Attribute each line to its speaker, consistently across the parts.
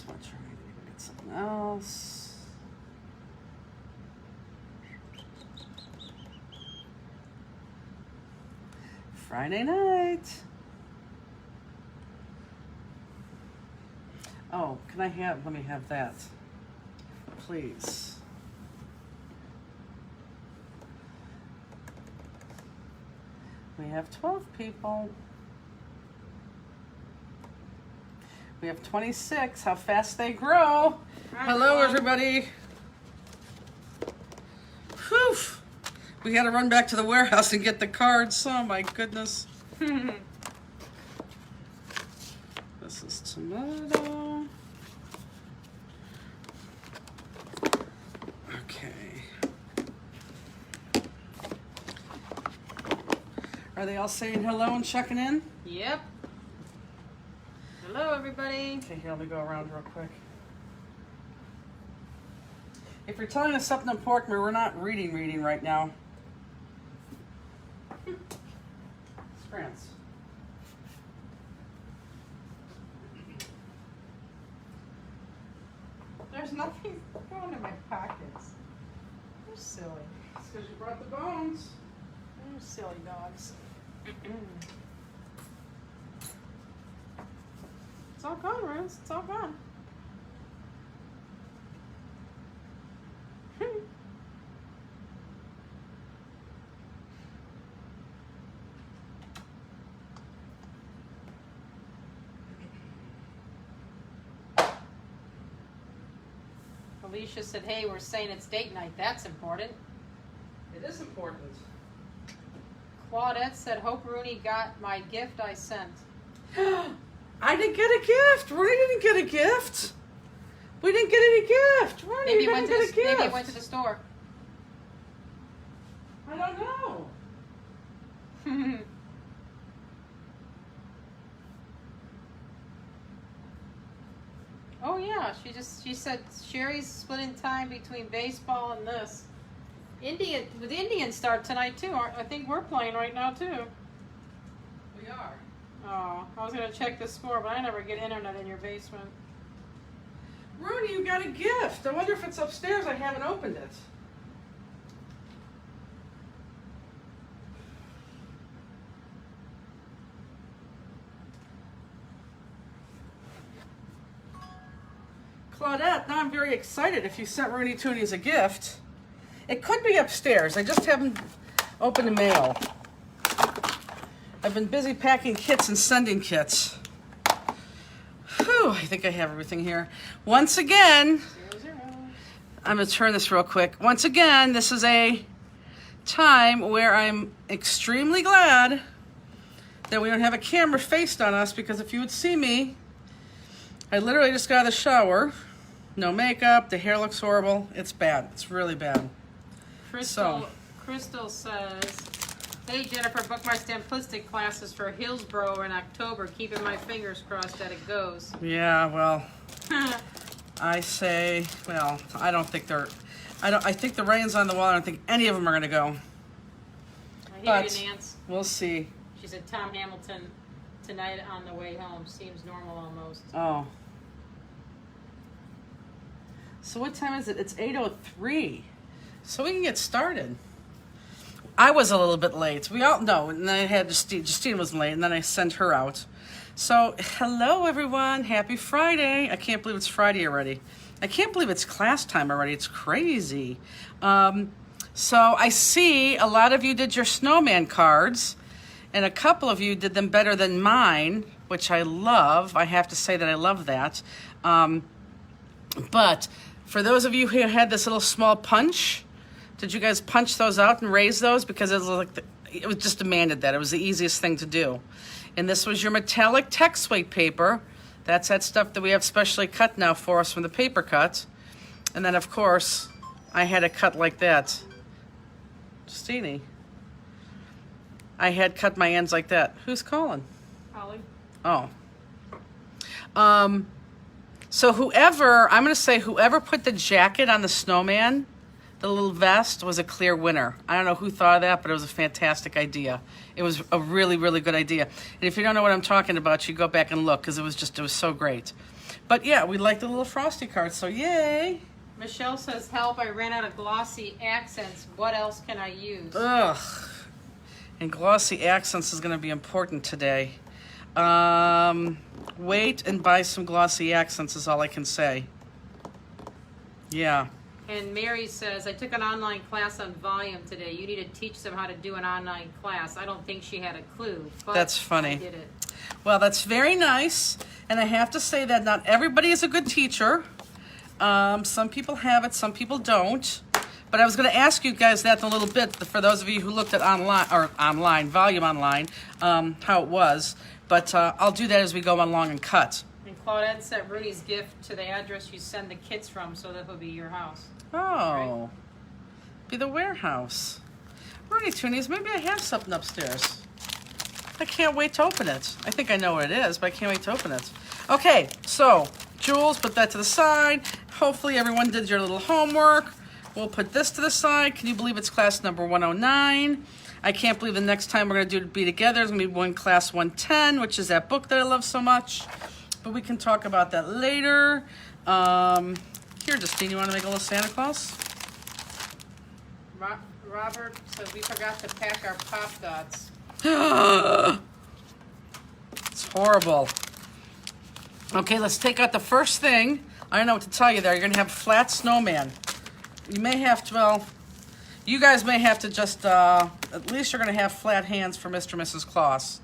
Speaker 1: sweatshirt. I need to get something else. Friday night. Oh, let me have that, please. We have 12 people. We have 26. How fast they grow. Hello, everybody. Whew. We had to run back to the warehouse and get the cards. Oh, my goodness. This is tomato. Okay. Are they all saying hello and checking in?
Speaker 2: Yep. Hello, everybody.
Speaker 1: Okay, here, let me go around real quick. If you're telling us something important, we're not reading right now. France.
Speaker 2: There's nothing going in my pockets. They're silly.
Speaker 1: It's because you brought the bones.
Speaker 2: They're silly dogs. It's all gone, Rose. It's all gone. Alicia said, hey, we're saying it's date night. That's important.
Speaker 1: It is important.
Speaker 2: Claudette said, hope Rooney got my gift I sent.
Speaker 1: I didn't get a gift. Rooney didn't get a gift. We didn't get any gift. Rooney
Speaker 2: Maybe he
Speaker 1: didn't
Speaker 2: went to
Speaker 1: get a
Speaker 2: the,
Speaker 1: gift.
Speaker 2: maybe he went to the store.
Speaker 1: I don't know.
Speaker 2: Oh yeah, she said Sherry's splitting time between baseball and this. The Indians start tonight too. I think we're playing right now too.
Speaker 1: We are.
Speaker 2: Oh, I was gonna check the score, but I never get internet in your basement.
Speaker 1: Rooney, you got a gift. I wonder if it's upstairs. I haven't opened it. Claudette, now I'm very excited if you sent Rooney Toonies a gift. It could be upstairs. I just haven't opened the mail. I've been busy packing kits and sending kits. Whew, I think I have everything here. Once again,
Speaker 2: 0-0.
Speaker 1: I'm going to turn this real quick. Once again, this is a time where I'm extremely glad that we don't have a camera faced on us, because if you would see me, I literally just got out of the shower. No makeup. The hair looks horrible. It's bad. It's really bad.
Speaker 2: Crystal says, hey Jennifer, booked my Simplistic classes for Hillsborough in October. Keeping my fingers crossed that it goes.
Speaker 1: Yeah, well, I say, well, I don't think they're, I think the rain's on the wall. I don't think any of them are going to go.
Speaker 2: I hear
Speaker 1: But
Speaker 2: you, Nance.
Speaker 1: we'll see.
Speaker 2: She said Tom Hamilton tonight on the way home. Seems normal almost.
Speaker 1: Oh. So what time is it? It's 8:03. So we can get started. I was a little bit late. We all know. And then I had Justine was late, and then I sent her out. So hello, everyone. Happy Friday. I can't believe it's Friday already. I can't believe it's class time already. It's crazy. So I see a lot of you did your snowman cards, and a couple of you did them better than mine, which I love. I have to say that I love that. But for those of you who had this little small punch, did you guys punch those out and raise those? Because it was like it was just demanded that. It was the easiest thing to do. And this was your metallic text weight paper. That's that stuff that we have specially cut now for us from the paper cut. And then, of course, I had it cut like that. Justine, I had cut my ends like that. Who's calling?
Speaker 2: Holly.
Speaker 1: Oh. So whoever, I'm going to say whoever put the jacket on the snowman, the little vest was a clear winner. I don't know who thought of that, but it was a fantastic idea. It was a really, really good idea. And if you don't know what I'm talking about, you go back and look, because it was so great. But yeah, we like the little Frosty cards, so yay.
Speaker 2: Michelle says, help, I ran out of glossy accents. What else can I use?
Speaker 1: Ugh. And glossy accents is going to be important today. Wait and buy some glossy accents is all I can say. Yeah.
Speaker 2: And Mary says, I took an online class on volume today. You need to teach them how to do an online class. I don't think she had a clue. But
Speaker 1: That's funny.
Speaker 2: I did it.
Speaker 1: Well, that's very nice. And I have to say that not everybody is a good teacher. Some people have it, some people don't. But I was going to ask you guys that in a little bit, for those of you who looked at volume online, how it was. But I'll do that as we go along and cut.
Speaker 2: And Claudette sent Rudy's gift to the address you send the kits from, so that will be your house.
Speaker 1: Oh,
Speaker 2: Right.
Speaker 1: Be the warehouse. Rudy Toonies, maybe I have something upstairs. I can't wait to open it. I think I know what it is, but I can't wait to open it. Okay, so, Jules, put that to the side. Hopefully everyone did your little homework. We'll put this to the side. Can you believe it's class number 109? I can't believe the next time we're going to be together is going to be class 110, which is that book that I love so much. But we can talk about that later. Here, Justine, you want to make a little Santa Claus?
Speaker 2: Robert says we forgot to pack our Pop-Dots.
Speaker 1: It's horrible. Okay, let's take out the first thing. I don't know what to tell you there. You're going to have flat snowman. You may have to, well, you guys may have to just, at least you're going to have flat hands for Mr. and Mrs. Claus.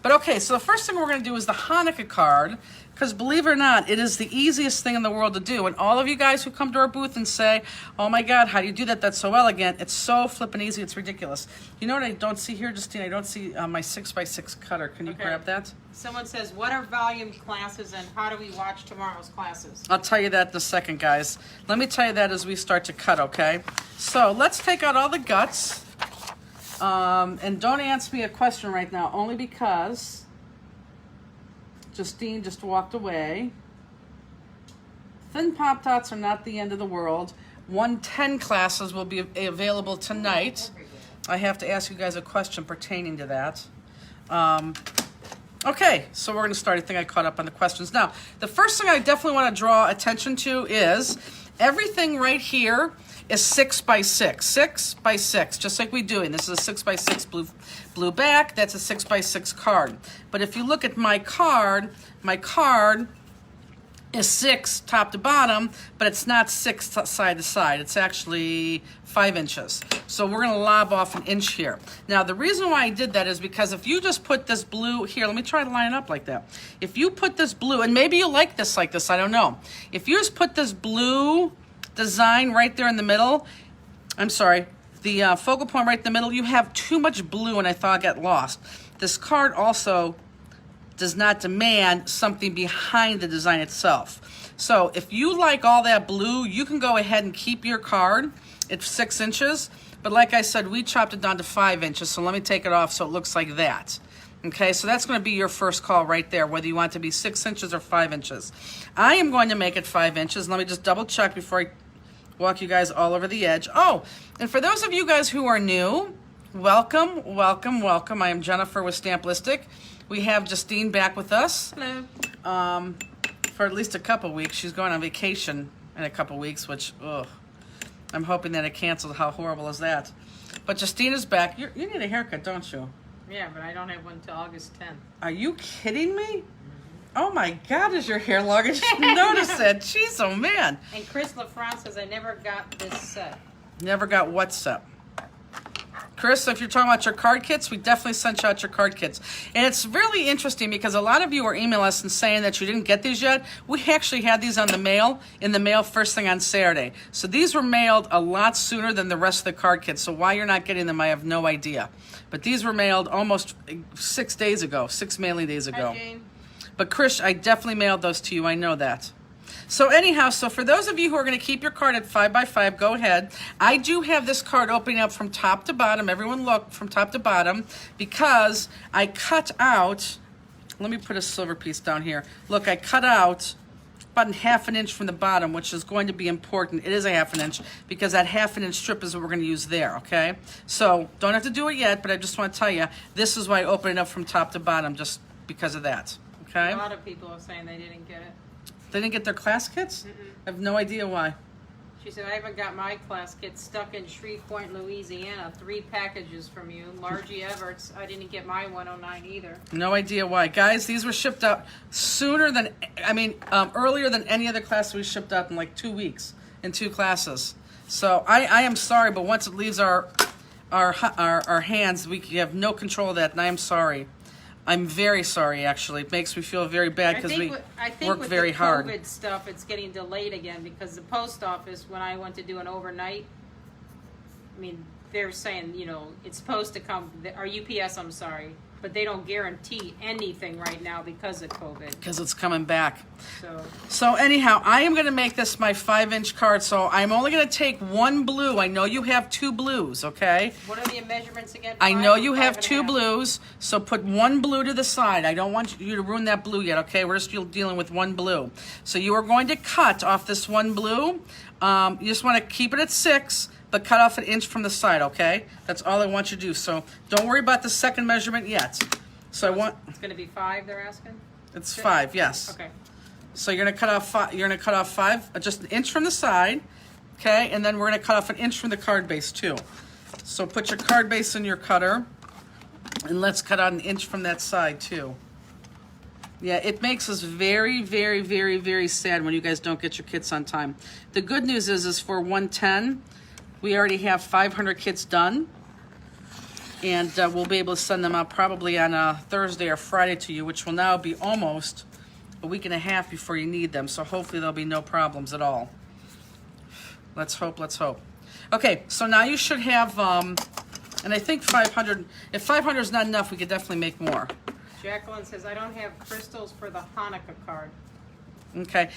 Speaker 1: But okay, so the first thing we're going to do is the Hanukkah card, because believe it or not, it is the easiest thing in the world to do. And all of you guys who come to our booth and say, oh my God, how do you do that? That's so elegant. It's so flippin' easy. It's ridiculous. You know what I don't see here, Justine? I don't see my 6x6 cutter. Can you grab that?
Speaker 2: Someone says, what are volume classes and how do we watch tomorrow's classes?
Speaker 1: I'll tell you that in a second, guys. Let me tell you that as we start to cut, okay? So let's take out all the guts. And don't answer me a question right now, only because Justine just walked away. Thin Pop-Tarts are not the end of the world. 110 classes will be available tonight. I have to ask you guys a question pertaining to that. Okay, so we're going to start. I think I caught up on the questions. Now, the first thing I definitely want to draw attention to is everything right here is 6x6. 6x6, just like we're doing. This is a 6x6 blue back. That's a 6x6 card. But if you look at my card is 6 top to bottom, but it's not 6 side to side. It's actually 5 inches. So we're going to lob off an inch here. Now, the reason why I did that is because if you just put this blue here, let me try to line it up like that. If you put this blue, and maybe you like this, I don't know. If you just put this blue design right there in the middle, I'm sorry, the focal point right in the middle, you have too much blue and I thought I got lost. This card also does not demand something behind the design itself. So if you like all that blue, you can go ahead and keep your card. It's 6 inches, but like I said, we chopped it down to 5 inches, so let me take it off so it looks like that. Okay, so that's going to be your first call right there, whether you want it to be 6 inches or 5 inches. I am going to make it 5 inches. Let me just double check before I walk you guys all over the edge. Oh, and for those of you guys who are new, welcome, welcome, welcome. I am Jennifer with Stamplistic. We have Justine back with us.
Speaker 2: Hello.
Speaker 1: For at least a couple weeks. She's going on vacation in a couple weeks, which, ugh, I'm hoping that it cancels. How horrible is that? But Justine is back. You need a haircut, don't you?
Speaker 2: Yeah, but I don't have one until August 10th.
Speaker 1: Are you kidding me? Oh my God, is your hair long? I just noticed that. Jeez, oh man.
Speaker 2: And Chris LaFrance says, I never got this set.
Speaker 1: Never got what set? Chris, if you're talking about your card kits, we definitely sent you out your card kits. And it's really interesting because a lot of you are emailing us and saying that you didn't get these yet. We actually had these in the mail first thing on Saturday. So these were mailed a lot sooner than the rest of the card kits. So why you're not getting them, I have no idea. But these were mailed almost 6 days ago, 6 mailing days ago.
Speaker 2: Hi, Jane.
Speaker 1: But Chris, I definitely mailed those to you. I know that. So anyhow, so for those of you who are going to keep your card at 5x5, go ahead. I do have this card opening up from top to bottom. Everyone look from top to bottom because I cut out, let me put a silver piece down here. Look, I cut out about half an inch from the bottom, which is going to be important. It is a half an inch because that half an inch strip is what we're going to use there, okay? So don't have to do it yet, but I just want to tell you, this is why I open it up from top to bottom, just because of that, okay?
Speaker 2: A lot of people are saying they didn't get it.
Speaker 1: They didn't get their class kits? I have no idea why.
Speaker 2: She said, I haven't got my class kit, stuck in Shreveport, Louisiana. 3 packages from you. Margie Everts, I didn't get my 109 either.
Speaker 1: No idea why. Guys, these were shipped out sooner than, earlier than any other class we shipped out in like 2 weeks in 2 classes. So I am sorry, but once it leaves our hands, we have no control of that, and I am sorry. I'm very sorry, actually. It makes me feel very bad because we work very hard.
Speaker 2: I think with the COVID stuff, it's getting delayed again because the post office, when I went to do an overnight, I mean, they're saying, you know, it's supposed to come, or UPS, I'm sorry, but they don't guarantee anything right now because of COVID.
Speaker 1: Because it's coming back.
Speaker 2: So
Speaker 1: anyhow, I am going to make this my 5-inch card. So I'm only going to take 1 blue. I know you have 2 blues, okay?
Speaker 2: What are the measurements again?
Speaker 1: I know you have 2 blues, so put 1 blue to the side. I don't want you to ruin that blue yet, okay? We're still dealing with 1 blue. So you are going to cut off this 1 blue. You just want to keep it at 6, but cut off 1 inch from the side, okay? That's all I want you to do. So don't worry about the second measurement yet. So
Speaker 2: it's going to be 5, they're asking?
Speaker 1: It's 5, yes.
Speaker 2: Okay.
Speaker 1: So you're gonna cut off 5. You're gonna cut off 5, just 1 inch from the side, okay? And then we're gonna cut off 1 inch from the card base too. So put your card base in your cutter, and let's cut out 1 inch from that side too. Yeah, it makes us very, very, very, very sad when you guys don't get your kits on time. The good news is for 110, we already have 500 kits done, and we'll be able to send them out probably on a Thursday or Friday to you, which will now be almost a week and a half before you need them, so hopefully there'll be no problems at all. Let's hope, let's hope. Okay, so now you should have, and I think 500, if 500 is not enough, we could definitely make more.
Speaker 2: Jacqueline says, I don't have crystals for the Hanukkah card.
Speaker 1: Okay,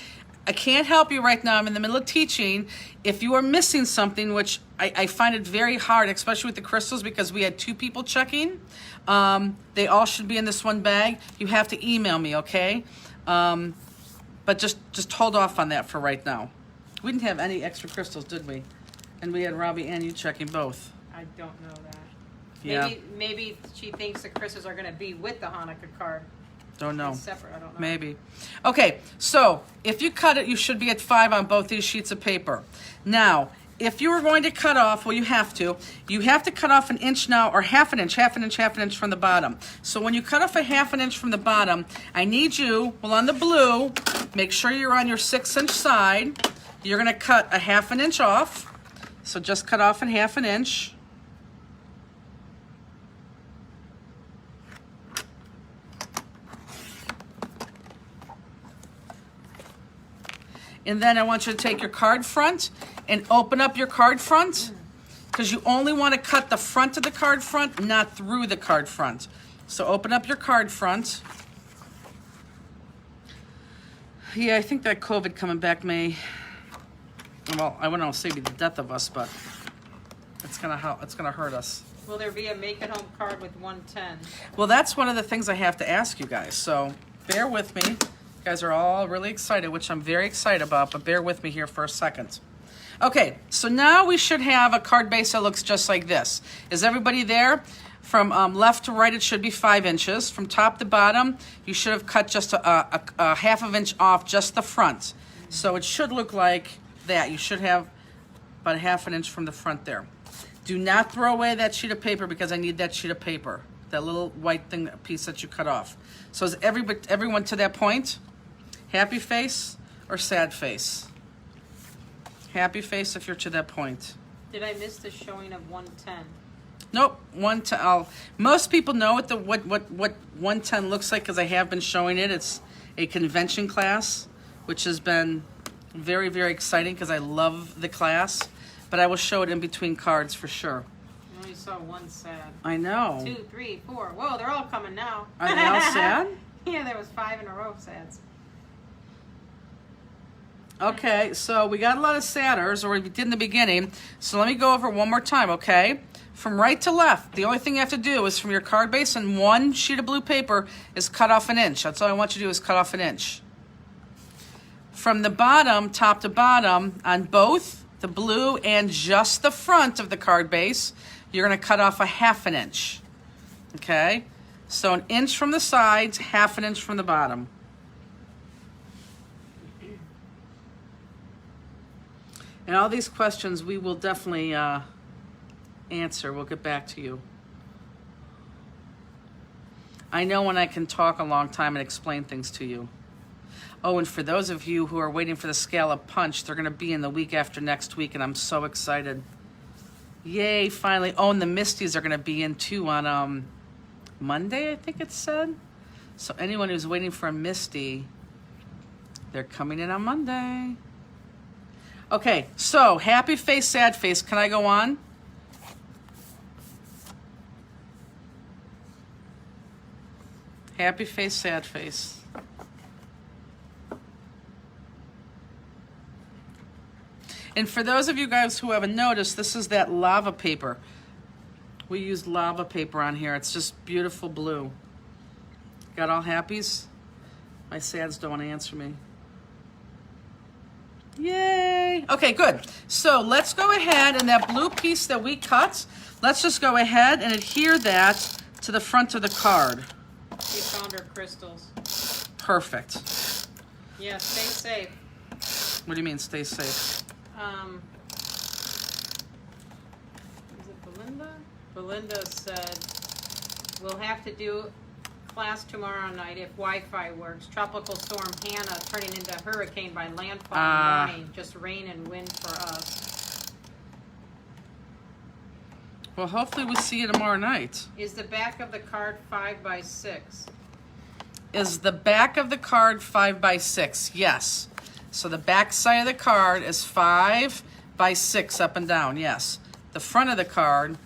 Speaker 1: I can't help you right now. I'm in the middle of teaching. If you are missing something, which I find it very hard, especially with the crystals, because we had 2 people checking. They all should be in this 1 bag. You have to email me, okay? But just hold off on that for right now. We didn't have any extra crystals, did we? And we had Robbie and you checking both.
Speaker 2: I don't know that.
Speaker 1: Yeah.
Speaker 2: Maybe she thinks the crystals are going to be with the Hanukkah card.
Speaker 1: Don't know.
Speaker 2: It's separate, I don't know.
Speaker 1: Maybe. Okay, so if you cut it, you should be at 5 on both these sheets of paper. Now, if you were going to cut off, well, you have to cut off 1 inch now, or half an inch from the bottom. So when you cut off a half an inch from the bottom, I need you, well, on the blue, make sure you're on your 6-inch side. You're going to cut a half an inch off. So just cut off half an inch. And then I want you to take your card front and open up your card front, because you only want to cut the front of the card front, not through the card front. So open up your card front. Yeah, I think that COVID coming back may, well, I wouldn't say be the death of us, but it's gonna hurt us.
Speaker 2: Will there be a make it home card with 110?
Speaker 1: Well, that's one of the things I have to ask you guys, so bear with me. You guys are all really excited, which I'm very excited about, but bear with me here for a second. Okay, so now we should have a card base that looks just like this. Is everybody there? From left to right, it should be 5 inches. From top to bottom, you should have cut just a half of an inch off just the front. So it should look like that. You should have about a half an inch from the front there. Do not throw away that sheet of paper, because I need that sheet of paper, that little white thing, piece that you cut off. So is everyone to that point? Happy face or sad face? Happy face if you're to that point.
Speaker 2: Did I miss the showing of 110?
Speaker 1: Nope, 110. Most people know what 110 looks like, because I have been showing it. It's a convention class, which has been very, very exciting because I love the class. But I will show it in between cards for sure.
Speaker 2: I only saw 1 sad.
Speaker 1: I know.
Speaker 2: 2, 3, 4. Whoa, they're all coming now.
Speaker 1: Are they all sad?
Speaker 2: Yeah, there was 5 in a row of sads.
Speaker 1: Okay, so we got a lot of sadders, or we did in the beginning. So let me go over it one more time, okay? From right to left, the only thing you have to do is from your card base and 1 sheet of blue paper is cut off 1 inch. That's all I want you to do, is cut off 1 inch. from the bottom, top to bottom, on both the blue and just the front of the card base, you're going to cut off a 1/2 inch. Okay? So 1 inch from the sides, 1/2 inch from the bottom. And all these questions we will definitely answer. We'll get back to you. I know when I can talk a long time and explain things to you. Oh, and for those of you who are waiting for the Scallop Punch, they're going to be in the week after next week, and I'm so excited. Yay, finally. Oh, and the Misties are going to be in too on Monday, I think it said. So anyone who's waiting for a Misty, they're coming in on Monday. Okay, so happy face, sad face. Can I go on? Happy face, sad face. And for those of you guys who haven't noticed, this is that lava paper. We used lava paper on here. It's just beautiful blue. Got all happies? My sads don't want to answer me. Yay! Okay, good. So let's go ahead and that blue piece that we cut, let's just go ahead and adhere that to the front of the card.
Speaker 2: We found our crystals.
Speaker 1: Perfect.
Speaker 2: Yeah, stay safe.
Speaker 1: What do you mean, stay safe?
Speaker 2: Is it Belinda? Belinda said, we'll have to do class tomorrow night if Wi-Fi works. Tropical storm Hannah turning into a hurricane by landfall in the morning. Just rain and wind for us.
Speaker 1: Well, hopefully we see you tomorrow night.
Speaker 2: Is the back of the card 5 by 6?
Speaker 1: Is the back of the card 5 by 6? Yes. So the back side of the card is 5 by 6 up and down, yes. The front of the card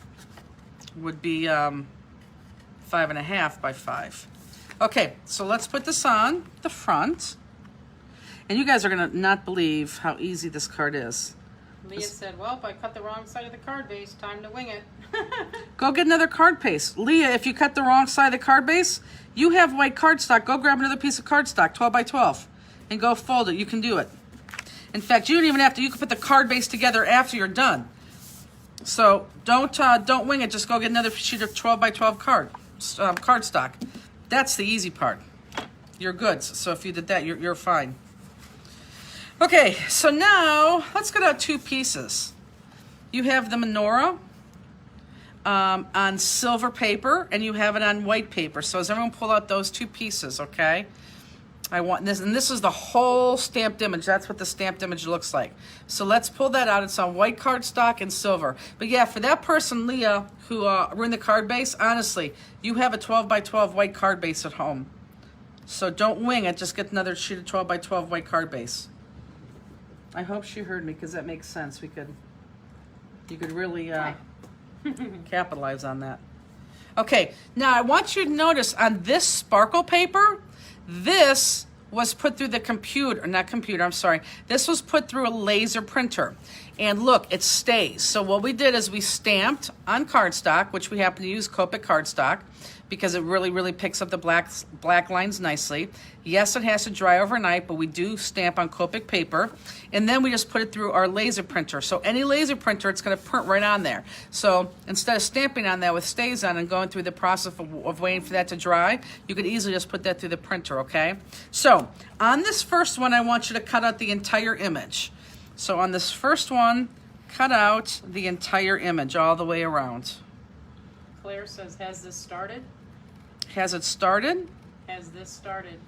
Speaker 1: would be 5.5 by 5. Okay, so let's put this on the front. And you guys are going to not believe how easy this card is.
Speaker 2: Leah said, well, if I cut the wrong side of the card base, time to wing it.
Speaker 1: Go get another card base. Leah, if you cut the wrong side of the card base, you have white cardstock. Go grab another piece of cardstock, 12 by 12. And go fold it. You can do it. In fact, you don't even have to. You can put the card base together after you're done. So don't wing it. Just go get another sheet of 12 by 12 cardstock. That's the easy part. You're good. So if you did that, you're fine. Okay. So now let's get out 2 pieces. You have the menorah on silver paper, and you have it on white paper. So as everyone pull out those 2 pieces, okay? I want this, and this is the whole stamped image. That's what the stamped image looks like. So let's pull that out. It's on white cardstock and silver. But yeah, for that person, Leah, who ruined the card base, honestly, you have a 12 by 12 white card base at home. So don't wing it. Just get another sheet of 12 by 12 white card base. I hope she heard me, because that makes sense. You could really capitalize on that. Okay, now I want you to notice on this sparkle paper, this was put through the this was put through a laser printer. And look, it stays. So what we did is we stamped on cardstock, which we happen to use Copic cardstock, because it really, really picks up the black lines nicely. Yes, it has to dry overnight, but we do stamp on Copic paper. And then we just put it through our laser printer. So any laser printer, it's going to print right on there. So instead of stamping on that with stays on and going through the process of waiting for that to dry, you could easily just put that through the printer, okay? So on this first one, I want you to cut out the entire image. So on this first one, cut out the entire image all the way around.
Speaker 2: Claire says, has this started?
Speaker 1: Has it started?
Speaker 2: Has this started?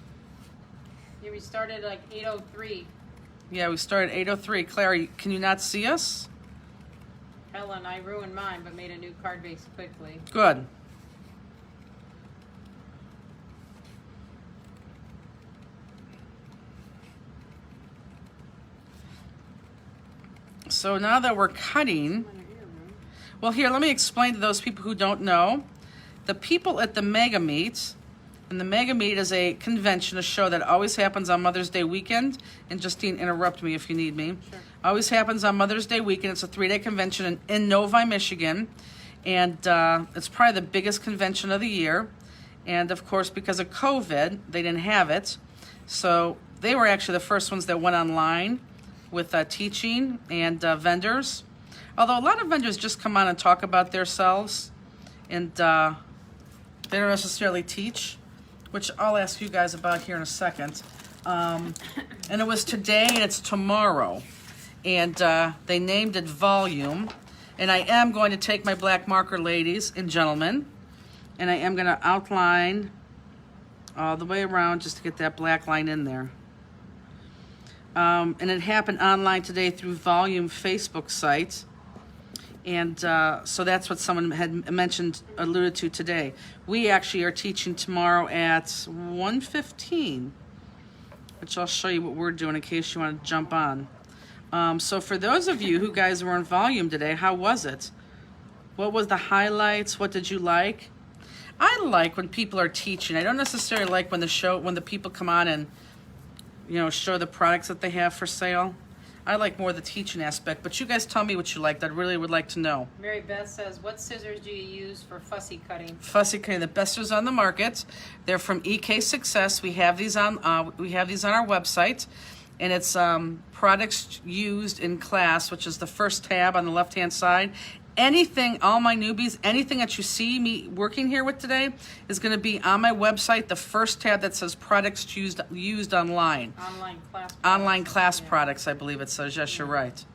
Speaker 2: Yeah, we started like 8:03.
Speaker 1: Yeah, we started 8:03. Claire, can you not see us?
Speaker 2: Helen, I ruined mine, but made a new card base quickly.
Speaker 1: Good. So now that we're cutting, well, here, let me explain to those people who don't know. The people at the Mega Meet, and the Mega Meet is a convention, a show that always happens on Mother's Day weekend. And Justine, interrupt me if you need me.
Speaker 2: Sure.
Speaker 1: Always happens on Mother's Day weekend. It's a 3-day convention in Novi, Michigan. And it's probably the biggest convention of the year. And of course, because of COVID, they didn't have it. So they were actually the first ones that went online with teaching and vendors. Although a lot of vendors just come on and talk about themselves, and they don't necessarily teach, which I'll ask you guys about here in a second. And it was today and it's tomorrow. And they named it Volume. And I am going to take my black marker, ladies and gentlemen, and I am going to outline all the way around just to get that black line in there. And it happened online today through Volume Facebook site. And so that's what someone had mentioned, alluded to today. We actually are teaching tomorrow at 1:15, which I'll show you what we're doing in case you want to jump on. So for those of you who guys were in Volume today, how was it? What was the highlights? What did you like? I like when people are teaching. I don't necessarily like when the people come on and, you know, show the products that they have for sale. I like more the teaching aspect, but you guys tell me what you liked. I really would like to know.
Speaker 2: Mary Beth says, what scissors do you use for fussy cutting?
Speaker 1: Fussy cutting, the best scissors on the market. They're from EK Success. We have these on our website, and it's products used in class, which is the first tab on the left-hand side. Anything, all my newbies, anything that you see me working here with today is going to be on my website, the first tab that says products used online.
Speaker 2: Online class products.
Speaker 1: Online class
Speaker 2: Yeah.
Speaker 1: products, I believe it says. Yes, you're right.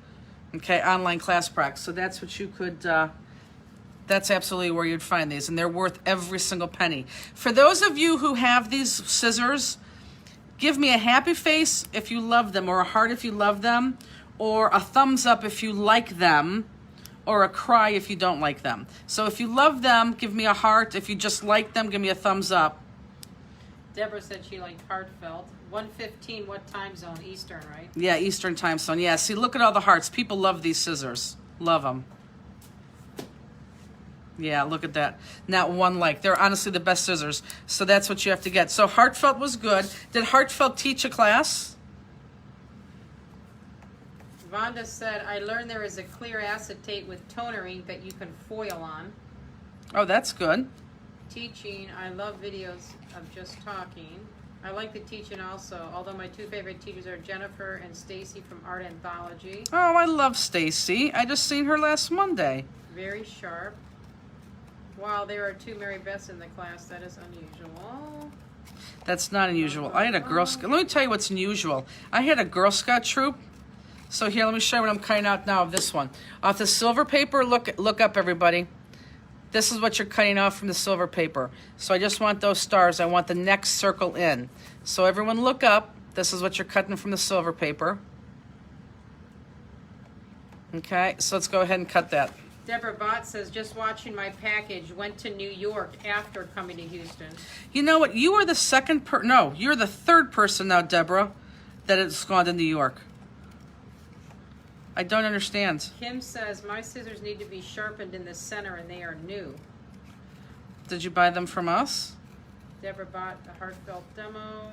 Speaker 1: Okay, online class products. So that's what you could, that's absolutely where you'd find these, and they're worth every single penny. For those of you who have these scissors, give me a happy face if you love them, or a heart if you love them, or a thumbs up if you like them, or a cry if you don't like them. So if you love them, give me a heart. If you just like them, give me a thumbs up.
Speaker 2: Deborah said she liked Heartfelt. 1:15, what time zone? Eastern, right?
Speaker 1: Yeah, Eastern time zone. Yeah, see, look at all the hearts. People love these scissors. Love them. Yeah, look at that. Not one like. They're honestly the best scissors. So that's what you have to get. So Heartfelt was good. Did Heartfelt teach a class?
Speaker 2: Vonda said, I learned there is a clear acetate with toner ink that you can foil on.
Speaker 1: Oh, that's good.
Speaker 2: Teaching, I love videos of just talking. I like the teaching also, although my two favorite teachers are Jennifer and Stacy from Art Anthology.
Speaker 1: Oh, I love Stacy. I just seen her last Monday.
Speaker 2: Very sharp. Wow, there are two Mary Beths in the class. That is unusual.
Speaker 1: That's not unusual. I had a Girl Scout. Let me tell you what's unusual. I had a Girl Scout troop. So here, let me show you what I'm cutting out now of this one. Off the silver paper, look up, everybody. This is what you're cutting off from the silver paper. So I just want those stars. I want the next circle in. So everyone look up. This is what you're cutting from the silver paper. Okay, so let's go ahead and cut that.
Speaker 2: Deborah Bott says, just watching my package, went to New York after coming to Houston.
Speaker 1: You know what? You are the second no, you're the third person now, Deborah, that has gone to New York. I don't understand.
Speaker 2: Kim says, my scissors need to be sharpened in the center and they are new.
Speaker 1: Did you buy them from us?
Speaker 2: Deborah bought the Heartfelt demo.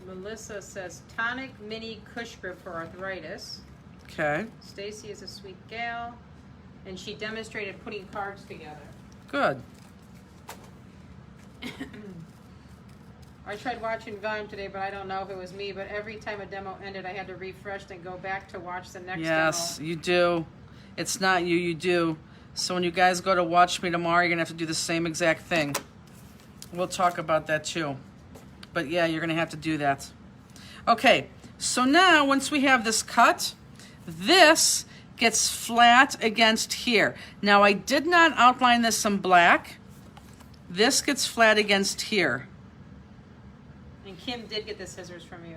Speaker 2: Melissa says, tonic mini cush grip for arthritis.
Speaker 1: Okay.
Speaker 2: Stacy is a sweet gal. And she demonstrated putting cards together.
Speaker 1: Good.
Speaker 2: I tried watching Volume today, but I don't know if it was me. But every time a demo ended, I had to refresh and go back to watch the next
Speaker 1: Yes,
Speaker 2: demo.
Speaker 1: you do. It's not you, you do. So when you guys go to watch me tomorrow, you're going to have to do the same exact thing. We'll talk about that too. But yeah, you're going to have to do that. Okay, so now once we have this cut, this gets flat against here. Now I did not outline this in black. This gets flat against here.
Speaker 2: And Kim did get the scissors from you.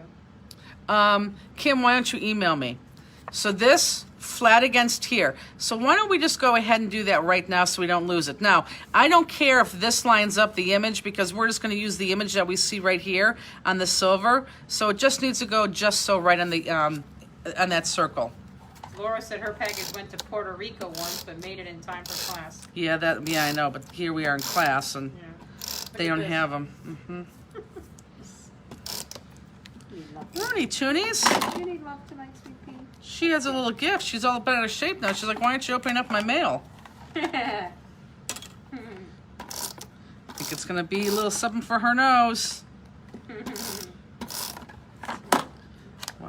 Speaker 1: Kim, why don't you email me? So this flat against here. So why don't we just go ahead and do that right now so we don't lose it. Now, I don't care if this lines up the image because we're just going to use the image that we see right here on the silver. So it just needs to go just so right on the on that circle.
Speaker 2: Laura said her package went to Puerto Rico once, but made it in time for class.
Speaker 1: Yeah, I know, but here we are in class and they don't have them. Morning, Toonies.
Speaker 2: You need love tonight, sweet pea.
Speaker 1: She has a little gift. She's all bent out of shape now. She's like, why aren't you opening up my mail? I think it's going to be a little something for her nose.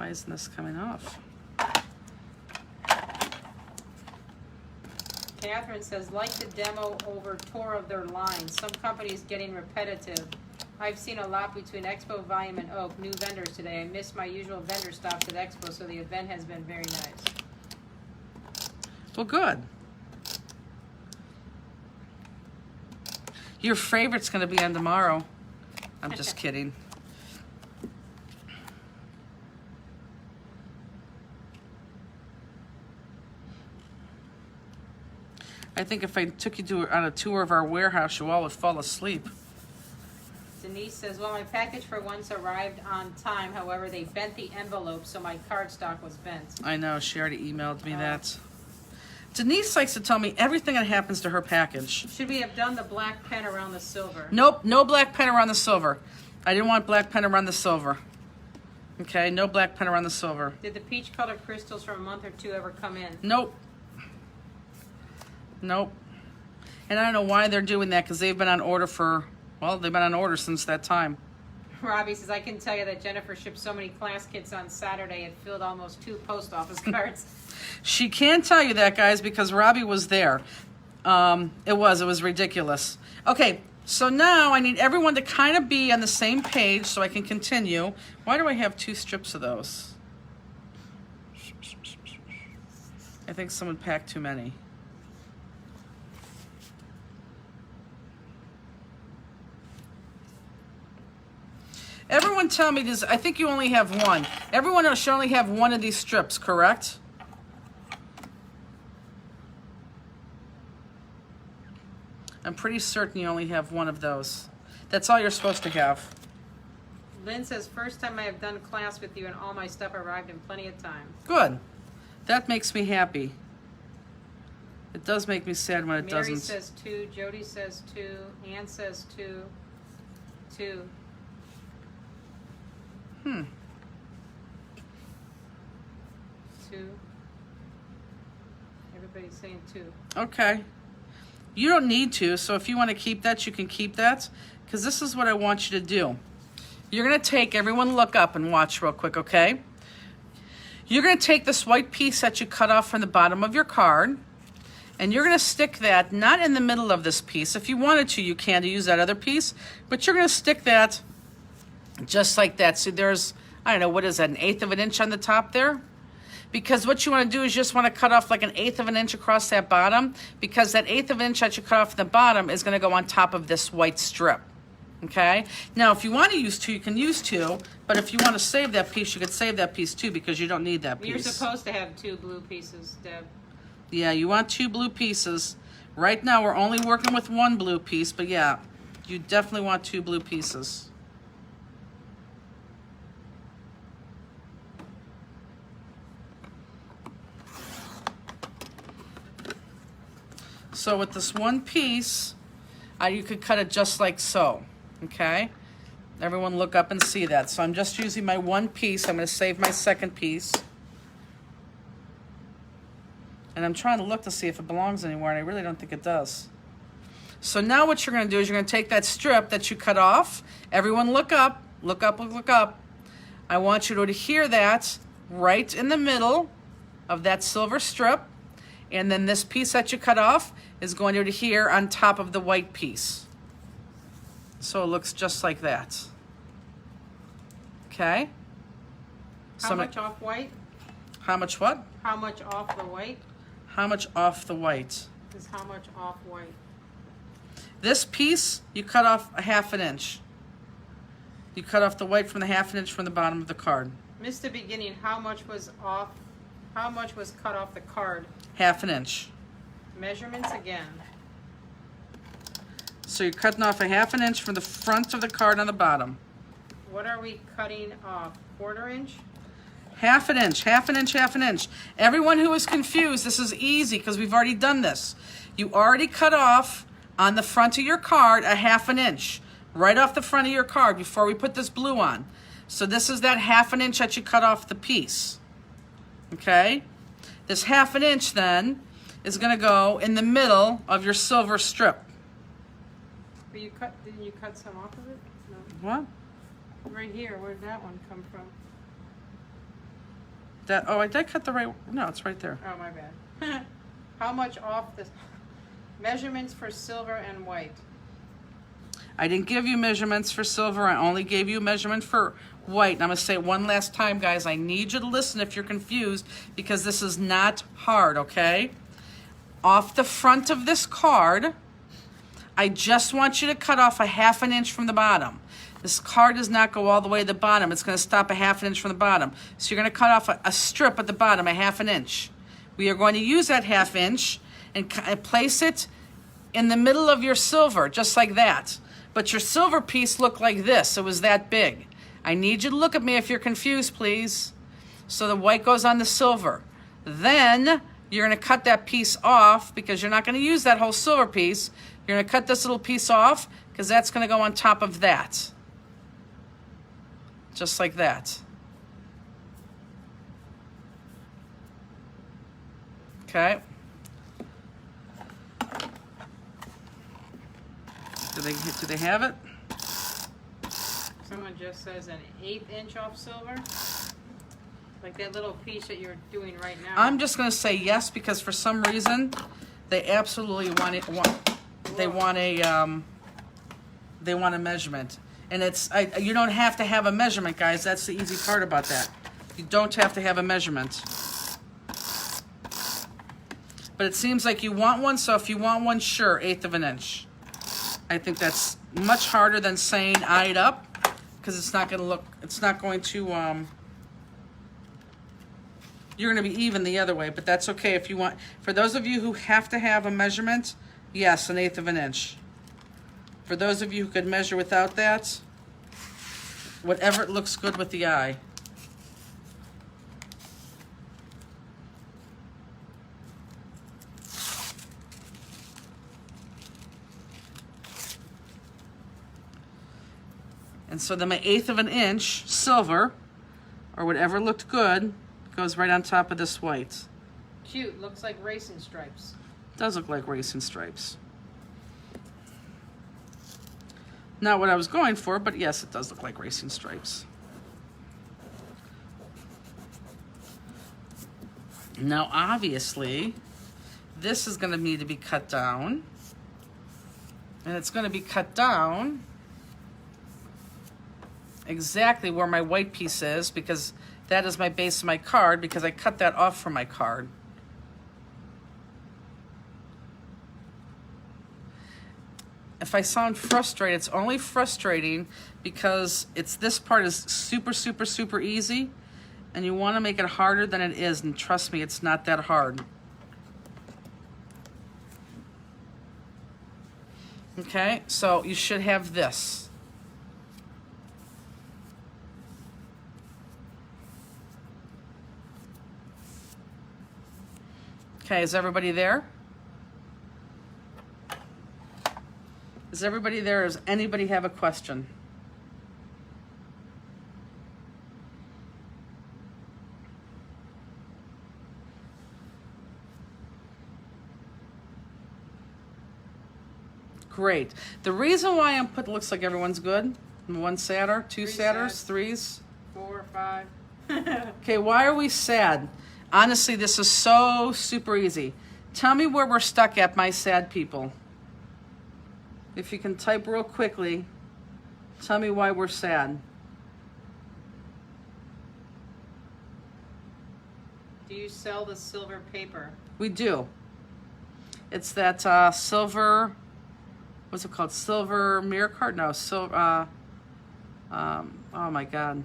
Speaker 1: Why isn't this coming off?
Speaker 2: Catherine says, like the demo over tour of their line. Some companies getting repetitive. I've seen a lot between Expo, Volume, and Oak. New vendors today. I missed my usual vendor stops at Expo, so the event has been very nice.
Speaker 1: Well, good. Your favorite's going to be on tomorrow. I'm just kidding. I think if I took you on a tour of our warehouse, you all would fall asleep.
Speaker 2: Denise says, well, my package for once arrived on time. However, they bent the envelope, so my cardstock was bent.
Speaker 1: I know, she already emailed me that. Denise likes to tell me everything that happens to her package.
Speaker 2: Should we have done the black pen around the silver?
Speaker 1: Nope, no black pen around the silver. I didn't want black pen around the silver. Okay, no black pen around the silver.
Speaker 2: Did the peach colored crystals from a month or two ever come in?
Speaker 1: Nope. Nope. And I don't know why they're doing that, because they've been on order for, well, they've been on order since that time.
Speaker 2: Robbie says, I can tell you that Jennifer shipped so many class kits on Saturday it filled almost 2 post office cards.
Speaker 1: She can tell you that, guys, because Robbie was there. It was ridiculous. Okay, so now I need everyone to kind of be on the same page so I can continue. Why do I have 2 strips of those? I think someone packed too many. Everyone tell me this. I think you only have one. Everyone should only have one of these strips, correct? I'm pretty certain you only have one of those. That's all you're supposed to have.
Speaker 2: Lynn says, first time I have done class with you and all my stuff arrived in plenty of time.
Speaker 1: Good. That makes me happy. It does make me sad when it doesn't.
Speaker 2: Mary says 2. Jody says 2. Ann says 2. 2. 2. Everybody's saying 2.
Speaker 1: Okay. You don't need to, so if you want to keep that, you can keep that, because this is what I want you to do. You're going to take, everyone look up and watch real quick, okay? You're going to take this white piece that you cut off from the bottom of your card, and you're going to stick that not in the middle of this piece. If you wanted to, you can use that other piece, but you're going to stick that just like that. So there's, I don't know, what is that, 1/8 of an inch on the top there? Because what you want to do is just want to cut off like 1/8 of an inch across that bottom, because that 1/8 of an inch that you cut off the bottom is going to go on top of this white strip. Okay? Now, if you want to use 2, you can use 2, but if you want to save that piece, you could save that piece too, because you don't need that piece.
Speaker 2: You're supposed to have 2 blue pieces, Deb.
Speaker 1: Yeah, you want 2 blue pieces. Right now, we're only working with 1 blue piece, but yeah, you definitely want 2 blue pieces. So with this 1 piece, you could cut it just like so, okay? Everyone look up and see that. So I'm just using my 1 piece. I'm going to save my 2nd piece. And I'm trying to look to see if it belongs anywhere, and I really don't think it does. So now what you're going to do is you're going to take that strip that you cut off. Everyone look up. Look up, look up. I want you to adhere that right in the middle of that silver strip. And then this piece that you cut off is going to adhere on top of the white piece. So it looks just like that. Okay?
Speaker 2: How much off white?
Speaker 1: How much what?
Speaker 2: How much off the white?
Speaker 1: How much off the white?
Speaker 2: Is how much off white?
Speaker 1: This piece, you cut off 1/2 inch. You cut off the white from the 1/2 inch from the bottom of the card.
Speaker 2: Missed the beginning. How much was off? How much was cut off the card?
Speaker 1: 1/2 inch.
Speaker 2: Measurements again.
Speaker 1: So you're cutting off 1/2 inch from the front of the card on the bottom.
Speaker 2: What are we cutting off? 1/4 inch?
Speaker 1: 1/2 inch, 1/2 inch, 1/2 inch. Everyone who is confused, this is easy because we've already done this. You already cut off on the front of your card 1/2 inch, right off the front of your card before we put this blue on. So this is that 1/2 inch that you cut off the piece. Okay? This 1/2 inch then is going to go in the middle of your silver strip.
Speaker 2: But didn't you cut some off of it? No.
Speaker 1: What?
Speaker 2: Right here. Where did that one come from?
Speaker 1: That, oh, I did cut the right, no, it's right there.
Speaker 2: Oh, my bad. How much off the measurements for silver and white?
Speaker 1: I didn't give you measurements for silver. I only gave you a measurement for white. And I'm going to say it one last time, guys. I need you to listen if you're confused because this is not hard, okay? Off the front of this card, I just want you to cut off a 1/2 inch from the bottom. This card does not go all the way to the bottom. It's going to stop a 1/2 inch from the bottom. So you're going to cut off a strip at the bottom, a 1/2 inch. We are going to use that 1/2 inch and place it in the middle of your silver, just like that. But your silver piece looked like this. It was that big. I need you to look at me if you're confused, please. So the white goes on the silver. Then you're going to cut that piece off because you're not going to use that whole silver piece. You're going to cut this little piece off because that's going to go on top of that. Just like that. Okay. Do they have it?
Speaker 2: Someone just says an 1/8 inch off silver. Like that little piece that you're doing right now.
Speaker 1: I'm just going to say yes because for some reason they absolutely want it. They want a measurement, and you don't have to have a measurement, guys. That's the easy part about that. You don't have to have a measurement. But it seems like you want one, so if you want one, sure, 1/8 inch. I think that's much harder than saying eyed up because it's not going to look. It's not going to. You're going to be even the other way, but that's okay if you want. For those of you who have to have a measurement, yes, 1/8 inch. For those of you who could measure without that, whatever it looks good with the eye. And so then my 1/8 inch silver, or whatever looked good, goes right on top of this white.
Speaker 2: Cute, looks like racing stripes.
Speaker 1: Does look like racing stripes. Not what I was going for, but yes, it does look like racing stripes. Now, obviously, this is going to need to be cut down. And it's going to be cut down exactly where my white piece is because that is my base of my card because I cut that off from my card. If I sound frustrated, it's only frustrating because this part is super, super, super easy and you want to make it harder than it is, and trust me, it's not that hard. Okay, so you should have this. Okay, is everybody there? Is everybody there? Does anybody have a question? Great. The reason why I'm put looks like everyone's good. One sadder, two sadders, threes.
Speaker 2: 4, 5.
Speaker 1: Okay, why are we sad? Honestly, this is so super easy. Tell me where we're stuck at, my sad people. If you can type real quickly, tell me why we're sad.
Speaker 2: Do you sell the silver paper?
Speaker 1: We do. It's that silver, what's it called? Silver mirror card? No, silver, oh my God.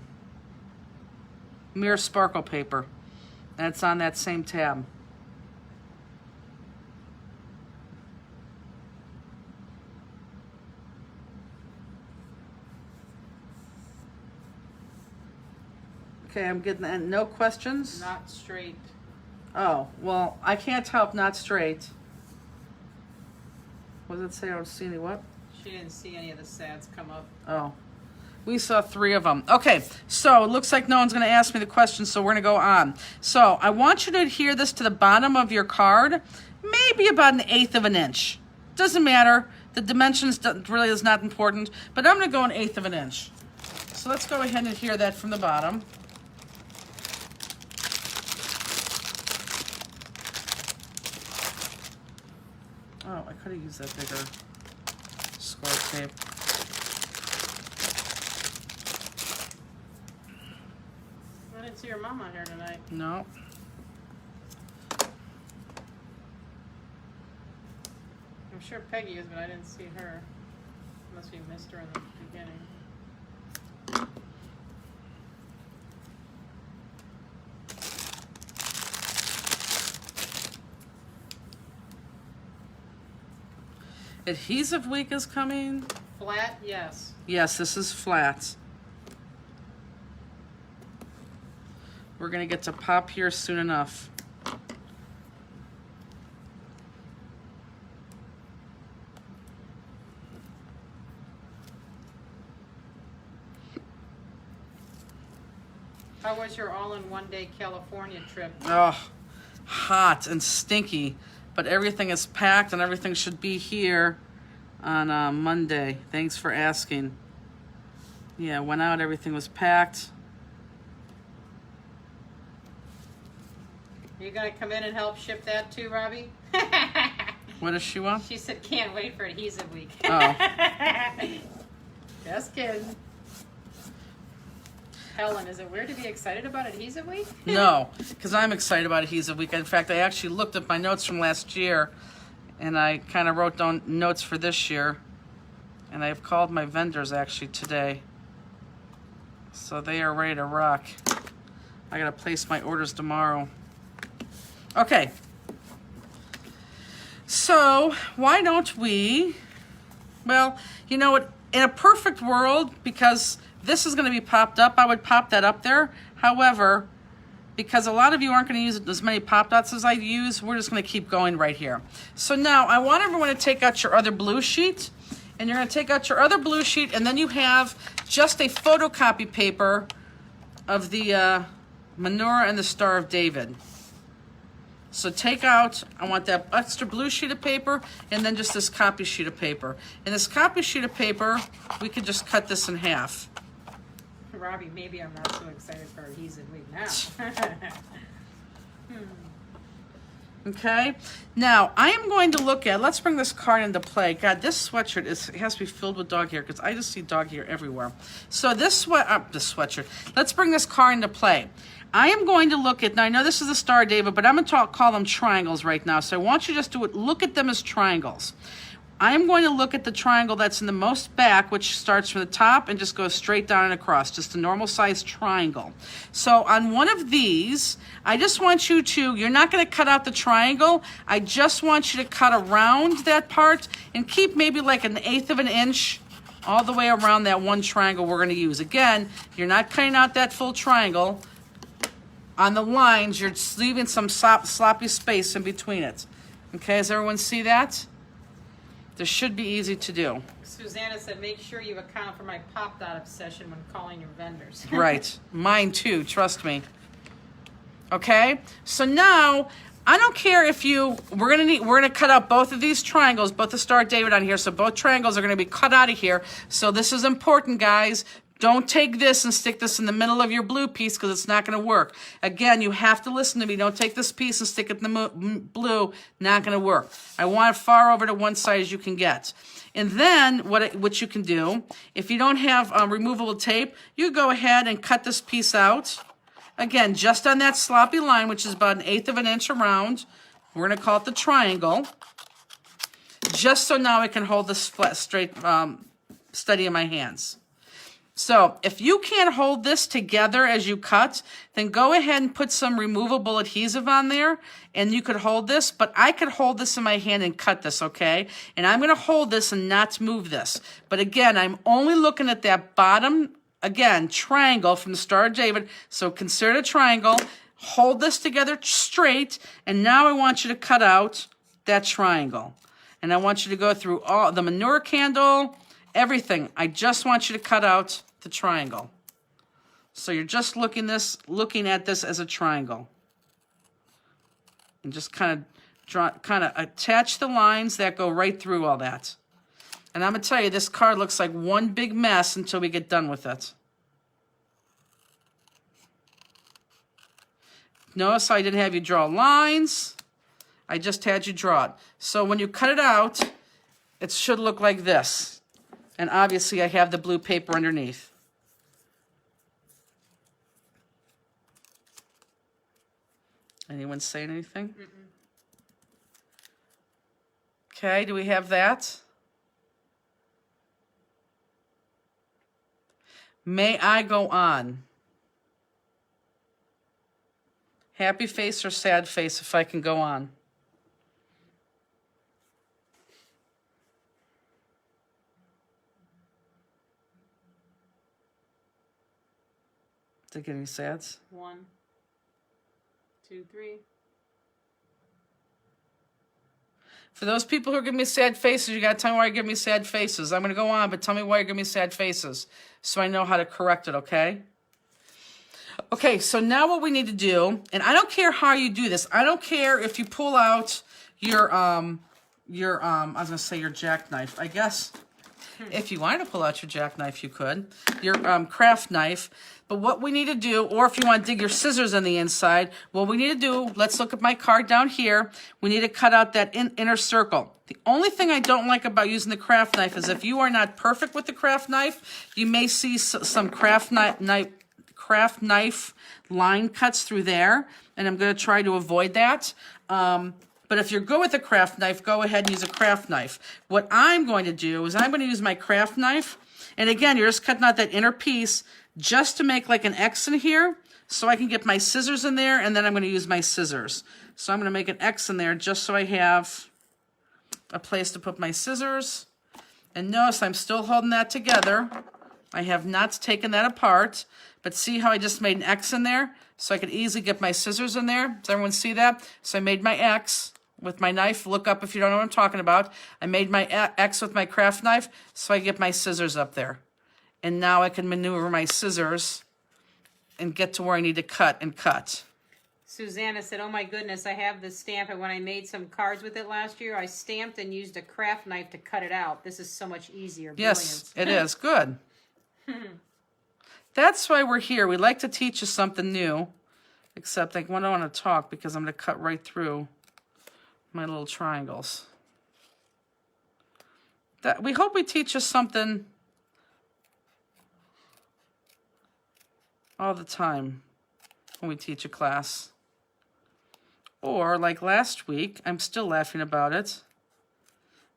Speaker 1: Mirror sparkle paper. And it's on that same tab. Okay, I'm getting that. No questions?
Speaker 2: Not straight.
Speaker 1: Oh, well, I can't help not straight. What does it say? I don't see any what?
Speaker 2: She didn't see any of the sads come up.
Speaker 1: Oh. We saw 3 of them. Okay, so it looks like no one's going to ask me the question, so we're going to go on. So I want you to adhere this to the bottom of your card, maybe about 1/8 inch. Doesn't matter. The dimensions really is not important, but I'm going to go 1/8 inch. So let's go ahead and adhere that from the bottom. to use that bigger score tape.
Speaker 2: I didn't see your mom on here tonight.
Speaker 1: No.
Speaker 2: I'm sure Peggy is, but I didn't see her. Unless we missed her in the beginning.
Speaker 1: Adhesive week is coming.
Speaker 2: Flat, yes.
Speaker 1: Yes, this is flat. We're gonna get to pop here soon enough.
Speaker 2: How was your all-in-one-day California trip?
Speaker 1: Oh, hot and stinky, but everything is packed and everything should be here on Monday. Thanks for asking. Yeah, went out, everything was packed.
Speaker 2: You gonna come in and help ship that too, Robbie?
Speaker 1: What does she want?
Speaker 2: She said can't wait for adhesive week.
Speaker 1: Oh.
Speaker 2: Just kidding. Helen, is it weird to be excited about adhesive week?
Speaker 1: No, because I'm excited about Adhesive Week. In fact, I actually looked at my notes from last year, and I kind of wrote down notes for this year. And I've called my vendors actually today. So they are ready to rock. I got to place my orders tomorrow. Okay. So why don't we, well, you know what, in a perfect world, because this is going to be popped up, I would pop that up there. However, because a lot of you aren't going to use as many pop dots as I use, we're just going to keep going right here. So now I want everyone to take out your other blue sheet, and you're going to take out your other blue sheet, and then you have just a photocopy paper of the menorah and the Star of David. So take out, I want that extra blue sheet of paper, and then just this copy sheet of paper. And this copy sheet of paper, we could just cut this in half.
Speaker 2: Robbie, maybe I'm not so excited for adhesive week now.
Speaker 1: Okay, now I am going to look at, let's bring this card into play. God, this sweatshirt it has to be filled with dog hair because I just see dog hair everywhere. So this sweatshirt, let's bring this card into play. I am going to look at, now I know this is the Star of David, but I'm going to call them triangles right now. So I want you just to look at them as triangles. I am going to look at the triangle that's in the most back, which starts from the top and just goes straight down and across, just a normal sized triangle. So on one of these, I just want you to, you're not going to cut out the triangle. I just want you to cut around that part and keep maybe like 1/8 of an inch all the way around that one triangle we're going to use. Again, you're not cutting out that full triangle. On the lines, you're just leaving some sloppy space in between it. Okay, does everyone see that? This should be easy to do.
Speaker 2: Susanna said, make sure you account for my pop dot obsession when calling your vendors.
Speaker 1: Right. Mine too, trust me. Okay? So now, I don't care if we're gonna cut out both of these triangles, both the Star of David on here, so both triangles are gonna be cut out of here. So this is important, guys. Don't take this and stick this in the middle of your blue piece because it's not going to work. Again, you have to listen to me. Don't take this piece and stick it in the blue. Not going to work. I want it far over to one side as you can get. And then what you can do, if you don't have removable tape, you go ahead and cut this piece out. Again, just on that sloppy line, which is about 1/8 of an inch around. We're going to call it the triangle. Just so now I can hold this flat, straight, steady in my hands. So if you can't hold this together as you cut, then go ahead and put some removable adhesive on there and you could hold this, but I could hold this in my hand and cut this, okay? And I'm going to hold this and not move this. But again, I'm only looking at that bottom, again, triangle from the Star of David. So consider it a triangle. Hold this together straight. And now I want you to cut out that triangle. And I want you to go through all the menorah candle, everything. I just want you to cut out the triangle. So you're just looking at this as a triangle. And just kind of attach the lines that go right through all that. And I'm going to tell you, this card looks like one big mess until we get done with it. Notice I didn't have you draw lines. I just had you draw it. So when you cut it out, it should look like this. And obviously I have the blue paper underneath. Anyone saying anything?
Speaker 2: Mm-mm.
Speaker 1: Okay, do we have that? May I go on? Happy face or sad face if I can go on? Did I get any sads?
Speaker 2: 1, 2, 3.
Speaker 1: For those people who are giving me sad faces, you gotta tell me why you're giving me sad faces. I'm gonna go on, but tell me why you're giving me sad faces so I know how to correct it, okay? Okay, so now what we need to do, and I don't care how you do this. I don't care if you pull out your I was gonna say your jackknife. I guess if you wanted to pull out your jackknife, you could. Your craft knife. But what we need to do, or if you want to dig your scissors in the inside, what we need to do, let's look at my card down here. We need to cut out that inner circle. The only thing I don't like about using the craft knife is if you are not perfect with the craft knife, you may see some craft knife line cuts through there, and I'm going to try to avoid that. But if you're good with a craft knife, go ahead and use a craft knife. What I'm going to do is I'm going to use my craft knife, and again, you're just cutting out that inner piece just to make like an X in here so I can get my scissors in there, and then I'm going to use my scissors. So I'm going to make an X in there just so I have a place to put my scissors. And notice I'm still holding that together. I have not taken that apart, but see how I just made an X in there? So I could easily get my scissors in there. Does everyone see that? So I made my X with my knife. Look up if you don't know what I'm talking about. I made my X with my craft knife so I get my scissors up there. And now I can maneuver my scissors and get to where I need to cut and cut.
Speaker 2: Susanna said, oh my goodness, I have this stamp, and when I made some cards with it last year, I stamped and used a craft knife to cut it out. This is so much easier.
Speaker 1: Yes, it is. Good. That's why we're here. We like to teach you something new, except I don't want to talk because I'm going to cut right through my little triangles. We hope we teach you something all the time when we teach a class. Or like last week, I'm still laughing about it,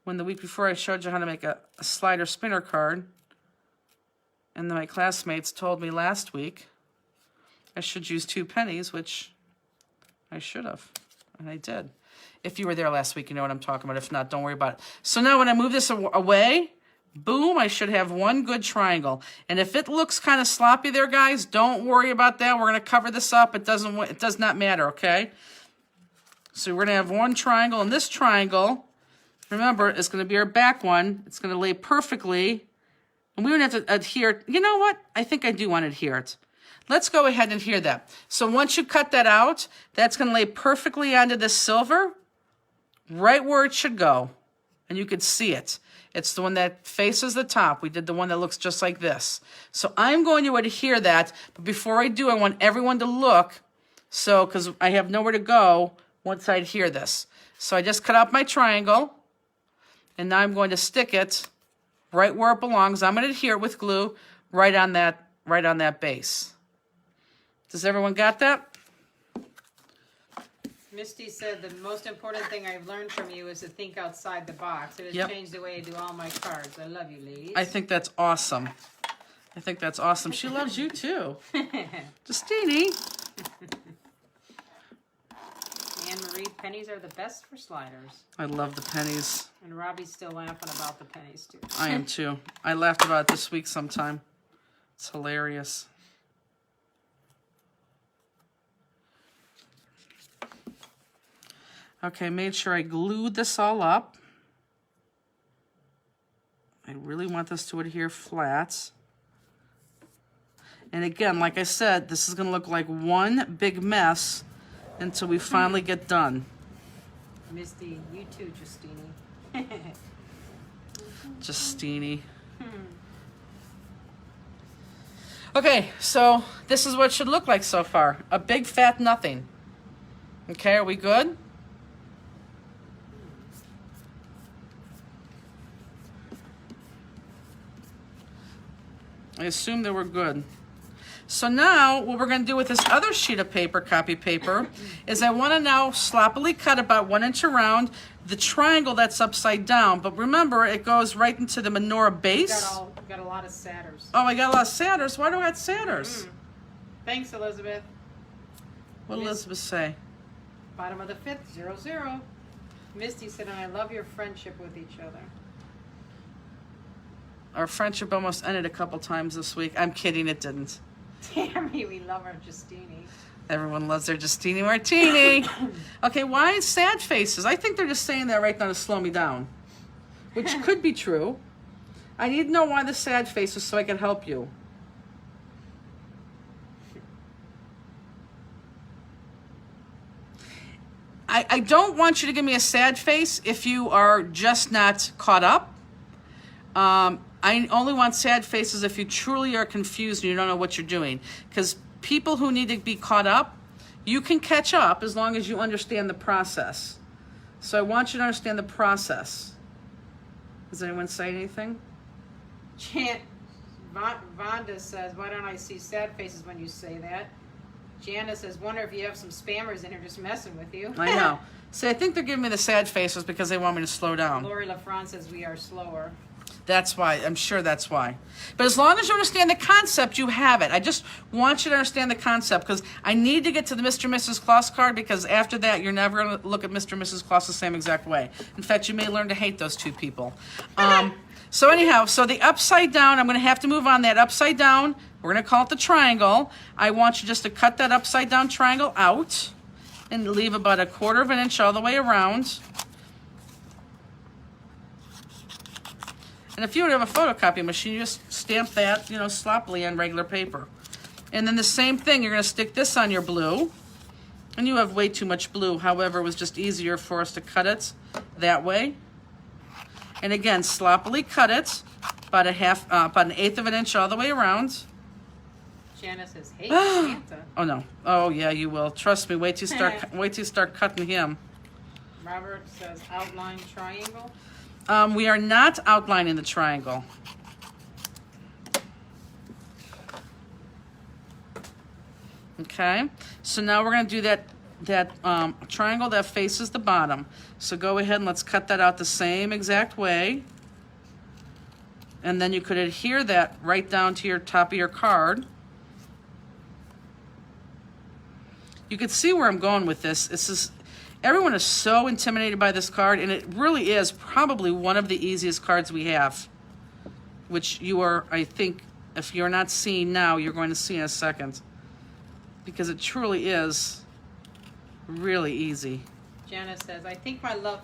Speaker 1: when the week before I showed you how to make a slider spinner card, and then my classmates told me last week I should use 2 pennies, which I should have, and I did. If you were there last week, you know what I'm talking about. If not, don't worry about it. So now when I move this away, boom, I should have one good triangle. And if it looks kind of sloppy there, guys, don't worry about that. We're going to cover this up. It does not matter, okay? So we're going to have one triangle, and this triangle, remember, is going to be our back one. It's going to lay perfectly. And we don't have to adhere. You know what? I think I do want to adhere it. Let's go ahead and adhere that. So once you cut that out, that's going to lay perfectly onto the silver, right where it should go. And you can see it. It's the one that faces the top. We did the one that looks just like this. So I'm going to adhere that. But before I do, I want everyone to look. So, because I have nowhere to go once I adhere this. So I just cut out my triangle. And now I'm going to stick it right where it belongs. I'm going to adhere it with glue right on that base. Does everyone got that?
Speaker 2: Misty said the most important thing I've learned from you is to think outside the box. It has
Speaker 1: Yep.
Speaker 2: changed the way I do all my cards. I love you, ladies.
Speaker 1: I think that's awesome. I think that's awesome. She loves you too. Justini.
Speaker 2: Anne Marie, pennies are the best for sliders.
Speaker 1: I love the pennies.
Speaker 2: And Robbie's still laughing about the pennies too.
Speaker 1: I am too. I laughed about it this week sometime. It's hilarious. Okay, made sure I glued this all up. I really want this to adhere flat. And again, like I said, this is going to look like one big mess until we finally get done.
Speaker 2: Misty, you too, Justini.
Speaker 1: Justini. Okay, so this is what it should look like so far. A big fat nothing. Okay, are we good? I assumed they were good. So now what we're going to do with this other sheet of paper, copy paper, is I want to now sloppily cut about 1 inch around the triangle that's upside down. But remember, it goes right into the menorah base.
Speaker 2: Got a lot of satyrs.
Speaker 1: Oh, I got a lot of satyrs. Why do I have satyrs?
Speaker 2: Thanks, Elizabeth.
Speaker 1: What did Elizabeth say?
Speaker 2: Bottom of the 5th, 0-0. Misty said, and I love your friendship with each other.
Speaker 1: Our friendship almost ended a couple times this week. I'm kidding, it didn't.
Speaker 2: Tammy, we love our Justini.
Speaker 1: Everyone loves their Justini Martini. Okay, why sad faces? I think they're just saying that right now to slow me down, which could be true. I need to know why the sad faces so I can help you. I don't want you to give me a sad face if you are just not caught up. I only want sad faces if you truly are confused and you don't know what you're doing. Because people who need to be caught up, you can catch up as long as you understand the process. So I want you to understand the process. Does anyone say anything?
Speaker 2: Vonda says, why don't I see sad faces when you say that? Janice says, wonder if you have some spammers in here just messing with you.
Speaker 1: I know. See, I think they're giving me the sad faces because they want me to slow down.
Speaker 2: Lori LaFrance says, we are slower.
Speaker 1: That's why. I'm sure that's why. But as long as you understand the concept, you have it. I just want you to understand the concept because I need to get to the Mr. and Mrs. Claus card because after that, you're never going to look at Mr. and Mrs. Claus the same exact way. In fact, you may learn to hate those two people. So anyhow, so the upside down, I'm going to have to move on that upside down. We're going to call it the triangle. I want you just to cut that upside down triangle out and leave about 1/4 inch all the way around. And if you would have a photocopy machine, you just stamp that, sloppily on regular paper. And then the same thing, you're going to stick this on your blue. And you have way too much blue. However, it was just easier for us to cut it that way. And again, sloppily cut it about about 1/8 of an inch all the way around.
Speaker 2: Janice says, hey, Santa.
Speaker 1: Oh no. Oh yeah, you will. Trust me. Wait till you start cutting him.
Speaker 2: Robert says outline triangle.
Speaker 1: We are not outlining the triangle. Okay. So now we're going to do that triangle that faces the bottom. So go ahead and let's cut that out the same exact way. And then you could adhere that right down to your top of your card. You can see where I'm going with this. Everyone is so intimidated by this card, and it really is probably one of the easiest cards we have, which you are, I think, if you're not seeing now, you're going to see in a second, because it truly is really easy.
Speaker 2: Janice says, I think my love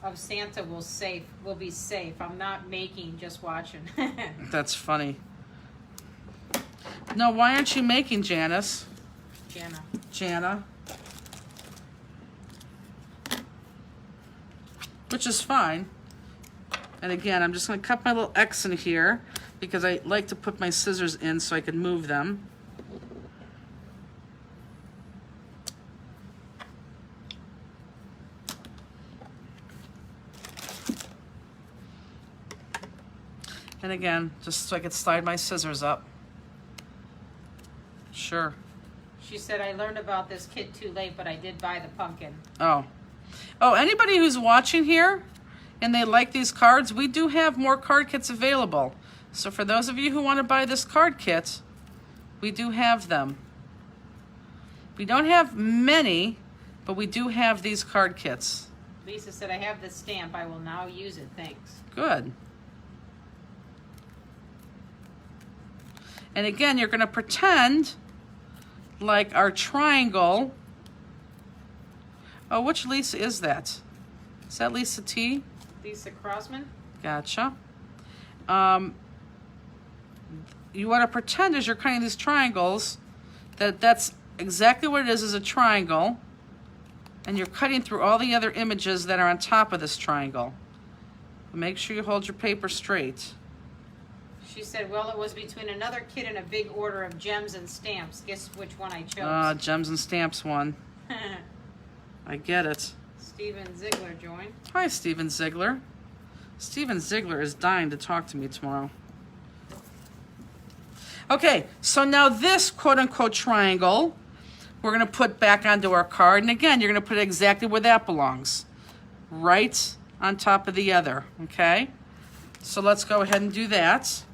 Speaker 2: of Santa will be safe. I'm not making, just watching.
Speaker 1: That's funny. No, why aren't you making, Janice? Jana. Which is fine. And again, I'm just going to cut my little X in here because I like to put my scissors in so I can move them. And again, just so I could slide my scissors up. Sure.
Speaker 2: She said, I learned about this kit too late, but I did buy the pumpkin.
Speaker 1: Oh, anybody who's watching here and they like these cards, we do have more card kits available. So for those of you who want to buy this card kit, we do have them. We don't have many, but we do have these card kits.
Speaker 2: Lisa said, I have the stamp. I will now use it. Thanks.
Speaker 1: Good. And again, you're going to pretend like our triangle. Oh, which Lisa is that? Is that Lisa T?
Speaker 2: Lisa Crossman.
Speaker 1: Gotcha. You want to pretend as you're cutting these triangles that's exactly what it is a triangle. And you're cutting through all the other images that are on top of this triangle. Make sure you hold your paper straight.
Speaker 2: She said, well, it was between another kit and a big order of gems and stamps. Guess which one I chose.
Speaker 1: Gems and stamps one. I get it.
Speaker 2: Steven Ziegler joined.
Speaker 1: Hi, Steven Ziegler. Steven Ziegler is dying to talk to me tomorrow. Okay, so now this quote-unquote triangle, we're going to put back onto our card. And again, you're going to put it exactly where that belongs. Right on top of the other, okay? So let's go ahead and do that.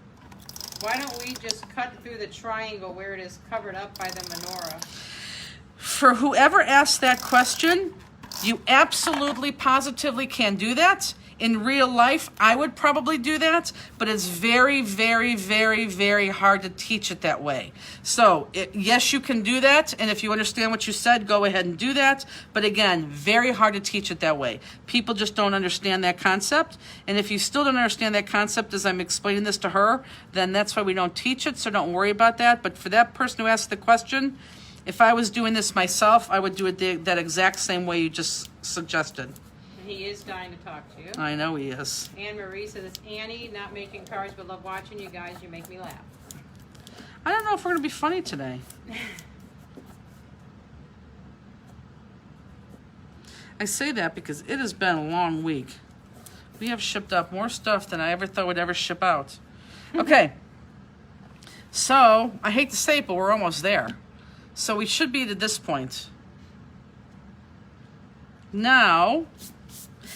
Speaker 2: Why don't we just cut through the triangle where it is covered up by the menorah?
Speaker 1: For whoever asked that question, you absolutely, positively can do that. In real life, I would probably do that, but it's very, very, very, very hard to teach it that way. So, yes, you can do that, and if you understand what you said, go ahead and do that. But again, very hard to teach it that way. People just don't understand that concept, and if you still don't understand that concept as I'm explaining this to her, then that's why we don't teach it, so don't worry about that. But for that person who asked the question, if I was doing this myself, I would do it that exact same way you just suggested.
Speaker 2: He is dying to talk to you.
Speaker 1: I know he is.
Speaker 2: Anne Marie says, it's Annie, not making cards, but love watching you guys. You make me laugh.
Speaker 1: I don't know if we're going to be funny today. I say that because it has been a long week. We have shipped out more stuff than I ever thought would ever ship out. Okay. So, I hate to say it, but we're almost there. So we should be at this point. Now,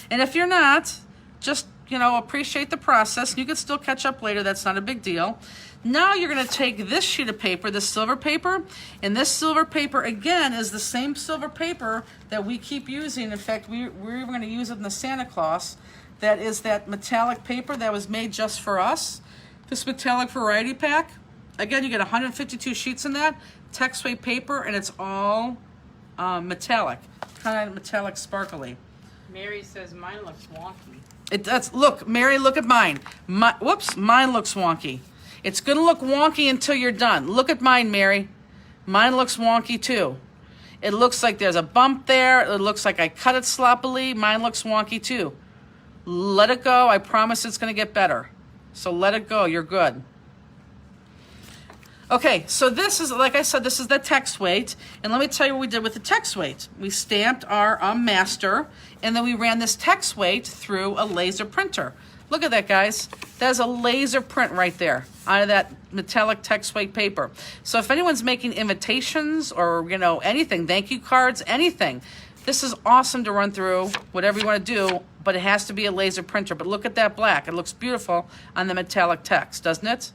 Speaker 1: and if you're not, just, appreciate the process. You can still catch up later. That's not a big deal. Now you're going to take this sheet of paper, this silver paper, and this silver paper, again, is the same silver paper that we keep using. In fact, we're even going to use it in the Santa Claus. That is that metallic paper that was made just for us. This metallic variety pack. Again, you get 152 sheets in that. Textway paper, and it's all metallic. Kind of metallic sparkly.
Speaker 2: Mary says, mine looks wonky.
Speaker 1: Look, Mary, look at mine. Mine looks wonky. It's going to look wonky until you're done. Look at mine, Mary. Mine looks wonky too. It looks like there's a bump there. It looks like I cut it sloppily. Mine looks wonky too. Let it go. I promise it's going to get better. So let it go. You're good. Okay, so this is, like I said, this is the text weight. And let me tell you what we did with the text weight. We stamped our master, and then we ran this text weight through a laser printer. Look at that, guys. That's a laser print right there out of that metallic text weight paper. So if anyone's making invitations or, anything, thank you cards, anything, this is awesome to run through, whatever you want to do, but it has to be a laser printer. But look at that black. It looks beautiful on the metallic text, doesn't it?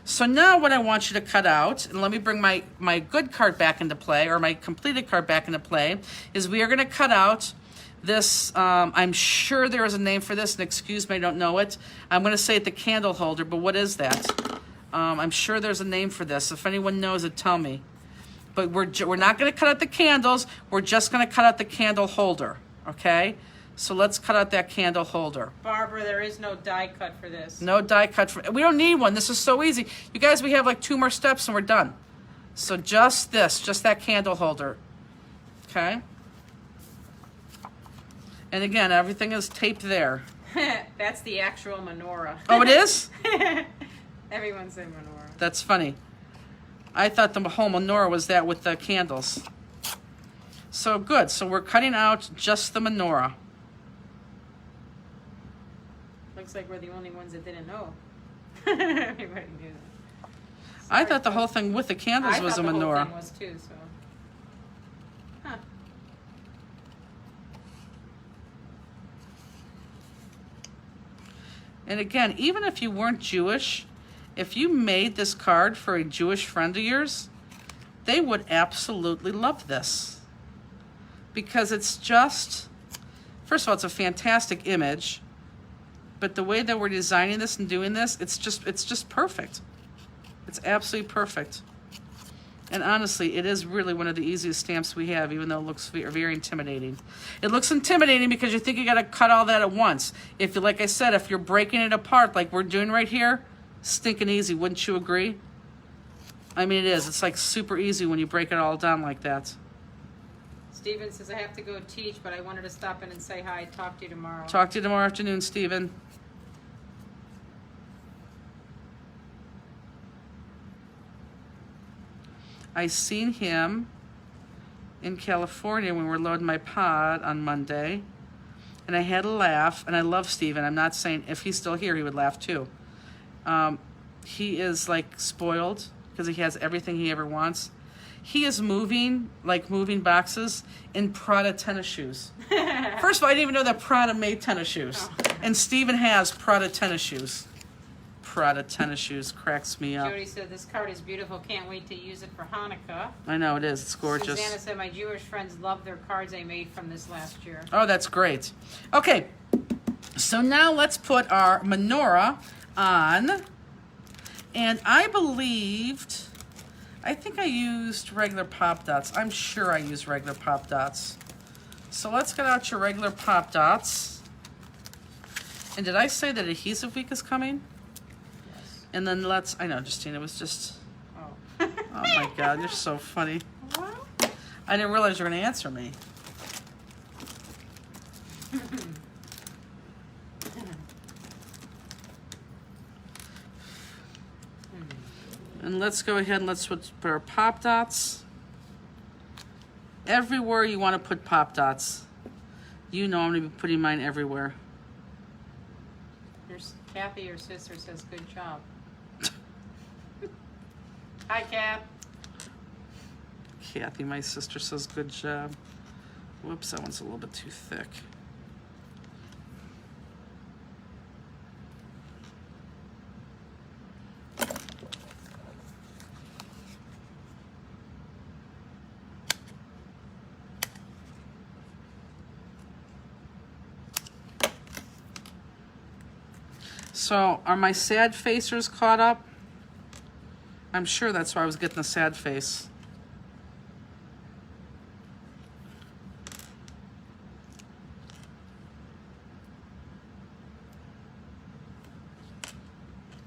Speaker 1: So now what I want you to cut out, and let me bring my good card back into play, or my completed card back into play, is we are going to cut out this, I'm sure there is a name for this, and excuse me, I don't know it. I'm going to say it the candle holder, but what is that? I'm sure there's a name for this. If anyone knows it, tell me. But we're not going to cut out the candles, we're just going to cut out the candle holder, okay? So let's cut out that candle holder.
Speaker 2: Barbara, there is no die cut for this.
Speaker 1: No die cut. We don't need one. This is so easy. You guys, we have like 2 more steps and we're done. So just that candle holder. Okay? And again, everything is taped there.
Speaker 2: That's the actual menorah.
Speaker 1: Oh, it is?
Speaker 2: Everyone say menorah.
Speaker 1: That's funny. I thought the whole menorah was that with the candles. So good. So we're cutting out just the menorah.
Speaker 2: Looks like we're the only ones that didn't know. Everybody knew that.
Speaker 1: I thought the whole thing with the candles was a menorah.
Speaker 2: I thought the whole thing was too, so. Huh.
Speaker 1: And again, even if you weren't Jewish, if you made this card for a Jewish friend of yours, they would absolutely love this. Because it's just, first of all, it's a fantastic image. But the way that we're designing this and doing this, it's just perfect. It's absolutely perfect. And honestly, it is really one of the easiest stamps we have, even though it looks very intimidating. It looks intimidating because you think you got to cut all that at once. If, like I said, if you're breaking it apart like we're doing right here, stinking easy, wouldn't you agree? I mean, it is. It's like super easy when you break it all down like that.
Speaker 2: Steven says, I have to go teach, but I wanted to stop in and say hi. Talk to you tomorrow.
Speaker 1: Talk to you tomorrow afternoon, Steven. I seen him in California when we were loading my pod on Monday, and I had a laugh, and I love Steven. I'm not saying if he's still here, he would laugh too. He is like spoiled because he has everything he ever wants. He is moving like moving boxes in Prada tennis shoes. First of all, I didn't even know that Prada made tennis shoes.
Speaker 2: Oh.
Speaker 1: And Steven has Prada tennis shoes. Prada tennis shoes cracks me up.
Speaker 2: Jody said, this card is beautiful. Can't wait to use it for Hanukkah.
Speaker 1: I know it is. It's gorgeous.
Speaker 2: Susanna said, my Jewish friends love their cards I made from this last year.
Speaker 1: Oh, that's great. Okay, so now let's put our menorah on. And I think I used regular Pop Dots. I'm sure I used regular Pop Dots. So let's get out your regular Pop Dots. And did I say that Adhesive Week is coming?
Speaker 2: Yes.
Speaker 1: And then I know, Justine, it was just,
Speaker 2: Oh.
Speaker 1: oh my God, you're so funny.
Speaker 2: Well,
Speaker 1: I didn't realize you were going to answer me. And let's go ahead and let's put our Pop Dots. Everywhere you want to put Pop Dots. You know I'm going to be putting mine everywhere.
Speaker 2: Kathy, your sister, says, good job. Hi, Kath.
Speaker 1: Kathy, my sister, says good job. Whoops, that one's a little bit too thick. So, are my sad facers caught up? I'm sure that's why I was getting the sad face.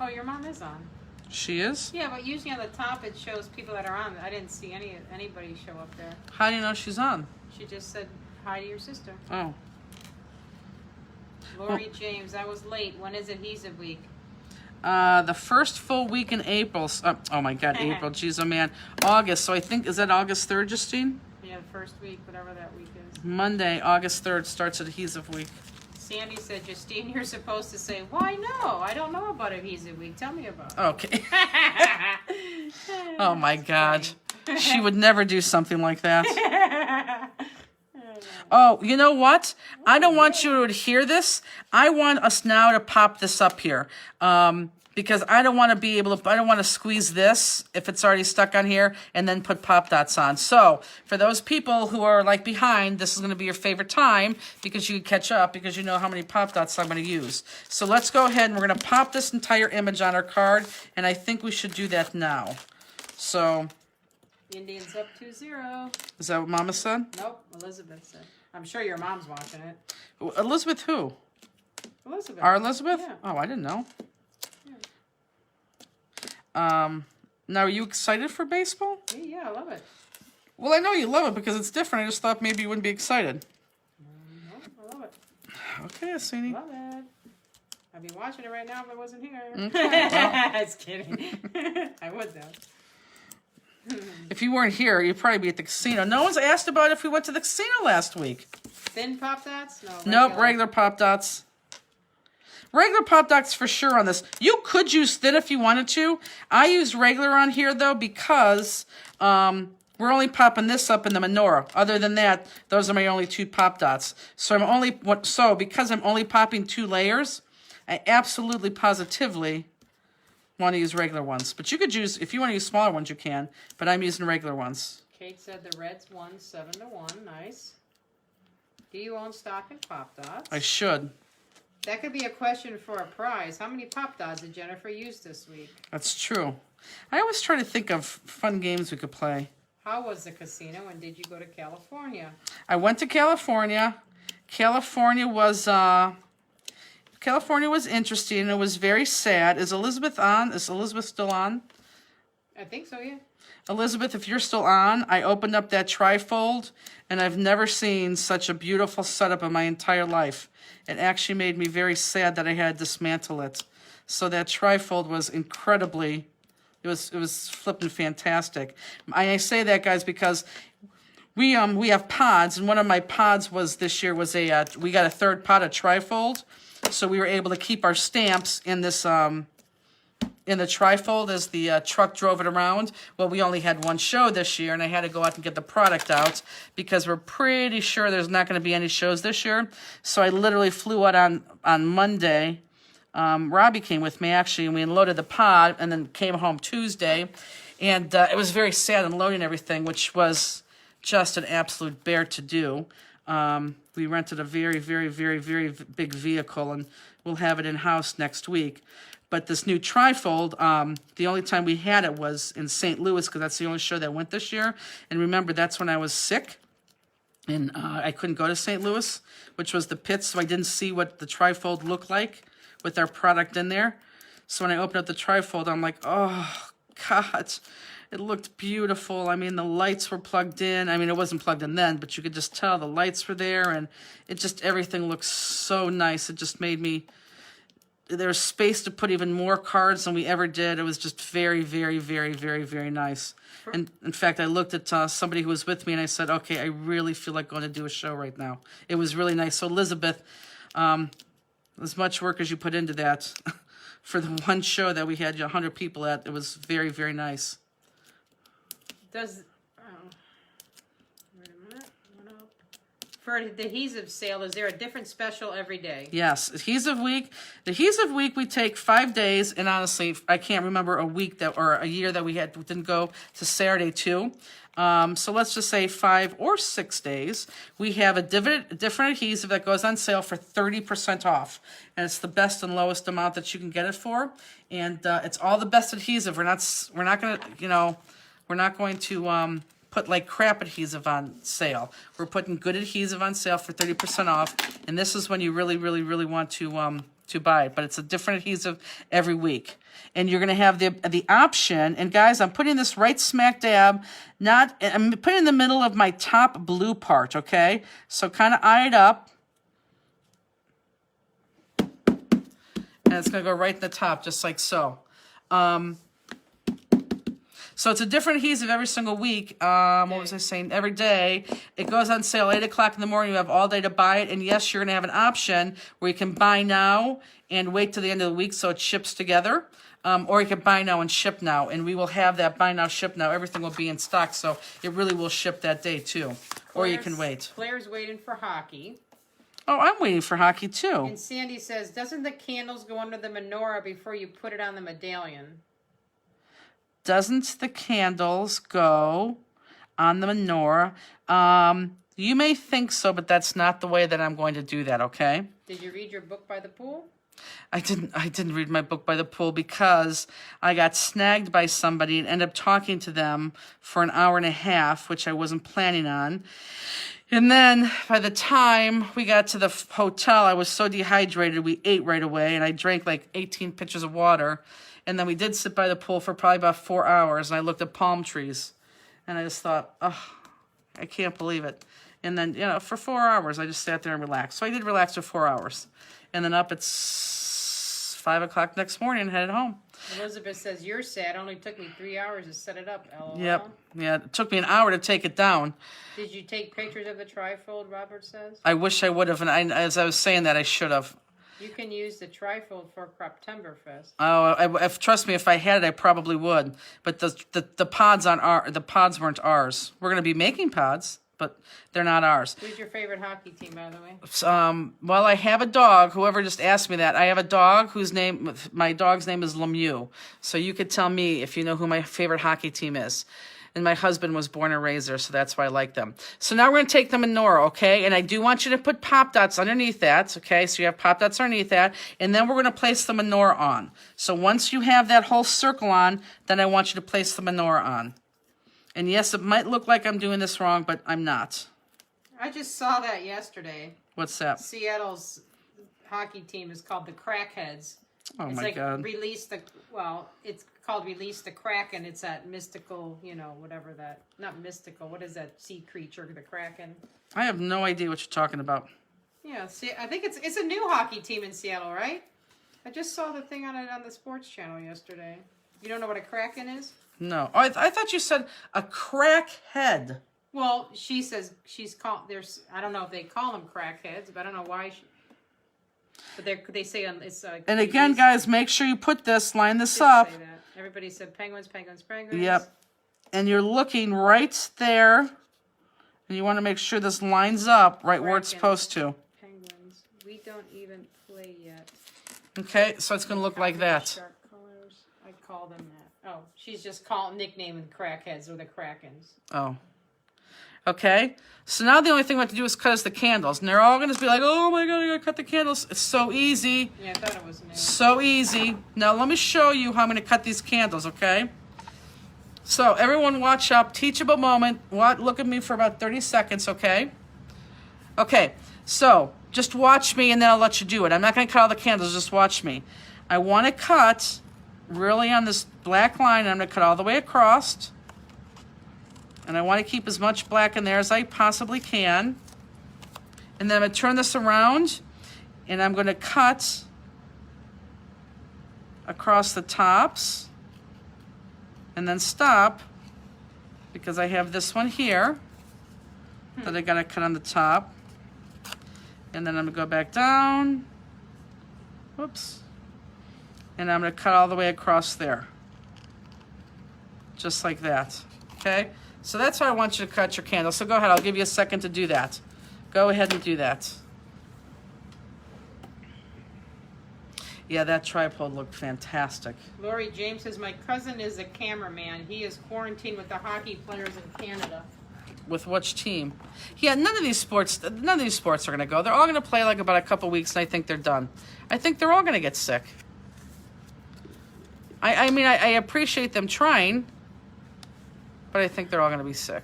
Speaker 2: Oh, your mom is on.
Speaker 1: She is?
Speaker 2: Yeah, but usually on the top it shows people that are on. I didn't see anybody show up there.
Speaker 1: How do you know she's on?
Speaker 2: She just said hi to your sister.
Speaker 1: Oh.
Speaker 2: Lori James, I was late. When is Adhesive Week?
Speaker 1: The first full week in April. Oh my God, April. Jeez, oh man. August. So I think, is that August 3rd, Justine?
Speaker 2: Yeah, the first week, whatever that week is.
Speaker 1: Monday, August 3rd starts Adhesive Week.
Speaker 2: Sandy said, Justine, you're supposed to say, why no? I don't know about Adhesive Week. Tell me about it.
Speaker 1: Okay. Oh my God. She would never do something like that. Oh, you know what? I don't want you to hear this. I want us now to pop this up here. Because I don't want to squeeze this if it's already stuck on here and then put Pop Dots on. So for those people who are like behind, this is going to be your favorite time because you can catch up because you know how many Pop Dots I'm going to use. So let's go ahead and we're going to pop this entire image on our card. And I think we should do that now. So.
Speaker 2: Indians up 2-0.
Speaker 1: Is that what Mama said?
Speaker 2: Nope, Elizabeth said. I'm sure your mom's watching it.
Speaker 1: Elizabeth who?
Speaker 2: Elizabeth.
Speaker 1: Our Elizabeth?
Speaker 2: Yeah.
Speaker 1: Oh, I didn't know. Now, are you excited for baseball?
Speaker 2: Yeah, I love it.
Speaker 1: Well, I know you love it because it's different. I just thought maybe you wouldn't be excited.
Speaker 2: No, I love it.
Speaker 1: Okay, Asini.
Speaker 2: Love it. I'd be watching it right now if I wasn't here.
Speaker 1: Okay, well.
Speaker 2: Just kidding. I would, though.
Speaker 1: If you weren't here, you'd probably be at the casino. No one's asked about if we went to the casino last week.
Speaker 2: Thin Pop Dots? No.
Speaker 1: Nope, regular Pop Dots. Regular Pop Dots for sure on this. You could use thin if you wanted to. I used regular on here, though, because we're only popping this up in the menorah. Other than that, those are my only 2 Pop Dots. So because I'm only popping 2 layers, I absolutely positively want to use regular ones. But you could use, if you want to use smaller ones, you can. But I'm using regular ones.
Speaker 2: Kate said the Reds won 7-1. Nice. Do you own stock in Pop Dots?
Speaker 1: I should.
Speaker 2: That could be a question for a prize. How many Pop Dots did Jennifer use this week?
Speaker 1: That's true. I always try to think of fun games we could play.
Speaker 2: How was the casino and did you go to California?
Speaker 1: I went to California. California was interesting. It was very sad. Is Elizabeth on? Is Elizabeth still on?
Speaker 2: I think so, yeah.
Speaker 1: Elizabeth, if you're still on, I opened up that trifold, and I've never seen such a beautiful setup in my entire life. It actually made me very sad that I had to dismantle it. So that trifold was incredibly, it was flipping fantastic. I say that, guys, because we have pods, and one of my pods was this year was we got a 3rd pod of trifold, so we were able to keep our stamps in this in the trifold as the truck drove it around. Well, we only had one show this year, and I had to go out and get the product out because we're pretty sure there's not going to be any shows this year. So I literally flew out on Monday. Robbie came with me, actually, and we unloaded the pod and then came home Tuesday. And it was very sad unloading everything, which was just an absolute bear to do. We rented a very, very, very, very big vehicle, and we'll have it in-house next week. But this new trifold, the only time we had it was in St. Louis, because that's the only show that went this year. And remember, that's when I was sick, and I couldn't go to St. Louis, which was the pits, so I didn't see what the trifold looked like with our product in there. So when I opened up the trifold, I'm like, oh, God, it looked beautiful. I mean, the lights were plugged in. I mean, it wasn't plugged in then, but you could just tell the lights were there, and it just, everything looked so nice. It just made me... There was space to put even more cards than we ever did. It was just very, very, very, very, very nice. And in fact, I looked at somebody who was with me and I said, okay, I really feel like going to do a show right now. It was really nice. So Elizabeth, as much work as you put into that for the one show that we had 100 people at, it was very, very nice.
Speaker 2: Does, wait a minute, for the adhesive sale, is there a different special every day?
Speaker 1: Yes, adhesive week. The adhesive week we take 5 days, and honestly, I can't remember a week that or a year that we didn't go to Saturday too. So let's just say 5 or 6 days. We have a different adhesive that goes on sale for 30% off, and it's the best and lowest amount that you can get it for. And it's all the best adhesive. We're not going to put like crap adhesive on sale. We're putting good adhesive on sale for 30% off, and this is when you really, really, really want to buy it. But it's a different adhesive every week, and you're going to have the option. And guys, I'm putting this right smack dab. I'm putting in the middle of my top blue part. Okay, so kind of eye it up, and it's going to go right in the top, just like so. So it's a different adhesive every single week. What was I saying? Every day. It goes on sale 8 o'clock in the morning. You have all day to buy it. And yes, you're going to have an option where you can buy now and wait till the end of the week so it ships together. Or you can buy now and ship now. And we will have that buy now, ship now. Everything will be in stock. So it really will ship that day too. Or you can wait.
Speaker 2: Claire's waiting for hockey.
Speaker 1: Oh, I'm waiting for hockey too.
Speaker 2: And Sandy says, doesn't the candles go under the menorah before you put it on the medallion?
Speaker 1: Doesn't the candles go on the menorah? You may think so, but that's not the way that I'm going to do that, okay?
Speaker 2: Did you read your book by the pool?
Speaker 1: I didn't read my book by the pool because I got snagged by somebody and ended up talking to them for an hour and a half, which I wasn't planning on. And then by the time we got to the hotel, I was so dehydrated, we ate right away, and I drank like 18 pitchers of water. And then we did sit by the pool for probably about 4 hours, and I looked at palm trees. And I just thought, oh, I can't believe it. And then, for 4 hours, I just sat there and relaxed. So I did relax for 4 hours. And then up at 5 o'clock next morning and headed home.
Speaker 2: Elizabeth says, you're sad. It only took me 3 hours to set it up, LOL.
Speaker 1: Yep. Yeah, it took me an hour to take it down.
Speaker 2: Did you take pictures of the trifold, Robert says?
Speaker 1: I wish I would have, and as I was saying that, I should have.
Speaker 2: You can use the trifold for Croptemberfest.
Speaker 1: Oh, trust me, if I had it, I probably would. But the pods weren't ours. We're going to be making pods, but they're not ours.
Speaker 2: Who's your favorite hockey team, by the way?
Speaker 1: Well, I have a dog. Whoever just asked me that, I have a dog my dog's name is Lemieux. So you could tell me if you know who my favorite hockey team is. And my husband was born and raised there, so that's why I like them. So now we're going to take the menorah, okay? And I do want you to put Pop Dots underneath that, okay? So you have Pop Dots underneath that. And then we're going to place the menorah on. So once you have that whole circle on, then I want you to place the menorah on. And yes, it might look like I'm doing this wrong, but I'm not.
Speaker 2: I just saw that yesterday.
Speaker 1: What's that?
Speaker 2: Seattle's hockey team is called the Crackheads.
Speaker 1: Oh,
Speaker 2: it's
Speaker 1: my
Speaker 2: like
Speaker 1: God.
Speaker 2: It's called Release the Kraken. It's that mystical, whatever that, not mystical, what is that sea creature, the Kraken?
Speaker 1: I have no idea what you're talking about.
Speaker 2: Yeah, see, I think it's a new hockey team in Seattle, right? I just saw the thing on the sports channel yesterday. You don't know what a Kraken is?
Speaker 1: No. Oh, I thought you said a crackhead.
Speaker 2: Well, she says she's called, I don't know if they call them crackheads, but I don't know why But they say on it's.
Speaker 1: And again, guys, make sure you put this, line this
Speaker 2: They
Speaker 1: up.
Speaker 2: say that. Everybody said penguins, penguins, penguins.
Speaker 1: Yep. And you're looking right there. And you want to make sure this lines up right where it's supposed to.
Speaker 2: Penguins. We don't even play yet.
Speaker 1: Okay, so it's going to look like that.
Speaker 2: Shark colors. I call them that. Oh, she's just nicknaming crackheads or the Krakens.
Speaker 1: Oh. Okay, so now the only thing we have to do is cut us the candles. And they're all going to be like, oh my God, I got to cut the candles. It's so easy.
Speaker 2: Yeah, I thought it was new.
Speaker 1: So easy. Now let me show you how I'm going to cut these candles, okay? So everyone watch up, teachable moment. Look at me for about 30 seconds, okay? Okay, so just watch me and then I'll let you do it. I'm not going to cut all the candles, just watch me. I want to cut really on this black line. And I'm going to cut all the way across. And I want to keep as much black in there as I possibly can. And then I'm going to turn this around and I'm going to cut across the tops and then stop because I have this one here that I got to cut on the top. And then I'm going to go back down. Whoops. And I'm going to cut all the way across there. Just like that. Okay? So that's how I want you to cut your candle. So go ahead, I'll give you a second to do that. Go ahead and do that. Yeah, that tripod looked fantastic.
Speaker 2: Lori James says, my cousin is a cameraman. He is quarantined with the hockey players in Canada.
Speaker 1: With which team? Yeah, none of these sports are going to go. They're all going to play like about a couple weeks, and I think they're done. I think they're all going to get sick. I mean, I appreciate them trying, but I think they're all going to be sick.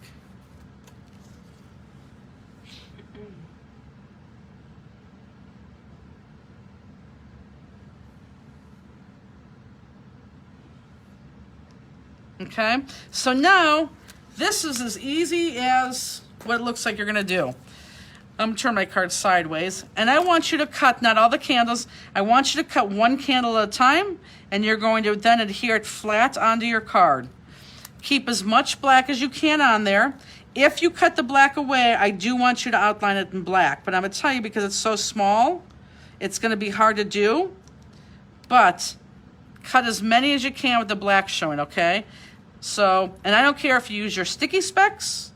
Speaker 1: Okay, so now this is as easy as what it looks like you're going to do. I'm going to turn my card sideways, and I want you to cut not all the candles. I want you to cut one candle at a time, and you're going to then adhere it flat onto your card. Keep as much black as you can on there. If you cut the black away, I do want you to outline it in black, but I'm going to tell you because it's so small, it's going to be hard to do, but cut as many as you can with the black showing, okay? So, and I don't care if you use your sticky specs.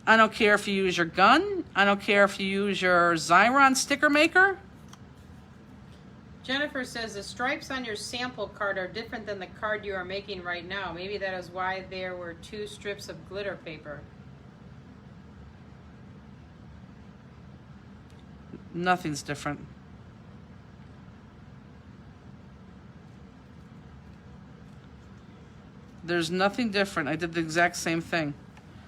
Speaker 1: I don't care if you use your gun. I don't care if you use your Xyron sticker maker.
Speaker 2: Jennifer says the stripes on your sample card are different than the card you are making right now. Maybe that is why there were 2 strips of glitter paper.
Speaker 1: Nothing's different. There's nothing different. I did the exact same thing.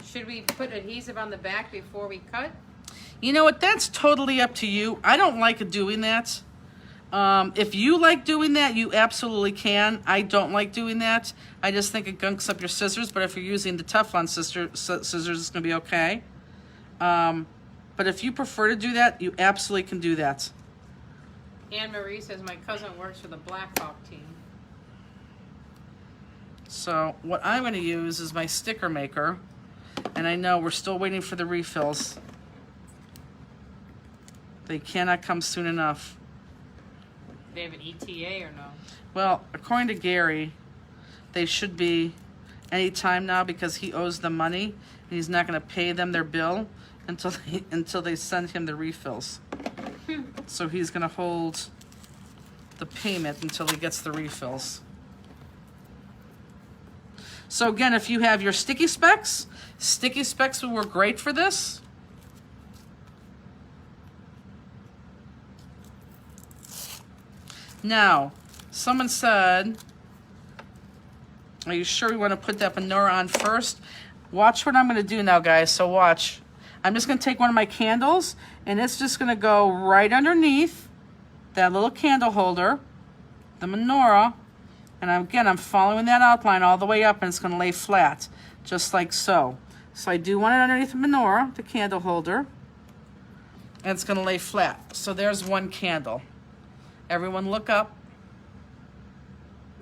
Speaker 2: Should we put adhesive on the back before we cut?
Speaker 1: You know what? That's totally up to you. I don't like doing that. If you like doing that, you absolutely can. I don't like doing that. I just think it gunks up your scissors, but if you're using the Teflon scissors, it's going to be okay. But if you prefer to do that, you absolutely can do that.
Speaker 2: Anne Marie says my cousin works for the Blackhawk team.
Speaker 1: So what I'm going to use is my sticker maker, and I know we're still waiting for the refills. They cannot come soon enough.
Speaker 2: They have an ETA or no?
Speaker 1: Well, according to Gary, they should be any time now because he owes them money, and he's not going to pay them their bill until they send him the refills. So he's going to hold the payment until he gets the refills. So again, if you have your sticky specs will work great for this. Now, someone said, are you sure we want to put that menorah on first? Watch what I'm going to do now, guys. So watch. I'm just going to take one of my candles, and it's just going to go right underneath that little candle holder, the menorah. And I'm following that outline all the way up, and it's going to lay flat, just like so. So I do want it underneath the menorah, the candle holder, and it's going to lay flat. So there's one candle. Everyone look up.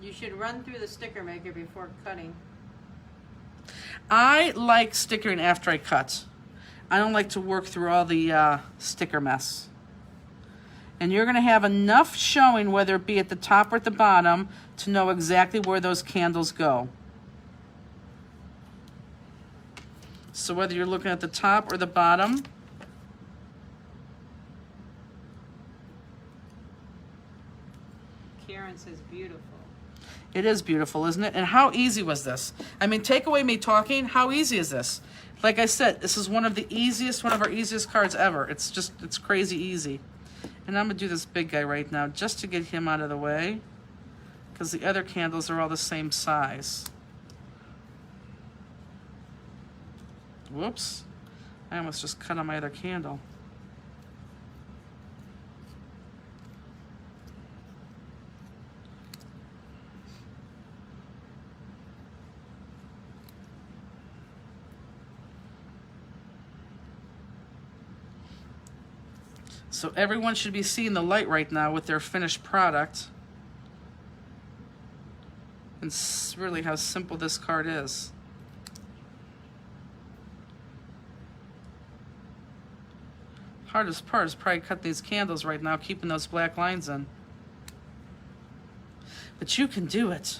Speaker 2: You should run through the sticker maker before cutting.
Speaker 1: I like stickering after I cut. I don't like to work through all the sticker mess. And you're going to have enough showing, whether it be at the top or at the bottom, to know exactly where those candles go. So whether you're looking at the top or the bottom,
Speaker 2: Karen says beautiful.
Speaker 1: it is beautiful, isn't it? And how easy was this? I mean, take away me talking, how easy is this? Like I said, this is one of our easiest cards ever. It's crazy easy. And I'm gonna do this big guy right now just to get him out of the way, because the other candles are all the same size. Whoops, I almost just cut on my other candle. So everyone should be seeing the light right now with their finished product. And really how simple this card is. Hardest part is probably cutting these candles right now, keeping those black lines in. But you can do it.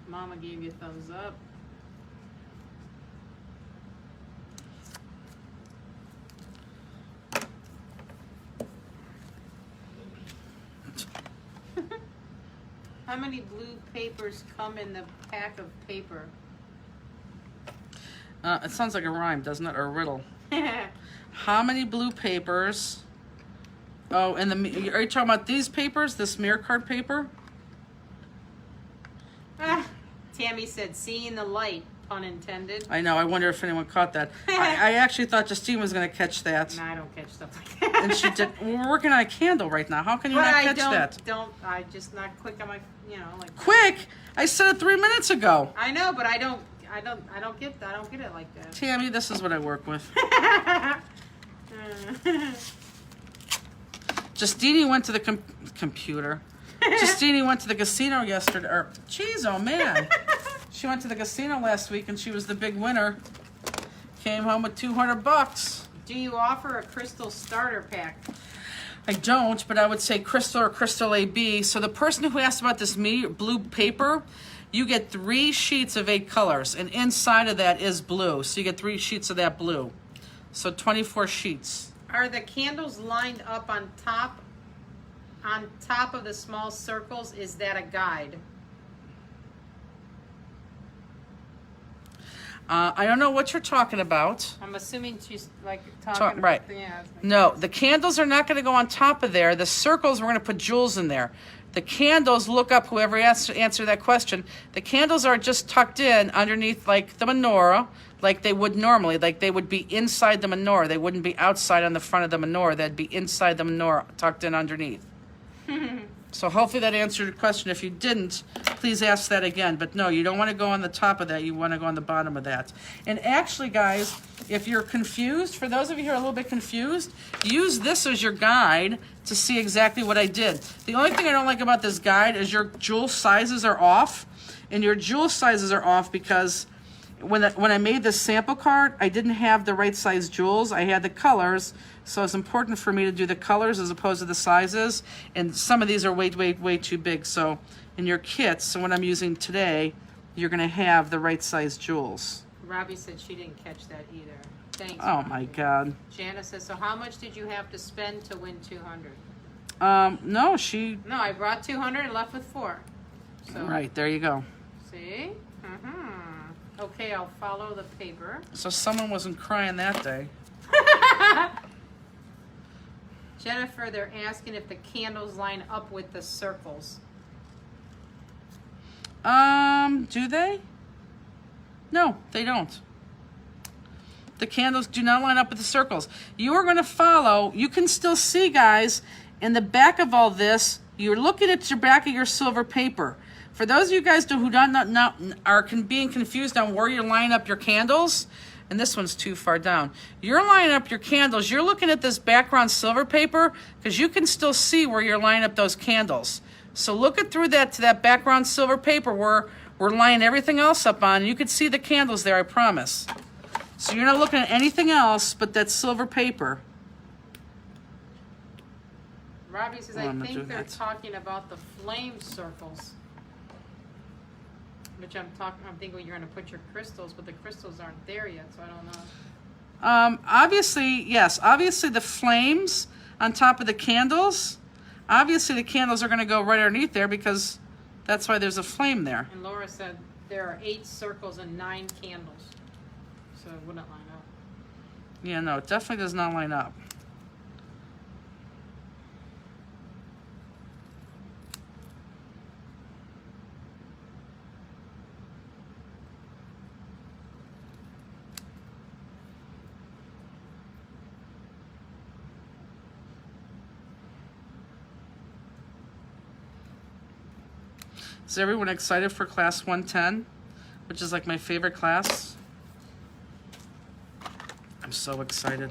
Speaker 2: Mama gave you a thumbs up. How many blue papers come in the pack of paper?
Speaker 1: It sounds like a rhyme, doesn't it? Or a riddle. How many blue papers? Oh, and are you talking about these papers? This mirror card paper?
Speaker 2: Tammy said, seeing the light, pun intended.
Speaker 1: I know. I wonder if anyone caught that. I actually thought Justine was going to catch that.
Speaker 2: No, I don't catch stuff like that.
Speaker 1: And she did. We're working on a candle right now. How can you
Speaker 2: But
Speaker 1: not
Speaker 2: I
Speaker 1: catch that?
Speaker 2: I just not quick on my, like.
Speaker 1: Quick! I said it 3 minutes ago.
Speaker 2: I know, but I don't get it like that.
Speaker 1: Tammy, this is what I work with. Justine went to the computer. Justine went to the casino yesterday. Jeez, oh man. She went to the casino last week and she was the big winner. Came home with $200.
Speaker 2: Do you offer a crystal starter pack?
Speaker 1: I don't, but I would say crystal or crystal AB. So the person who asked about this blue paper, you get 3 sheets of 8 colors, and inside of that is blue. So you get 3 sheets of that blue. So 24 sheets.
Speaker 2: Are the candles lined up on top of the small circles? Is that a guide?
Speaker 1: I don't know what you're talking about.
Speaker 2: I'm assuming she's like talking
Speaker 1: Right.
Speaker 2: Yeah,
Speaker 1: No, the candles are not going to go on top of there. The circles, we're going to put jewels in there. The candles, look up whoever answered that question. The candles are just tucked in underneath like the menorah, like they would normally. Like they would be inside the menorah. They wouldn't be outside on the front of the menorah. They'd be inside the menorah, tucked in underneath. So hopefully that answered your question. If you didn't, please ask that again. But no, you don't want to go on the top of that. You want to go on the bottom of that. And actually, guys, if you're confused, for those of you who are a little bit confused, use this as your guide to see exactly what I did. The only thing I don't like about this guide is your jewel sizes are off. And your jewel sizes are off because when I made this sample card, I didn't have the right size jewels. I had the colors, so it's important for me to do the colors as opposed to the sizes. And some of these are way too big. So in your kits, so what I'm using today, you're going to have the right size jewels.
Speaker 2: Robbie said she didn't catch that either. Thanks.
Speaker 1: Oh
Speaker 2: Robbie.
Speaker 1: my God.
Speaker 2: Janice says, so how much did you have to spend to win 200?
Speaker 1: No,
Speaker 2: No, I brought 200 and left with 4. So,
Speaker 1: right, there you go.
Speaker 2: See? Okay, I'll follow the paper.
Speaker 1: So someone wasn't crying that day.
Speaker 2: Jennifer, they're asking if the candles line up with the circles.
Speaker 1: Do they? No, they don't. The candles do not line up with the circles. You are going to follow, you can still see, guys, in the back of all this, you're looking at your back of your silver paper. For those of you guys who are being confused on where you line up your candles, and this one's too far down. You're lining up your candles. You're looking at this background silver paper because you can still see where you're lining up those candles. So look it through that to that background silver paper where we're lining everything else up on. You can see the candles there, I promise. So you're not looking at anything else but that silver paper.
Speaker 2: Robbie says, I think they're talking about the flame circles. Which I'm thinking you're going to put your crystals, but the crystals aren't there yet, so I don't know.
Speaker 1: Obviously, yes. Obviously, the flames on top of the candles. Obviously, the candles are going to go right underneath there because that's why there's a flame there.
Speaker 2: And Laura said there are 8 circles and 9 candles, so it wouldn't line up.
Speaker 1: Yeah, no, it definitely does not line up. Is everyone excited for class 110, which is like my favorite class? I'm so excited.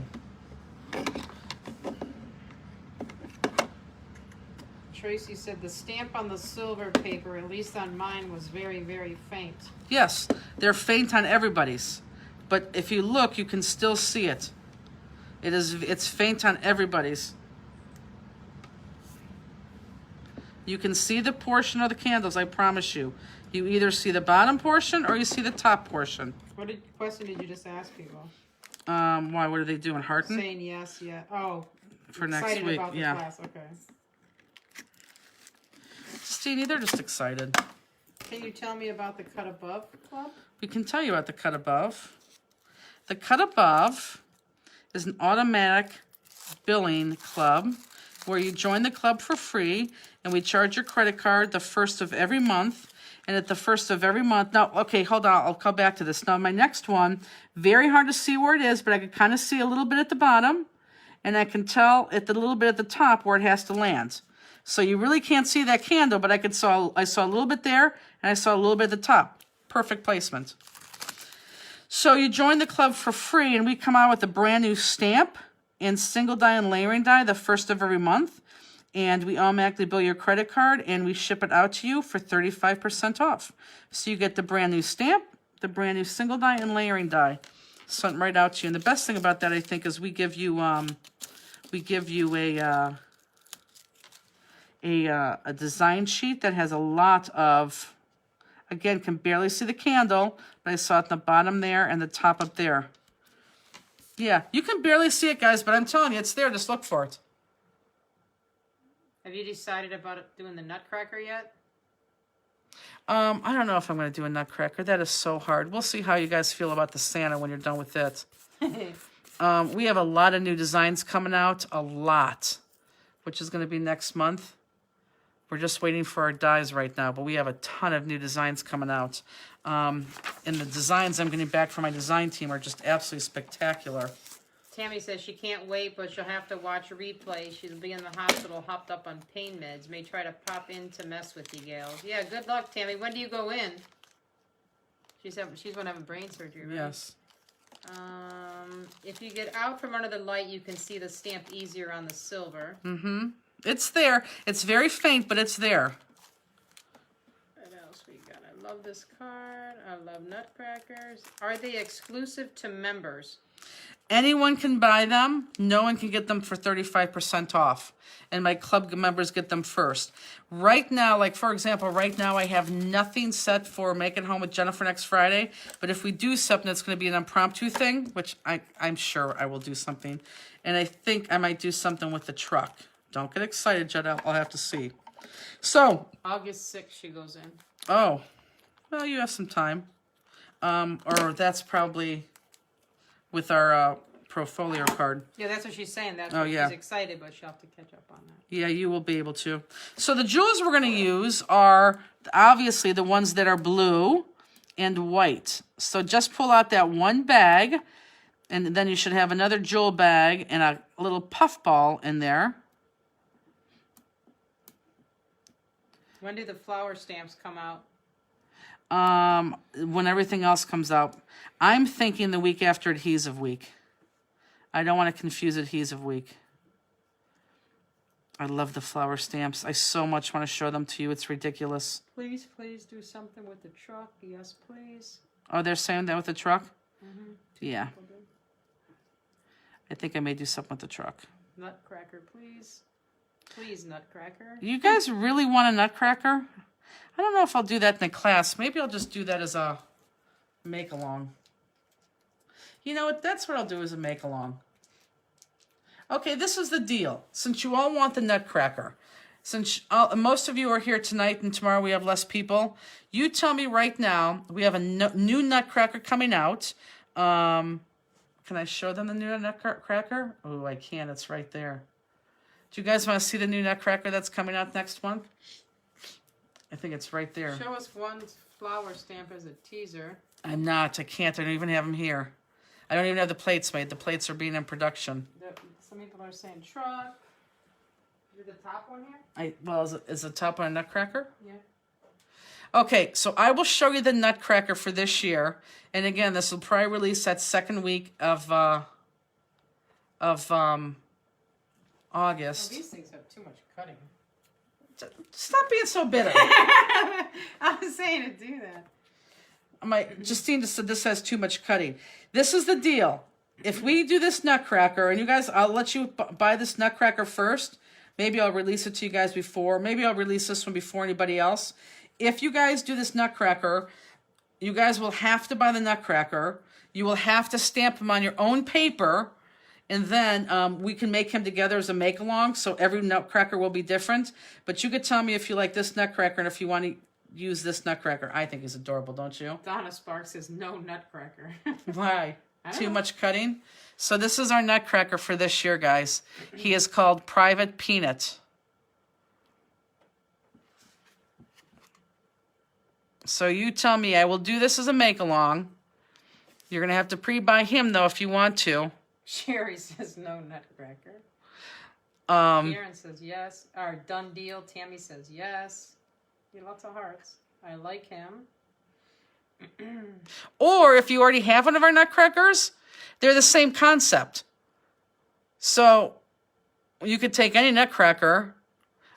Speaker 2: Tracy said the stamp on the silver paper, at least on mine, was very, very faint.
Speaker 1: Yes, they're faint on everybody's. But if you look, you can still see it. It's faint on everybody's. You can see the portion of the candles, I promise you. You either see the bottom portion or you see the top portion.
Speaker 2: What question did you just ask people?
Speaker 1: Why, what are they doing, Harton?
Speaker 2: Saying yes, yeah. Oh,
Speaker 1: for next week,
Speaker 2: about the
Speaker 1: yeah.
Speaker 2: class, okay.
Speaker 1: Steenie, they're just excited.
Speaker 2: Can you tell me about the Cut Above Club?
Speaker 1: We can tell you about the Cut Above. The Cut Above is an automatic billing club where you join the club for free and we charge your credit card the first of every month. And at the first of every month, now, okay, hold on, I'll come back to this. Now, my next one, very hard to see where it is, but I can kind of see a little bit at the bottom, and I can tell at the little bit at the top where it has to land. So you really can't see that candle, but I saw a little bit there, and I saw a little bit at the top. Perfect placement. So you join the club for free, and we come out with a brand new stamp and single die and layering die the first of every month. And we automatically bill your credit card, and we ship it out to you for 35% off. So you get the brand new stamp, the brand new single die and layering die sent right out to you. And the best thing about that, I think, is we give you a design sheet that has a lot of, again, can barely see the candle, but I saw it at the bottom there and the top up there. Yeah, you can barely see it, guys, but I'm telling you, it's there. Just look for it.
Speaker 2: Have you decided about doing the Nutcracker yet?
Speaker 1: I don't know if I'm going to do a Nutcracker. That is so hard. We'll see how you guys feel about the Santa when you're done with it. We have a lot of new designs coming out. A lot. Which is going to be next month. We're just waiting for our dies right now. But we have a ton of new designs coming out. And the designs I'm getting back from my design team are just absolutely spectacular.
Speaker 2: Tammy says she can't wait, but she'll have to watch a replay. She'll be in the hospital, hopped up on pain meds. May try to pop in to mess with you, gals. Yeah, good luck, Tammy. When do you go in? She's going to have a brain surgery, right?
Speaker 1: Yes.
Speaker 2: If you get out from under the light, you can see the stamp easier on the silver.
Speaker 1: Mm-hmm. It's there. It's very faint, but it's there.
Speaker 2: What else we got? I love this card. I love Nutcrackers. Are they exclusive to members?
Speaker 1: Anyone can buy them. No one can get them for 35% off. And my club members get them first. Right now, like for example, right now I have nothing set for Make It Home with Jennifer next Friday. But if we do something, it's going to be an impromptu thing, which I'm sure I will do something. And I think I might do something with the truck. Don't get excited, Jed. I'll have to see. So.
Speaker 2: August 6th she goes in.
Speaker 1: Oh. Well, you have some time. Or that's probably with our portfolio card.
Speaker 2: Yeah, that's what she's saying. That's
Speaker 1: oh,
Speaker 2: what
Speaker 1: yeah.
Speaker 2: She's excited, but she'll have to catch up on that.
Speaker 1: Yeah, you will be able to. So the jewels we're going to use are obviously the ones that are blue and white. So just pull out that one bag, and then you should have another jewel bag and a little puff ball in there.
Speaker 2: When do the flower stamps come out?
Speaker 1: when everything else comes out. I'm thinking the week after Adhesive Week. I don't want to confuse Adhesive Week. I love the flower stamps. I so much want to show them to you. It's ridiculous.
Speaker 2: Please do something with the truck. Yes, please.
Speaker 1: Oh, they're saying that with the truck? Yeah. I think I may do something with the truck.
Speaker 2: Nutcracker, please. Please, Nutcracker.
Speaker 1: You guys really want a Nutcracker? I don't know if I'll do that in the class. Maybe I'll just do that as a make-along. You know what? That's what I'll do as a make-along. Okay, this is the deal. Since you all want the Nutcracker, since most of you are here tonight and tomorrow we have less people, you tell me right now, we have a new Nutcracker coming out. Can I show them the new Nutcracker? Oh, I can. It's right there. Do you guys want to see the new Nutcracker that's coming out next month? I think it's right there.
Speaker 2: Show us one flower stamp as a teaser.
Speaker 1: I'm not. I can't. I don't even have them here. I don't even have the plates made. The plates are being in production.
Speaker 2: Some people are saying truck. Is the top one here?
Speaker 1: Is the top one a Nutcracker?
Speaker 2: Yeah.
Speaker 1: Okay, so I will show you the Nutcracker for this year. And again, this will probably release that second week of August.
Speaker 2: Oh, these things have too much cutting.
Speaker 1: Stop being so bitter.
Speaker 2: I was saying to do that.
Speaker 1: Justine just said this has too much cutting. This is the deal. If we do this Nutcracker, and you guys, I'll let you buy this Nutcracker first. Maybe I'll release it to you guys before. Maybe I'll release this one before anybody else. If you guys do this Nutcracker, you guys will have to buy the Nutcracker. You will have to stamp him on your own paper. And then we can make him together as a make-along. So every Nutcracker will be different. But you could tell me if you like this Nutcracker and if you want to use this Nutcracker. I think he's adorable, don't you?
Speaker 2: Donna Sparks says no Nutcracker.
Speaker 1: Why? Too
Speaker 2: know.
Speaker 1: Much cutting? So this is our Nutcracker for this year, guys. He is called Private Peanut. So you tell me. I will do this as a make-along. You're going to have to pre-buy him, though, if you want to.
Speaker 2: Sherry says no Nutcracker. Karen says yes. Or done deal. Tammy says yes. Lots of hearts. I like him.
Speaker 1: Or if you already have one of our Nutcrackers, they're the same concept. So you could take any Nutcracker.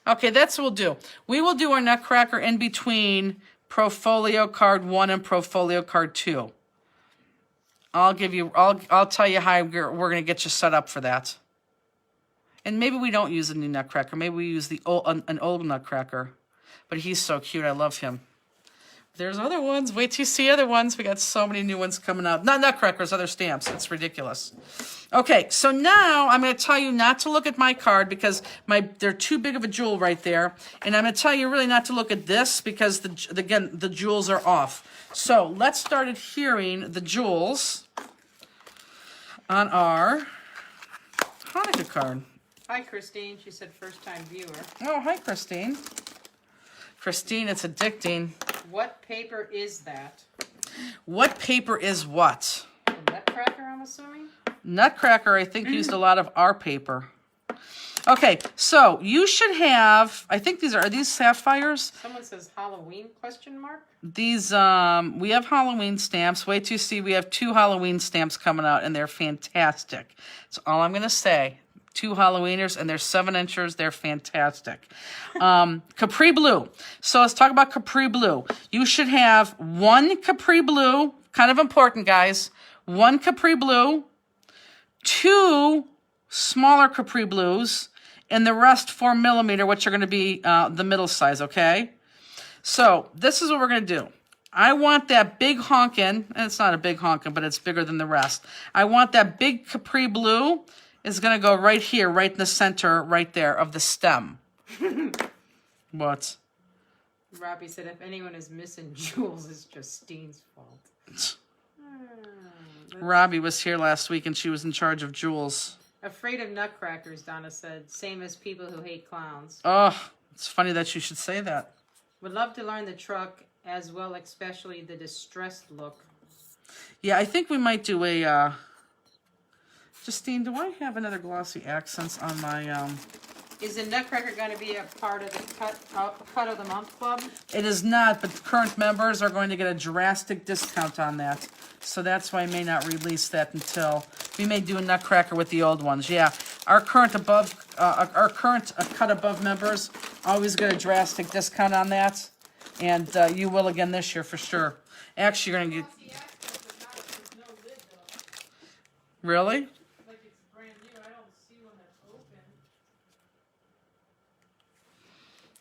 Speaker 1: Okay, that's what we'll do. We will do our Nutcracker in between Profolio Card 1 and Profolio Card 2. I'll tell you how we're going to get you set up for that. And maybe we don't use a new Nutcracker. Maybe we use an old Nutcracker. But he's so cute. I love him. There's other ones. Wait till you see other ones. We got so many new ones coming out. Not Nutcrackers, other stamps. It's ridiculous. Okay, so now I'm going to tell you not to look at my card because they're too big of a jewel right there. And I'm going to tell you really not to look at this because, again, the jewels are off. So let's start adhering the jewels on our Hanukkah card.
Speaker 2: Hi, Christine. She said first-time viewer.
Speaker 1: Oh, hi, Christine. Christine, it's addicting.
Speaker 2: What paper is that?
Speaker 1: What paper is what?
Speaker 2: The Nutcracker, I'm assuming?
Speaker 1: Nutcracker, I think, used a lot of our paper. Okay, so you should have, I think are these sapphires?
Speaker 2: Someone says Halloween, question mark?
Speaker 1: These, we have Halloween stamps. Wait till you see, we have 2 Halloween stamps coming out, and they're fantastic. That's all I'm going to say. 2 Halloweeners, and they're 7-inchers. They're fantastic. Capri Blue. So let's talk about Capri Blue. You should have 1 Capri Blue, kind of important, guys. 1 Capri Blue, 2 smaller Capri Blues, and the rest 4mm, which are going to be the middle size, okay? So this is what we're going to do. I want that big honkin', and it's not a big honkin', but it's bigger than the rest. I want that big Capri Blue is going to go right here, right in the center, right there of the stem. What?
Speaker 2: Robbie said if anyone is missing jewels, it's Justine's fault.
Speaker 1: Robbie was here last week, and she was in charge of jewels.
Speaker 2: Afraid of Nutcrackers, Donna said. Same as people who hate clowns.
Speaker 1: Oh, it's funny that you should say that.
Speaker 2: Would love to learn the truck as well, especially the distressed look.
Speaker 1: Yeah, I think we might do a... Justine, do I have another glossy accents on my
Speaker 2: Is the Nutcracker going to be a part of the cut of the month club?
Speaker 1: It is not, but current members are going to get a drastic discount on that. So that's why I may not release that until, we may do a Nutcracker with the old ones. Yeah, our current cut above members always get a drastic discount on that. And you will again this year for sure. Actually, you're going to get, really?
Speaker 2: Like it's brand new. I don't see one that's open.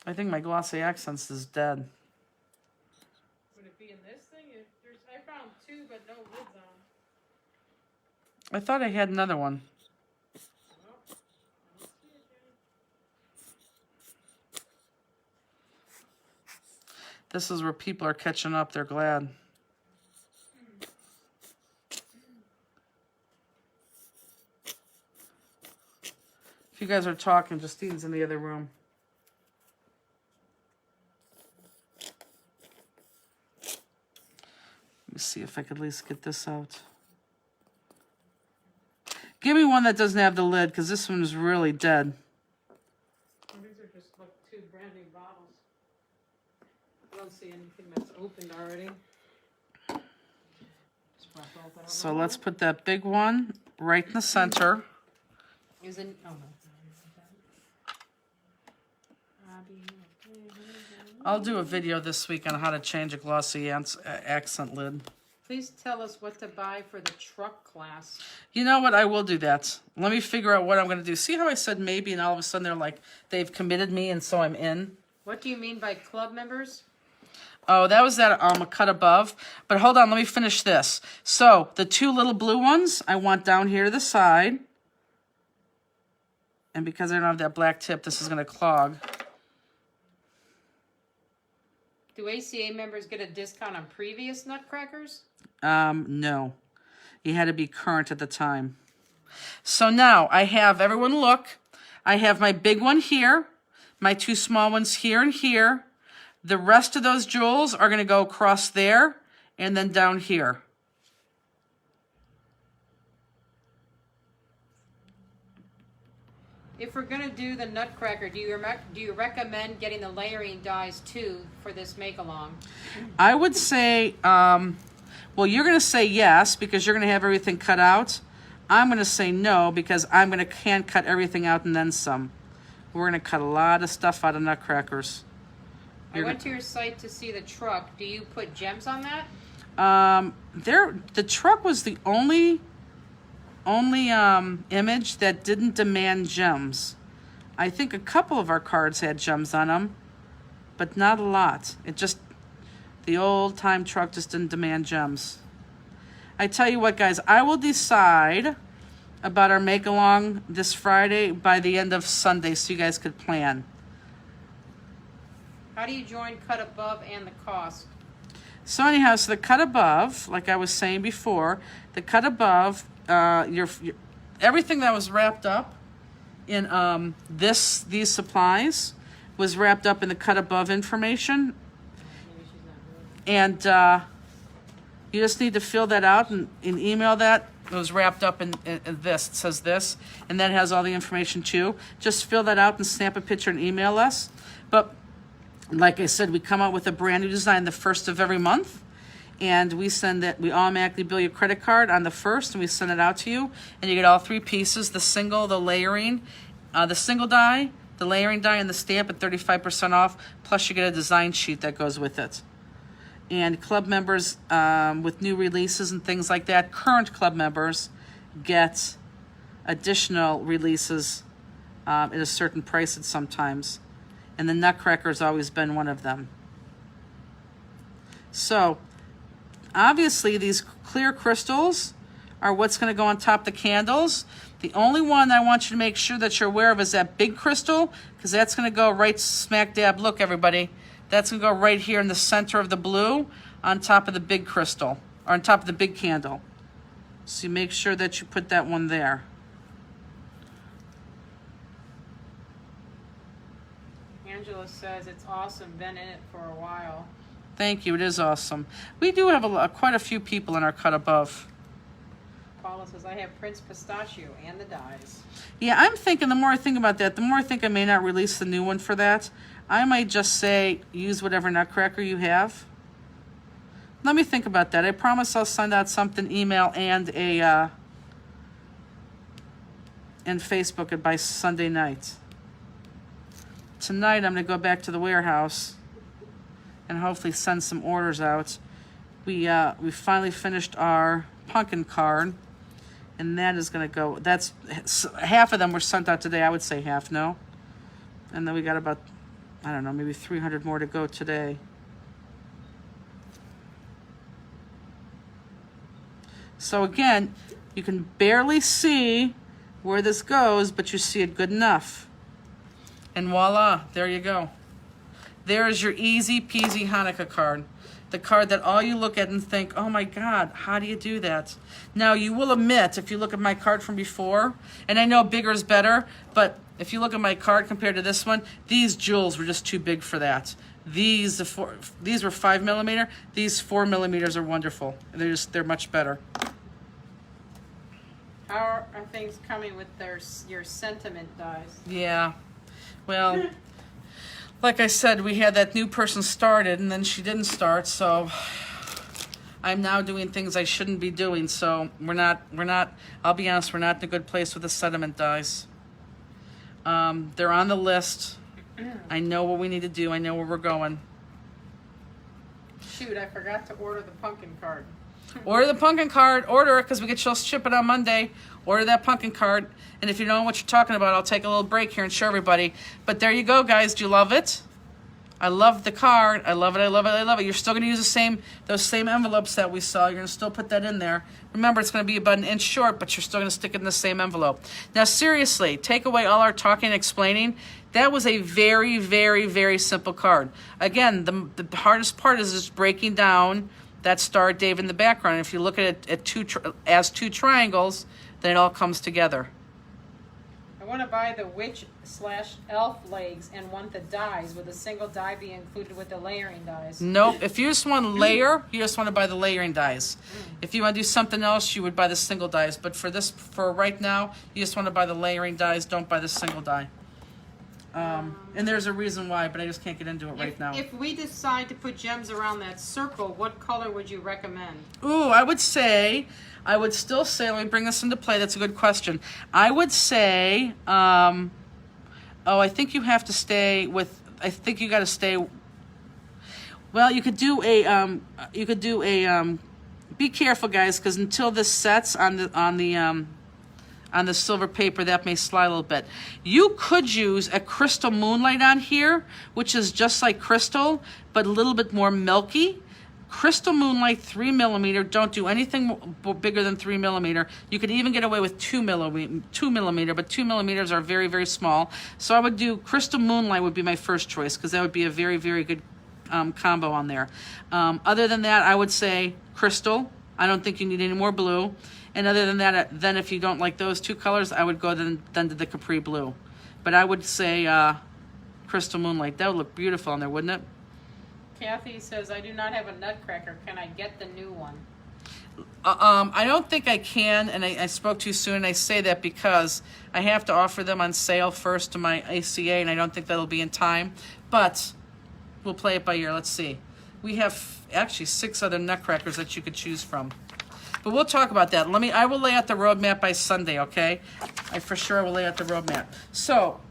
Speaker 1: I think my Glossy Accents is dead.
Speaker 2: Would it be in this thing? I found two, but no lids on.
Speaker 1: I thought I had another one. This is where people are catching up. They're glad. If you guys are talking, Justine's in the other room. Let me see if I could at least get this out. Give me one that doesn't have the lid, because this one is really dead.
Speaker 2: These are just like two brand new bottles. I don't see anything that's opened already.
Speaker 1: So let's put that big one right in the center.
Speaker 2: Is it? Oh no.
Speaker 1: I'll do a video this week on how to change a glossy accent lid.
Speaker 2: Please tell us what to buy for the truck class.
Speaker 1: You know what? I will do that. Let me figure out what I'm going to do. See how I said maybe, and all of a sudden they're like, they've committed me, and so I'm in?
Speaker 2: What do you mean by club members?
Speaker 1: Oh, that was that a cut above. But hold on, let me finish this. So the two little blue ones, I want down here to the side. And because I don't have that black tip, this is going to clog.
Speaker 2: Do ACA members get a discount on previous Nutcrackers?
Speaker 1: No. You had to be current at the time. So now I have, everyone look, I have my big one here, my two small ones here and here. The rest of those jewels are going to go across there and then down here.
Speaker 2: If we're going to do the Nutcracker, do you recommend getting the layering dies too for this make-along?
Speaker 1: I would say, well, you're going to say yes because you're going to have everything cut out. I'm going to say no because I'm going to hand cut everything out and then some. We're going to cut a lot of stuff out of Nutcrackers.
Speaker 2: I went to your site to see the truck. Do you put gems on that?
Speaker 1: The truck was the only image that didn't demand gems. I think a couple of our cards had gems on them, but not a lot. It just, the old time truck just didn't demand gems. I tell you what, guys, I will decide about our make-along this Friday by the end of Sunday so you guys could plan.
Speaker 2: How do you join cut above and the cost?
Speaker 1: So anyhow, so the cut above, like I was saying before, the cut above, your everything that was wrapped up in these supplies was wrapped up in the cut above information, and you just need to fill that out and email that. It was wrapped up in this. It says this, and that has all the information too. Just fill that out and snap a picture and email us. But like I said, we come out with a brand new design the first of every month. And we send it, we automatically bill your credit card on the 1st, and we send it out to you. And you get all three pieces, the single, the layering, the single die, the layering die, and the stamp at 35% off. Plus you get a design sheet that goes with it. And club members with new releases and things like that, current club members get additional releases at a certain price at sometimes. And the Nutcracker has always been one of them. So, obviously, these clear crystals are what's going to go on top of the candles. The only one I want you to make sure that you're aware of is that big crystal, because that's going to go right smack dab. Look, everybody. That's going to go right here in the center of the blue on top of the big crystal, or on top of the big candle. So you make sure that you put that one there.
Speaker 2: Angela says it's awesome. Been in it for a while.
Speaker 1: Thank you. It is awesome. We do have quite a few people in our cut above.
Speaker 2: Paula says, I have Prince Pistachio and the dies.
Speaker 1: Yeah, I'm thinking, the more I think about that, the more I think I may not release the new one for that. I might just say, use whatever nutcracker you have. Let me think about that. I promise I'll send out something, email and and Facebook it by Sunday night. Tonight I'm going to go back to the warehouse and hopefully send some orders out. We finally finished our pumpkin card, and that is going to go. That's half of them were sent out today. I would say half, no. And then we got about, I don't know, maybe 300 more to go today. So again, you can barely see where this goes, but you see it good enough. And voila, there you go. There is your easy peasy Hanukkah card. The card that all you look at and think, oh my God, how do you do that? Now, you will admit, if you look at my card from before, and I know bigger is better, but if you look at my card compared to this one, these jewels were just too big for that. These were 5mm. These 4mm are wonderful. They're much better.
Speaker 2: How are things coming with your sentiment dies?
Speaker 1: Yeah. Well, like I said, we had that new person started, and then she didn't start, so I'm now doing things I shouldn't be doing. So we're not. I'll be honest, we're not in a good place with the sediment dies. They're on the list. I know what we need to do. I know where we're going.
Speaker 2: Shoot, I forgot to order the pumpkin card.
Speaker 1: Order the pumpkin card. Order it, because we could just ship it on Monday. Order that pumpkin card. And if you don't know what you're talking about, I'll take a little break here and show everybody. But there you go, guys. Do you love it? I love the card. I love it. I love it. I love it. You're still going to use those same envelopes that we saw. You're going to still put that in there. Remember, it's going to be about 1 inch short, but you're still going to stick it in the same envelope. Now, seriously, take away all our talking and explaining. That was a very, very, very simple card. Again, the hardest part is just breaking down that Star of David in the background. If you look at it as two triangles, then it all comes together.
Speaker 2: I want to buy the witch/elf legs and want the dies with a single die be included with the layering dies.
Speaker 1: Nope. If you just want to layer, you just want to buy the layering dies. If you want to do something else, you would buy the single dies. But for right now, you just want to buy the layering dies. Don't buy the single die. And there's a reason why, but I just can't get into it right now.
Speaker 2: If we decide to put gems around that circle, what color would you recommend?
Speaker 1: Ooh, I would still say, let me bring this into play. That's a good question. I would say, I think you have to stay with, I think you got to stay, well, you could do a, be careful, guys, because until this sets on the silver paper, that may slide a little bit. You could use a crystal moonlight on here, which is just like crystal, but a little bit more milky. Crystal moonlight 3mm. Don't do anything bigger than 3mm. You could even get away with 2mm, but 2mm are very, very small. So I would do crystal moonlight would be my first choice, because that would be a very, very good combo on there. Other than that, I would say crystal. I don't think you need any more blue. And other than that, then if you don't like those two colors, I would go then to the Capri Blue. But I would say Crystal Moonlight. That would look beautiful on there, wouldn't it?
Speaker 2: Kathy says, I do not have a nutcracker. Can I get the new one?
Speaker 1: I don't think I can, and I spoke too soon, and I say that because I have to offer them on sale first to my ACA, and I don't think that'll be in time. But we'll play it by ear. Let's see. We have actually 6 other nutcrackers that you could choose from. But we'll talk about that. I will lay out the roadmap by Sunday, okay? I for sure will lay out the roadmap. So,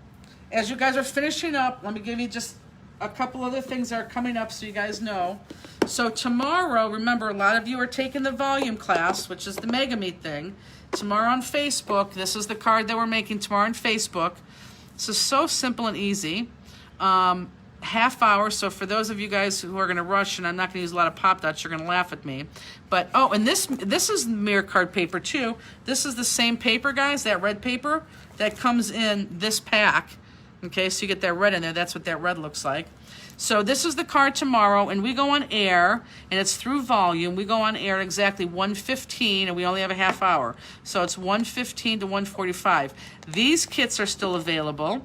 Speaker 1: as you guys are finishing up, let me give you just a couple other things that are coming up so you guys know. So tomorrow, remember, a lot of you are taking the volume class, which is the Mega Meet thing. Tomorrow on Facebook, this is the card that we're making tomorrow on Facebook. This is so simple and easy. Half hour, so for those of you guys who are going to rush, and I'm not going to use a lot of pop dots, you're going to laugh at me. But, and this is mirror card paper too. This is the same paper, guys, that red paper that comes in this pack. Okay, so you get that red in there. That's what that red looks like. So this is the card tomorrow, and we go on air, and it's through volume. We go on air at exactly 1:15, and we only have a half hour. So it's 1:15 to 1:45. These kits are still available.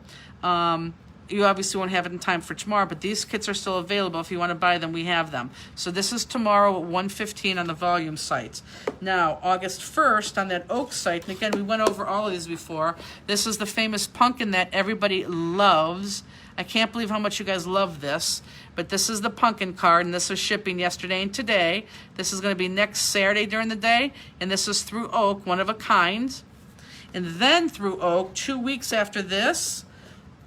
Speaker 1: you obviously won't have it in time for tomorrow, but these kits are still available. If you want to buy them, we have them. So this is tomorrow at 1:15 on the volume site. Now, August 1st on that Oak site, and again, we went over all of these before. This is the famous pumpkin that everybody loves. I can't believe how much you guys love this, but this is the pumpkin card, and this was shipping yesterday and today. This is going to be next Saturday during the day, and this is through Oak, one of a kind. And then through Oak, 2 weeks after this,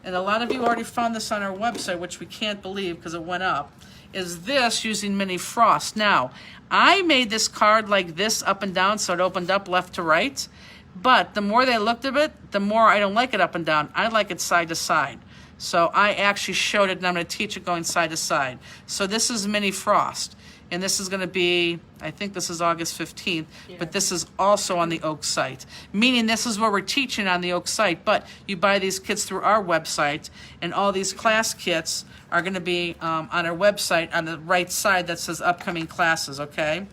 Speaker 1: and a lot of you already found this on our website, which we can't believe because it went up, is this using Mini Frost. Now, I made this card like this up and down, so it opened up left to right. But the more they looked at it, the more I don't like it up and down. I like it side to side. So I actually showed it, and I'm going to teach it going side to side. So this is Mini Frost. And this is going to be, I think this is August 15th, but this is also on the Oak site. Meaning this is where we're teaching on the Oak site, but you buy these kits through our website, and all these class kits are going to be on our website on the right side that says upcoming classes, okay?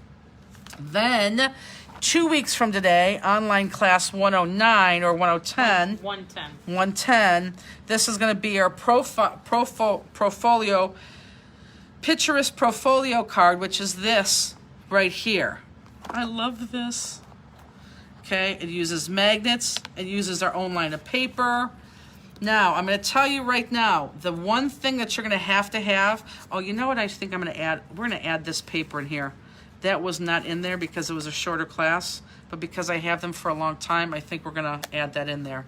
Speaker 1: Then, 2 weeks from today, online class 109 or 110.
Speaker 2: 110.
Speaker 1: 110. This is going to be our Profolio Picturist Profolio card, which is this right here. I love this. Okay, it uses magnets. It uses our own line of paper. Now, I'm going to tell you right now, the one thing that you're going to have, oh, you know what I think I'm going to add? We're going to add this paper in here. That was not in there because it was a shorter class, but because I have them for a long time, I think we're going to add that in there.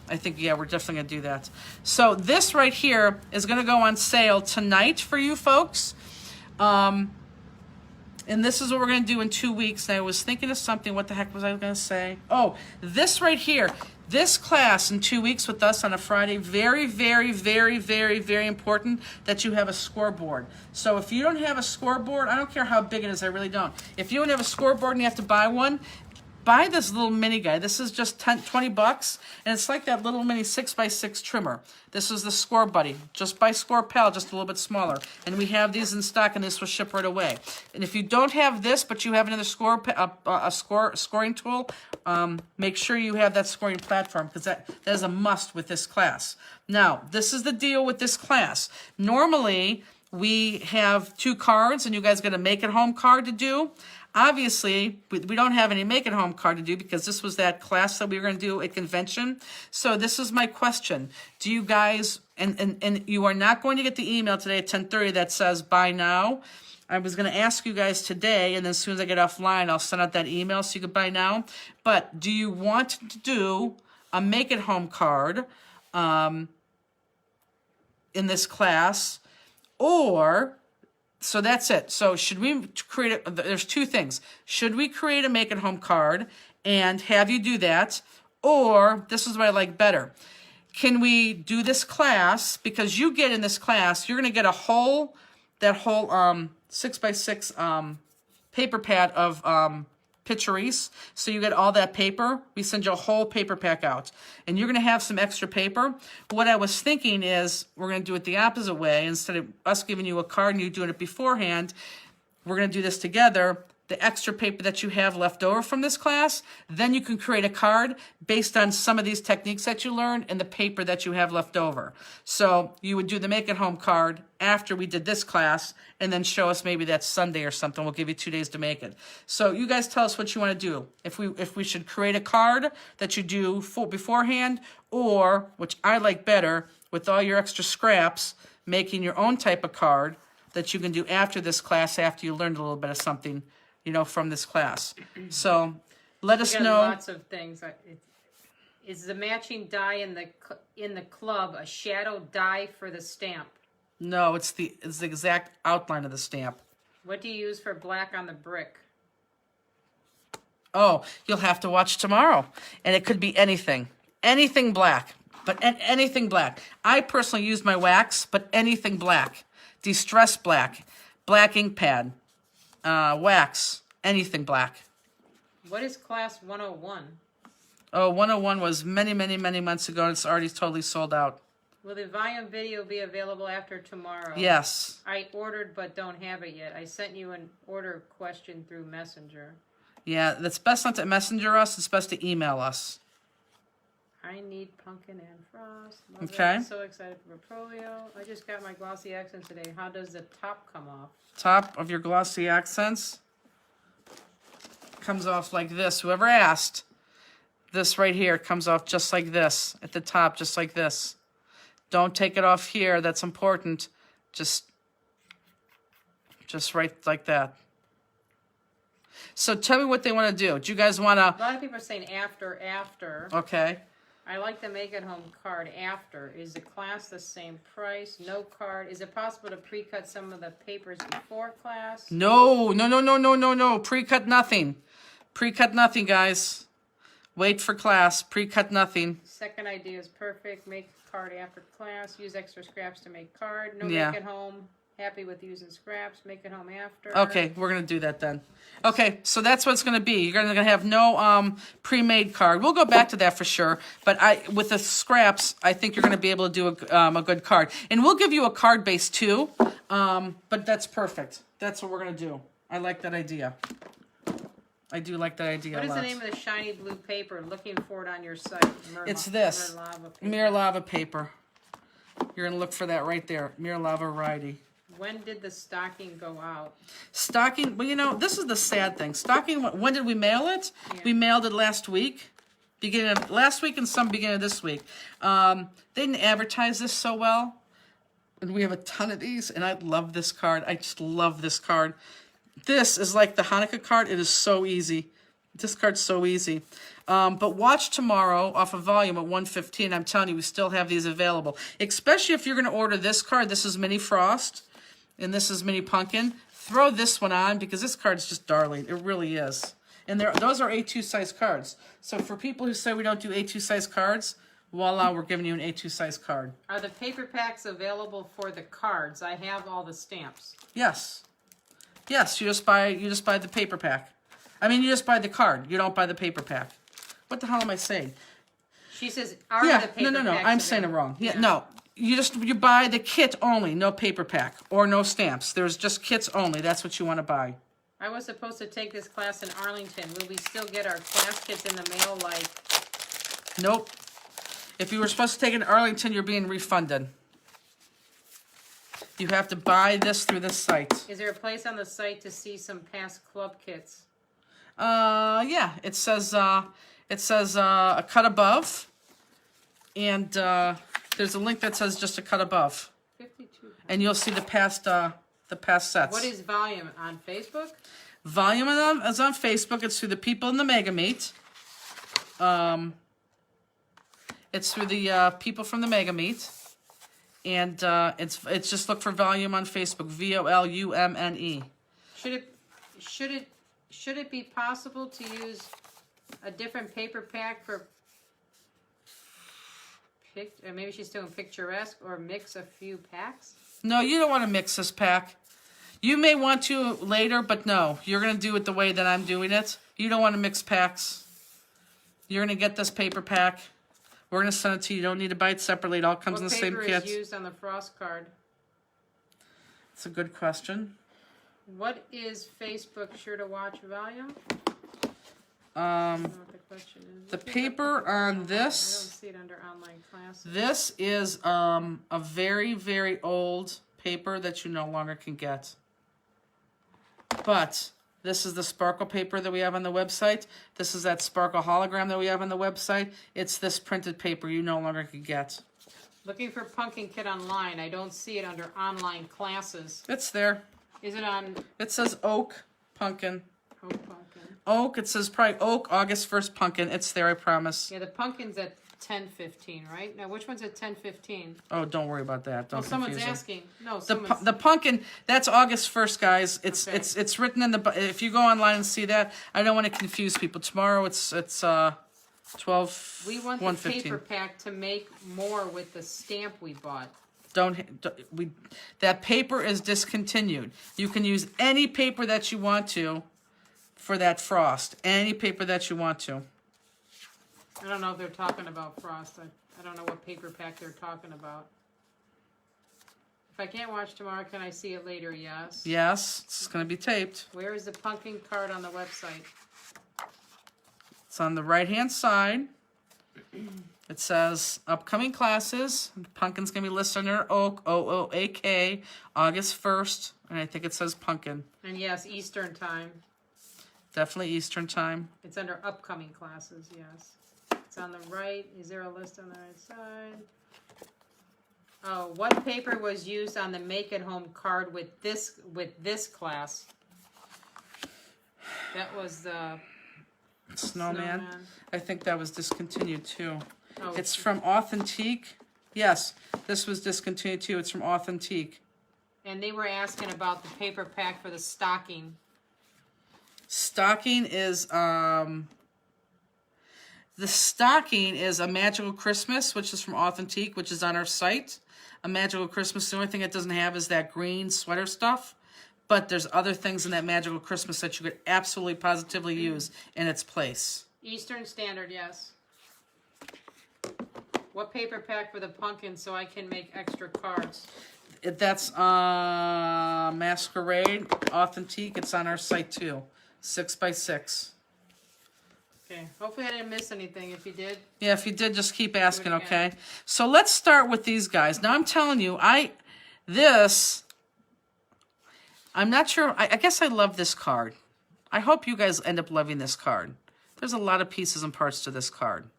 Speaker 1: I think, yeah, we're definitely going to do that. So this right here is going to go on sale tonight for you folks. And this is what we're going to do in 2 weeks. And I was thinking of something. What the heck was I going to say? Oh, this right here. This class in 2 weeks with us on a Friday, very, very, very, very, very important that you have a scoreboard. So if you don't have a scoreboard, I don't care how big it is, I really don't. If you don't have a scoreboard and you have to buy one, buy this little mini guy. This is just 20 bucks, and it's like that little mini 6x6 trimmer. This is the Score Buddy, just by Score Pal, just a little bit smaller. And we have these in stock, and this will ship right away. And if you don't have this, but you have another scoring tool, make sure you have that scoring platform, because that is a must with this class. Now, this is the deal with this class. Normally, we have 2 cards, and you guys get a make-it-home card to do. Obviously, we don't have any make-it-home card to do because this was that class that we were going to do at convention. So this is my question. Do you guys, and you are not going to get the email today at 10:30 that says buy now. I was going to ask you guys today, and then as soon as I get offline, I'll send out that email so you can buy now. But do you want to do a make-it-home card in this class, or... So that's it. So should we create there's 2 things. Should we create a make-it-home card and have you do that? Or, this is what I like better. Can we do this class? Because you get in this class, you're going to get that whole 6x6 paper pad of Picturist. So you get all that paper. We send you a whole paper pack out. And you're going to have some extra paper. What I was thinking is we're going to do it the opposite way. Instead of us giving you a card and you doing it beforehand, we're going to do this together. The extra paper that you have left over from this class, then you can create a card based on some of these techniques that you learned and the paper that you have left over. So you would do the make-it-home card after we did this class and then show us maybe that Sunday or something. We'll give you 2 days to make it. So you guys tell us what you want to do. If we should create a card that you do beforehand, or, which I like better, with all your extra scraps, making your own type of card that you can do after this class, after you learned a little bit of something, you know, from this class. So let us know.
Speaker 2: Lots of things. Is the matching die in the club a shadow die for the stamp?
Speaker 1: No, it's the exact outline of the stamp.
Speaker 2: What do you use for black on the brick?
Speaker 1: Oh, you'll have to watch tomorrow. And it could be anything. Anything black. But anything black. I personally use my wax, but anything black. Distress black. Black ink pad. Wax, anything black.
Speaker 2: What is class 101?
Speaker 1: Oh, 101 was many, many, many months ago, and it's already totally sold out.
Speaker 2: Will the volume video be available after tomorrow?
Speaker 1: Yes.
Speaker 2: I ordered but don't have it yet. I sent you an order question through Messenger.
Speaker 1: Yeah, that's best not to messenger us. It's best to email us.
Speaker 2: I need pumpkin and frost. Love
Speaker 1: Okay.
Speaker 2: it. So excited for Propolio. I just got my glossy accent today. How does the top come off?
Speaker 1: Top of your glossy accents comes off like this. Whoever asked, this right here comes off just like this. At the top, just like this. Don't take it off here. That's important. Just right like that. So tell me what they want to do. Do you guys want
Speaker 2: A
Speaker 1: to...
Speaker 2: lot of people are saying after.
Speaker 1: Okay.
Speaker 2: I like the Make It Home card after. Is the class the same price? No card. Is it possible to pre-cut some of the papers before class?
Speaker 1: No. Pre-cut nothing. Pre-cut nothing, guys. Wait for class. Pre-cut nothing.
Speaker 2: Second idea is perfect. Make card after class. Use extra scraps to make card. No
Speaker 1: Yeah.
Speaker 2: Make It Home. Happy with using scraps. Make It Home after.
Speaker 1: Okay, we're going to do that then. Okay, so that's what it's going to be. You're going to have no pre-made card. We'll go back to that for sure. But with the scraps, I think you're going to be able to do a good card. And we'll give you a card base too. But that's perfect. That's what we're going to do. I like that idea. I do like that idea a lot.
Speaker 2: What is the name of the shiny blue paper? Looking for it on your site.
Speaker 1: It's this. Mirror Lava paper. You're going to look for that right there. Mirror Lava variety.
Speaker 2: When did the stocking go out?
Speaker 1: Stocking, well, you know, this is the sad thing. Stocking, when did we mail it?
Speaker 2: Yeah.
Speaker 1: We mailed it last week. Beginning of last week and some beginning of this week. They didn't advertise this so well. And we have a ton of these, and I love this card. I just love this card. This is like the Hanukkah card. It is so easy. This card's so easy. But watch tomorrow off of volume at 1:15. I'm telling you, we still have these available. Especially if you're going to order this card. This is Mini Frost, and this is Mini Pumpkin. Throw this one on because this card's just darling. It really is. And those are A2 size cards. So for people who say we don't do A2 size cards, voila, we're giving you an A2 size card.
Speaker 2: Are the paper packs available for the cards? I have all the stamps.
Speaker 1: Yes. Yes, you just buy the paper pack. I mean, you just buy the card. You don't buy the paper pack. What the hell am I saying?
Speaker 2: She says, are the paper
Speaker 1: no.
Speaker 2: packs
Speaker 1: I'm saying it
Speaker 2: available?
Speaker 1: wrong. Yeah, no. You buy the kit only, no paper pack or no stamps. There's just kits only. That's what you want to buy.
Speaker 2: I was supposed to take this class in Arlington. Will we still get our class kits in the mail? Like,
Speaker 1: Nope. If you were supposed to take it in Arlington, you're being refunded. You have to buy this through this site.
Speaker 2: is there a place on the site to see some past club kits?
Speaker 1: Yeah. It says a cut above, and there's a link that says just a cut above,
Speaker 2: 52.
Speaker 1: and you'll see the past sets.
Speaker 2: What is volume on Facebook?
Speaker 1: Volume is on Facebook. It's through the people in the Mega Meet. It's through the people from the Mega Meet, and it's just look for Volume on Facebook. VOLUMNE.
Speaker 2: Should it be possible to use a different paper pack for maybe she's doing picturesque or mix a few packs?
Speaker 1: No, you don't want to mix this pack. You may want to later, but no. You're going to do it the way that I'm doing it. You don't want to mix packs. You're going to get this paper pack. We're going to send it to you. You don't need to buy it separately. It all comes in the same
Speaker 2: What
Speaker 1: kit.
Speaker 2: paper is used on the Frost card?
Speaker 1: It's a good question.
Speaker 2: What is Facebook sure to watch volume? I don't know what the question is.
Speaker 1: The paper on
Speaker 2: I don't
Speaker 1: this,
Speaker 2: see it under online classes.
Speaker 1: this is a very, very old paper that you no longer can get. But this is the sparkle paper that we have on the website. This is that sparkle hologram that we have on the website. It's this printed paper you no longer can get.
Speaker 2: Looking for Pumpkin Kit online. I don't see it under online classes.
Speaker 1: It's there.
Speaker 2: Is it on
Speaker 1: It says oak, pumpkin.
Speaker 2: Pumpkin?
Speaker 1: Oak, it says probably oak, August 1st, pumpkin. It's there, I promise.
Speaker 2: Yeah, the pumpkin's at 10:15, right? Now, which one's at 10:15?
Speaker 1: Oh, don't worry about that. Don't
Speaker 2: Well, someone's
Speaker 1: confuse them.
Speaker 2: asking. No,
Speaker 1: The
Speaker 2: someone's...
Speaker 1: the pumpkin, that's August 1st, guys. It's
Speaker 2: Okay.
Speaker 1: it's written in the, if you go online and see that, I don't want to confuse people. Tomorrow it's 12,
Speaker 2: We want the
Speaker 1: 1:15.
Speaker 2: paper pack to make more with the stamp we bought.
Speaker 1: That paper is discontinued. You can use any paper that you want to for that Frost. Any paper that you want to.
Speaker 2: I don't know if they're talking about Frost. I don't know what paper pack they're talking about. If I can't watch tomorrow, can I see it later? Yes.
Speaker 1: Yes, it's going to be taped.
Speaker 2: Where is the pumpkin card on the website?
Speaker 1: It's on the right-hand side. It says upcoming classes. Pumpkin's gonna be listed under Oak, OOAK, August 1st, and I think it says Pumpkin.
Speaker 2: And yes, Eastern time.
Speaker 1: Definitely Eastern time.
Speaker 2: It's under upcoming classes, yes. It's on the right. Is there a list on the right side? Oh, what paper was used on the Make It Home card with this class? That was the
Speaker 1: Snowman. I think that was discontinued too.
Speaker 2: Oh,
Speaker 1: It's from Authentique. Yes, this was discontinued too. It's from Authentique.
Speaker 2: and they were asking about the paper pack for the stocking.
Speaker 1: Stocking is the stocking is A Magical Christmas, which is from Authentique, which is on our site. A Magical Christmas. The only thing it doesn't have is that green sweater stuff. But there's other things in that Magical Christmas that you could absolutely positively use in its place.
Speaker 2: Eastern Standard, yes. What paper pack for the pumpkin so I can make extra cards?
Speaker 1: That's Masquerade, Authentique. It's on our site too. 6x6.
Speaker 2: Okay, hopefully I didn't miss anything. If you did,
Speaker 1: Yeah, if you did, just keep asking,
Speaker 2: again.
Speaker 1: okay? So let's start with these guys. Now I'm telling you, I'm not sure. I guess I love this card. I hope you guys end up loving this card. There's a lot of pieces and parts to this card.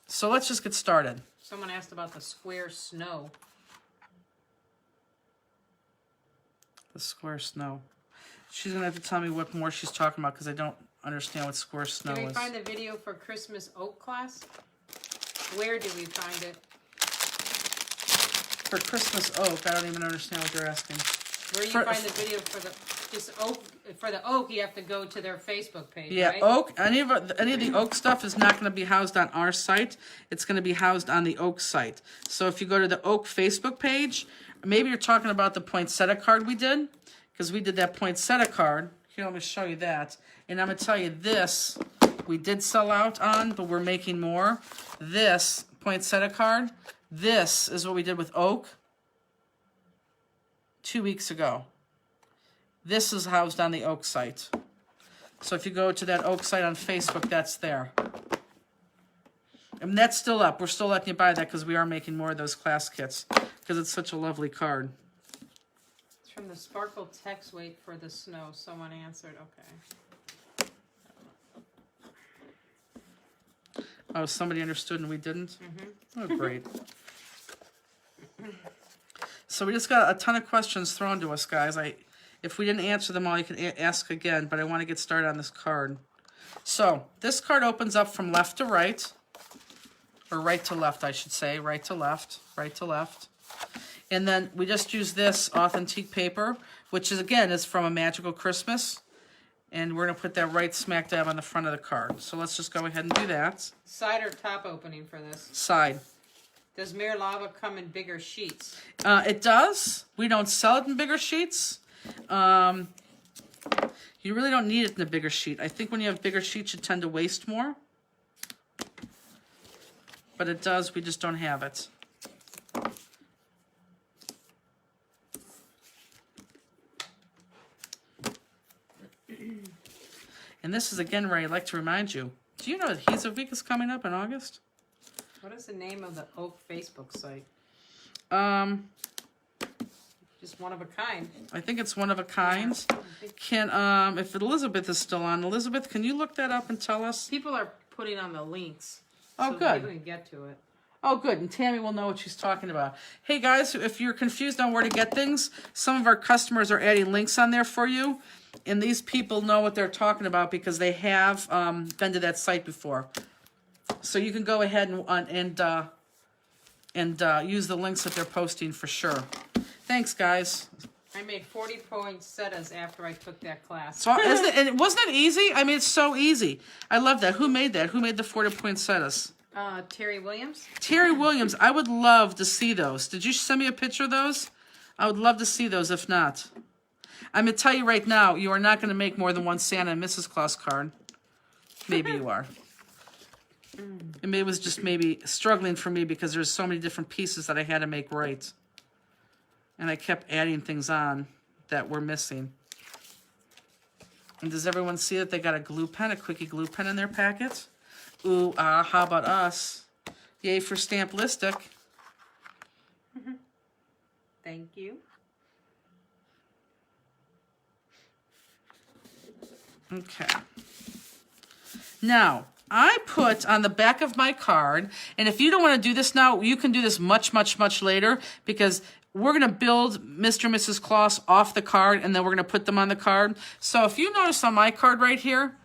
Speaker 1: So let's just get started.
Speaker 2: someone asked about the square snow.
Speaker 1: The square snow. She's going to have to tell me what more she's talking about because I don't understand what square snow
Speaker 2: Did we
Speaker 1: is.
Speaker 2: find the video for Christmas Oak class? Where did we find it?
Speaker 1: For Christmas Oak, I don't even understand what they're asking.
Speaker 2: Where do you find the video for the just oak? For the oak, you have to go to their Facebook page.
Speaker 1: Yeah,
Speaker 2: right?
Speaker 1: Oak. Any of the Oak stuff is not going to be housed on our site. It's going to be housed on the Oak site. So if you go to the Oak Facebook page, maybe you're talking about the poinsettia card we did, because we did that poinsettia card. Here, let me show you that. And I'm going to tell you this, we did sell out on, but we're making more. This poinsettia card, this is what we did with Oak 2 weeks ago. This is housed on the Oak site. So if you go to that Oak site on Facebook, that's there. And that's still up. We're still letting you buy that because we are making more of those class kits because it's such a lovely card.
Speaker 2: It's from the Sparkle Text Wait for the Snow. Someone answered. Okay.
Speaker 1: Oh, somebody understood and we didn't? Oh, great. So we just got a ton of questions thrown to us, guys. If we didn't answer them all, you can ask again, but I want to get started on this card. So this card opens up from left to right, or right to left, I should say. Right to left, right to left. And then we just use this Authentique paper, which is, again, is from A Magical Christmas. And we're going to put that right smack dab on the front of the card. So let's just go ahead and do that.
Speaker 2: Side or top opening for this?
Speaker 1: Side.
Speaker 2: Does Mere Lava come in bigger sheets?
Speaker 1: It does. We don't sell it in bigger sheets. You really don't need it in a bigger sheet. I think when you have bigger sheets, you tend to waste more. But it does. We just don't have it. And this is, again, where I'd like to remind you. Do you know that Adhesive Week is coming up in August?
Speaker 2: What is the name of the Oak Facebook site? Just one of a kind.
Speaker 1: I think it's one of a kind. Can if Elizabeth is still on, Elizabeth, can you look that up and tell us?
Speaker 2: People are putting on the links.
Speaker 1: Oh,
Speaker 2: so
Speaker 1: good.
Speaker 2: People can get to it.
Speaker 1: Oh, good. And Tammy will know what she's talking about. Hey, guys, if you're confused on where to get things, some of our customers are adding links on there for you. And these people know what they're talking about because they have been to that site before. So you can go ahead and use the links that they're posting for sure. Thanks, guys.
Speaker 2: I made 40 poinsettias after I took that class.
Speaker 1: So, and wasn't it easy? I mean, it's so easy. I love that. Who made that? Who made the 40 poinsettias?
Speaker 2: Terry Williams.
Speaker 1: Terry Williams. I would love to see those. Did you send me a picture of those? I would love to see those if not. I'm going to tell you right now, you are not going to make more than one Santa and Mrs. Claus card. Maybe you are. And it was just maybe struggling for me because there's so many different pieces that I had to make right. And I kept adding things on that were missing. And does everyone see that they got a glue pen, a quickie glue pen in their packet? Ooh, ah, how about us? Yay for Stamplistic.
Speaker 2: Thank you.
Speaker 1: Okay. Now, I put on the back of my card, and if you don't want to do this now, you can do this much, much, much later, because we're going to build Mr. and Mrs. Claus off the card, and then we're going to put them on the card. So if you notice on my card right here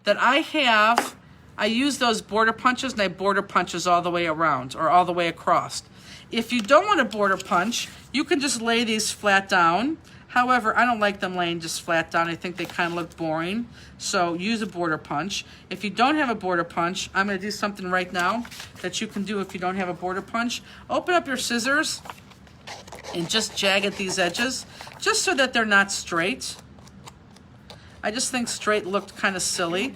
Speaker 1: that I use those border punches, and I border punches all the way around, or all the way across. If you don't want to border punch, you can just lay these flat down. However, I don't like them laying just flat down. I think they kind of look boring. So use a border punch. If you don't have a border punch, I'm going to do something right now that you can do if you don't have a border punch. Open up your scissors and just jag at these edges, just so that they're not straight. I just think straight looked kind of silly.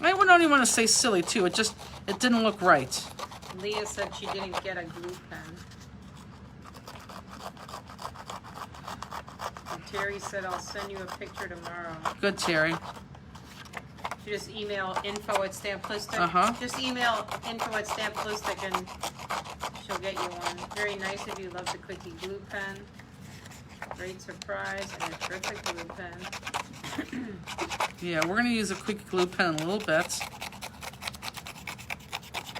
Speaker 1: I don't even want to say silly too. It didn't look right.
Speaker 2: Leah said she didn't get a glue pen. And Terry said, I'll send you a picture tomorrow.
Speaker 1: Good, Terry.
Speaker 2: She just email info@Stamplistic. Just email info@Stamplistic and she'll get you one. Very nice of you. Love the quickie glue pen. Great surprise and a terrific glue pen.
Speaker 1: Yeah, we're going to use a quick glue pen in a little bit.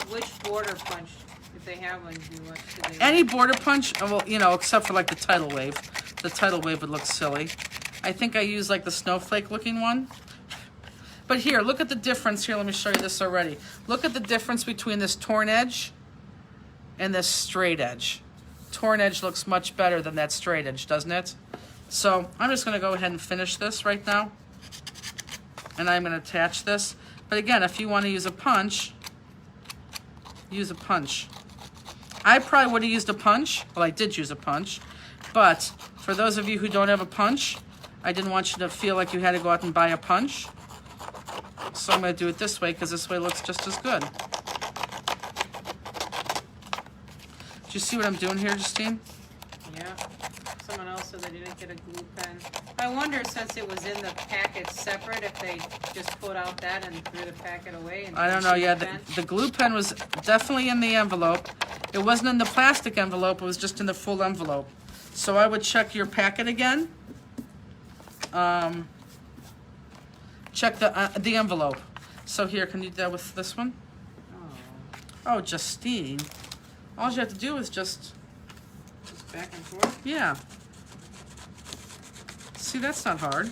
Speaker 2: Which border punch, if they have one, do you want to do?
Speaker 1: Any border punch, well, you know, except for like the tidal wave. The tidal wave would look silly. I think I use like the snowflake looking one. But here, look at the difference here. Let me show you this already. Look at the difference between this torn edge and this straight edge. Torn edge looks much better than that straight edge, doesn't it? So I'm just going to go ahead and finish this right now. And I'm going to attach this. But again, if you want to use a punch, use a punch. I probably would have used a punch. Well, I did use a punch. But for those of you who don't have a punch, I didn't want you to feel like you had to go out and buy a punch. So I'm going to do it this way because this way looks just as good. Do you see what I'm doing here, Justine?
Speaker 2: Yeah. Someone else said they didn't get a glue pen. I wonder, since it was in the packet separate, if they just pulled out that and threw the packet away. And
Speaker 1: I don't know. Yeah,
Speaker 2: pen.
Speaker 1: the glue pen was definitely in the envelope. It wasn't in the plastic envelope. It was just in the full envelope. So I would check your packet again. Check the envelope. So here, can you do that with this one? Oh, Justine. All you have to do is just
Speaker 2: back and forth.
Speaker 1: Yeah. See, that's not hard.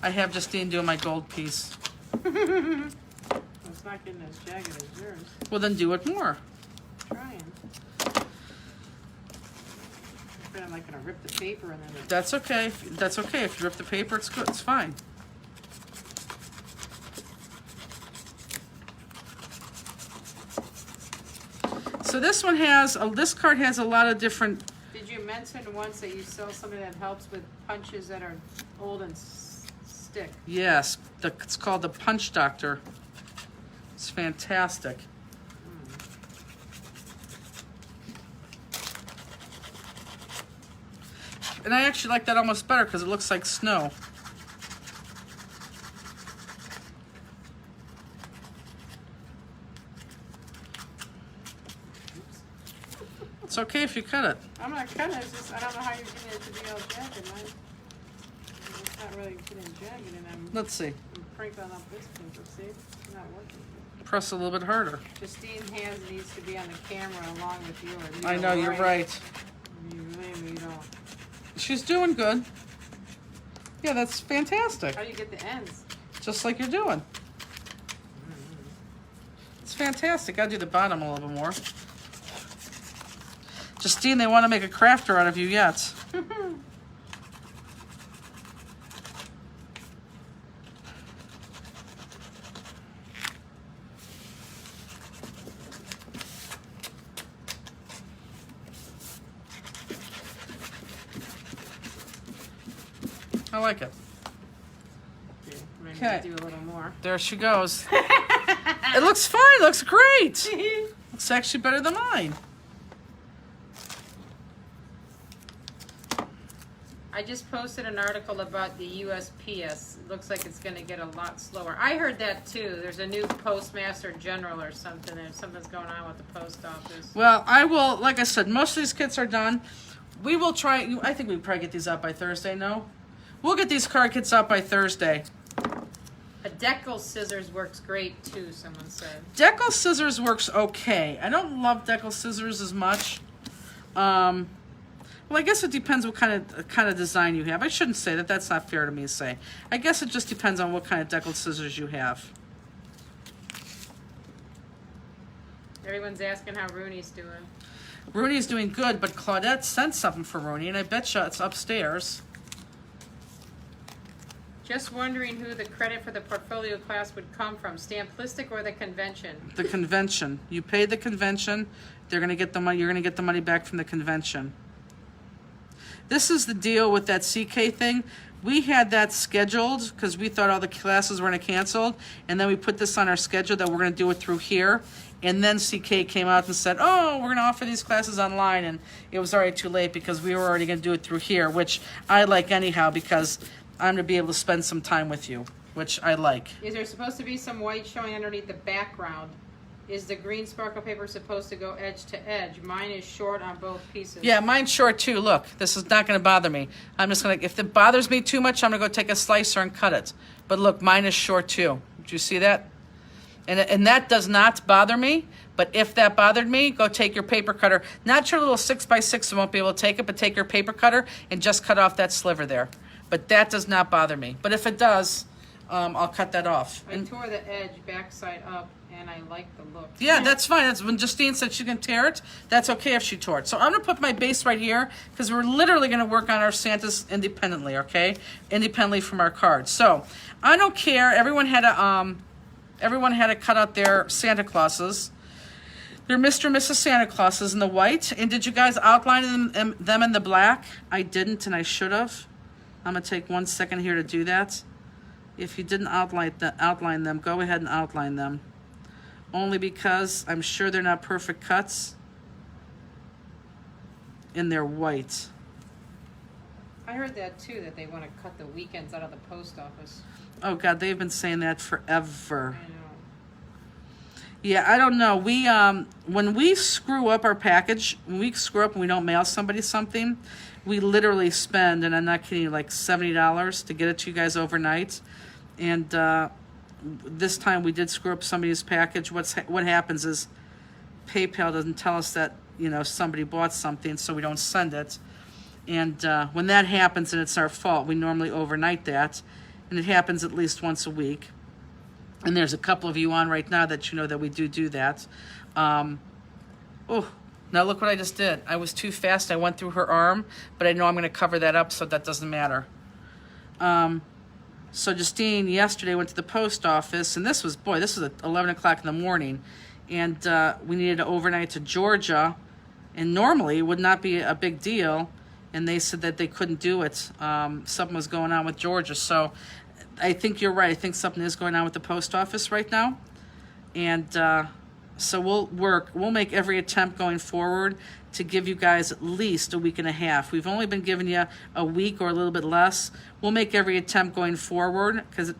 Speaker 1: I have Justine doing my gold piece.
Speaker 2: It's not getting as jagged as yours.
Speaker 1: Well, then do it more.
Speaker 2: I'm trying. I'm like gonna rip the paper and then.
Speaker 1: That's okay. That's okay. If you rip the paper, it's good. It's fine. So this one has, this card has a lot of different.
Speaker 2: Did you mention once that you sell something that helps with punches that are old and stick?
Speaker 1: Yes, it's called the Punch Doctor. It's fantastic. And I actually like that almost better because it looks like snow. It's okay if you cut it.
Speaker 2: I'm not cutting it. It's just I don't know how you're getting it to be all jagged. It's not really getting jagged, and I'm
Speaker 1: Let's see.
Speaker 2: crinkling up this paper. See, it's not working.
Speaker 1: Press a little bit harder.
Speaker 2: Justine's hands needs to be on the camera along with yours.
Speaker 1: I know, you're right.
Speaker 2: You really don't.
Speaker 1: She's doing good. Yeah, that's fantastic.
Speaker 2: How do you get the ends?
Speaker 1: Just like you're doing. It's fantastic. I'll do the bottom a little bit more. Justine, they want to make a crafter out of you yet. I like it.
Speaker 2: Okay. Do a little more.
Speaker 1: There she goes. It looks fine. It looks great. It's actually better than mine.
Speaker 2: I just posted an article about the USPS. It looks like it's going to get a lot slower. I heard that too. There's a new postmaster general or something. There's something's going on with the post office.
Speaker 1: Well, I will, like I said, most of these kits are done. We will try, I think we probably get these out by Thursday, no? We'll get these card kits out by Thursday.
Speaker 2: A Deckel scissors works great too, someone said.
Speaker 1: Deckel scissors works okay. I don't love Deckel scissors as much. Well, I guess it depends what kind of design you have. I shouldn't say that. That's not fair to me to say. I guess it just depends on what kind of Deckel scissors you have.
Speaker 2: Everyone's asking how Rooney's doing.
Speaker 1: Rooney's doing good, but Claudette sent something for Rooney, and I bet you it's upstairs.
Speaker 2: Just wondering who the credit for the portfolio class would come from, Stamplistic or the convention?
Speaker 1: The convention. You pay the convention. They're going to get the money. You're going to get the money back from the convention. This is the deal with that CK thing. We had that scheduled because we thought all the classes were going to cancel, and then we put this on our schedule that we're going to do it through here. And then CK came out and said, oh, we're going to offer these classes online, and it was already too late because we were already going to do it through here, which I like anyhow because I'm going to be able to spend some time with you, which I like.
Speaker 2: Is there supposed to be some white showing underneath the background? Is the green sparkle paper supposed to go edge to edge? Mine is short on both pieces.
Speaker 1: Yeah, mine's short too. Look, this is not going to bother me. I'm just going to, if it bothers me too much, I'm going to go take a slicer and cut it. But look, mine is short too. Did you see that? And that does not bother me. But if that bothered me, go take your paper cutter. Not your little 6x6, you won't be able to take it, but take your paper cutter and just cut off that sliver there. But that does not bother me. But if it does, I'll cut that off.
Speaker 2: I tore the edge backside up, and I like the look.
Speaker 1: Yeah, that's fine. That's when Justine said she can tear it. That's okay if she tore it. So I'm going to put my base right here because we're literally going to work on our Santas independently, okay? Independently from our cards. So I don't care. Everyone had to cut out their Santa Clauses. They're Mr. and Mrs. Santa Clauses in the white. And did you guys outline them in the black? I didn't, and I should have. I'm going to take 1 second here to do that. If you didn't outline them, go ahead and outline them. Only because I'm sure they're not perfect cuts. And they're white.
Speaker 2: I heard that too, that they want to cut the weekends out of the post office.
Speaker 1: Oh, God, they've been saying that forever.
Speaker 2: I know.
Speaker 1: Yeah, I don't know. We when we screw up our package, when we screw up and we don't mail somebody something, we literally spend, and I'm not kidding you, like $70 to get it to you guys overnight. And this time we did screw up somebody's package. What happens is PayPal doesn't tell us that, you know, somebody bought something, so we don't send it. And when that happens and it's our fault, we normally overnight that. And it happens at least once a week. And there's a couple of you on right now that you know that we do that. Oh, now look what I just did. I was too fast. I went through her arm, but I know I'm going to cover that up, so that doesn't matter. So Justine yesterday went to the post office, and this was at 11 o'clock in the morning, and we needed to overnight to Georgia, and normally it would not be a big deal, and they said that they couldn't do it. Something was going on with Georgia, so I think you're right. I think something is going on with the post office right now, and so we'll make every attempt going forward to give you guys at least a week and a half. We've only been giving you a week or a little bit less. We'll make every attempt going forward because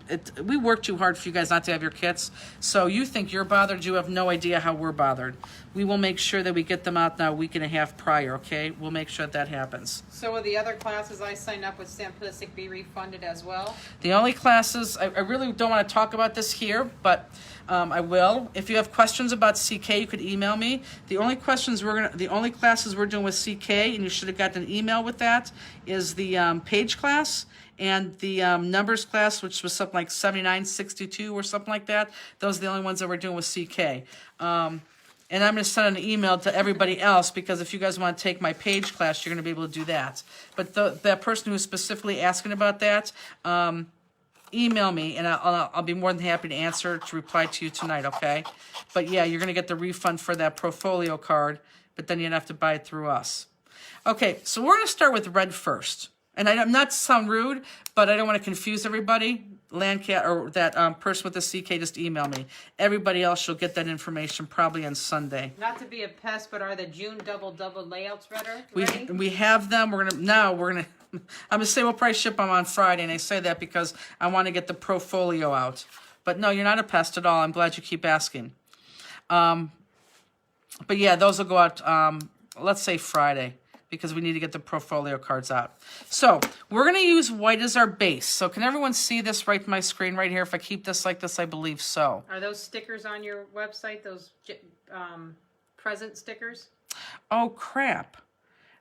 Speaker 1: we work too hard for you guys not to have your kits. So you think you're bothered, you have no idea how we're bothered. We will make sure that we get them out now a week and a half prior, okay? We'll make sure that happens.
Speaker 2: So will the other classes I signed up with Simplistic be refunded as well?
Speaker 1: The only classes, I really don't want to talk about this here, but I will. If you have questions about CK, you could email me. The only classes we're doing with CK, and you should have gotten an email with that, is the page class and the numbers class, which was something like 7962 or something like that. Those are the only ones that we're doing with CK. And I'm going to send an email to everybody else because if you guys want to take my page class, you're going to be able to do that. But that person who's specifically asking about that, email me, and I'll be more than happy to reply to you tonight, okay? But yeah, you're going to get the refund for that portfolio card, but then you're going to have to buy it through us. Okay, so we're going to start with red first. And I'm not to sound rude, but I don't want to confuse everybody. Landcat or that person with the CK, just email me. Everybody else, you'll get that information probably on Sunday.
Speaker 2: Not to be a pest, but are the June double layouts ready?
Speaker 1: We have them. We're gonna I'm gonna say we'll probably ship them on Friday, and I say that because I want to get the Profolio out. But no, you're not a pest at all. I'm glad you keep asking. But yeah, those will go out, let's say Friday, because we need to get the Profolio cards out. So we're going to use white as our base. So can everyone see this right in my screen right here? If I keep this like this, I believe so.
Speaker 2: Are those stickers on your website, those present stickers?
Speaker 1: Oh, crap.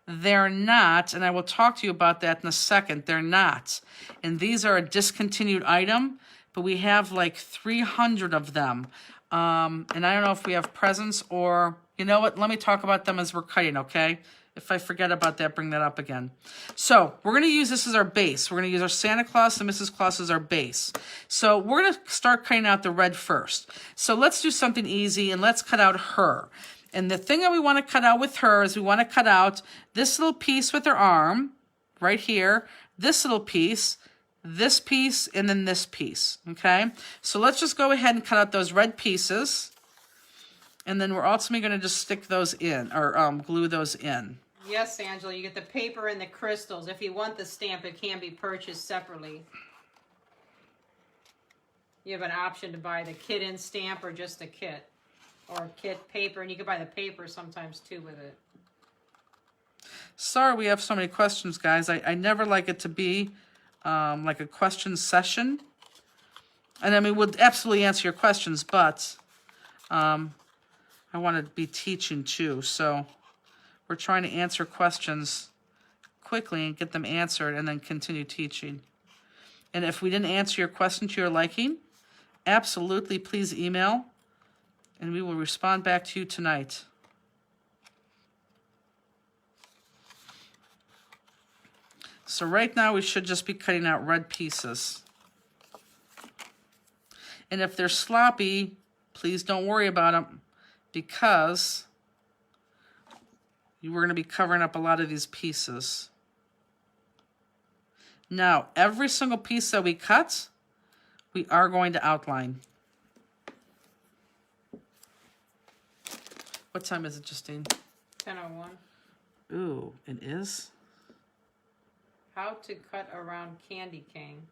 Speaker 1: They're not, and I will talk to you about that in a second. They're not. And these are a discontinued item, but we have like 300 of them. And I don't know if we have presents or, you know what, let me talk about them as we're cutting, okay? If I forget about that, bring that up again. So we're going to use this as our base. We're going to use our Santa Claus and Mrs. Claus as our base. So we're going to start cutting out the red first. So let's do something easy, and let's cut out her. And the thing that we want to cut out with her is we want to cut out this little piece with her arm, right here, this little piece, this piece, and then this piece, okay? So let's just go ahead and cut out those red pieces, and then we're ultimately going to just stick those in, or glue those in.
Speaker 2: Yes, Angela, you get the paper and the crystals. If you want the stamp, it can be purchased separately. You have an option to buy the kit-in stamp or just a kit. Or kit paper, and you can buy the paper sometimes too with it.
Speaker 1: Sorry we have so many questions, guys. I never like it to be like a question session. And I mean, we'll absolutely answer your questions, but I want to be teaching too. So we're trying to answer questions quickly and get them answered and then continue teaching. And if we didn't answer your question to your liking, absolutely please email, and we will respond back to you tonight. So right now we should just be cutting out red pieces. And if they're sloppy, please don't worry about them, because we're going to be covering up a lot of these pieces. Now, every single piece that we cut, we are going to outline. What time is it, Justine?
Speaker 2: 10:01.
Speaker 1: Ooh, it is?
Speaker 2: How to cut around candy cane.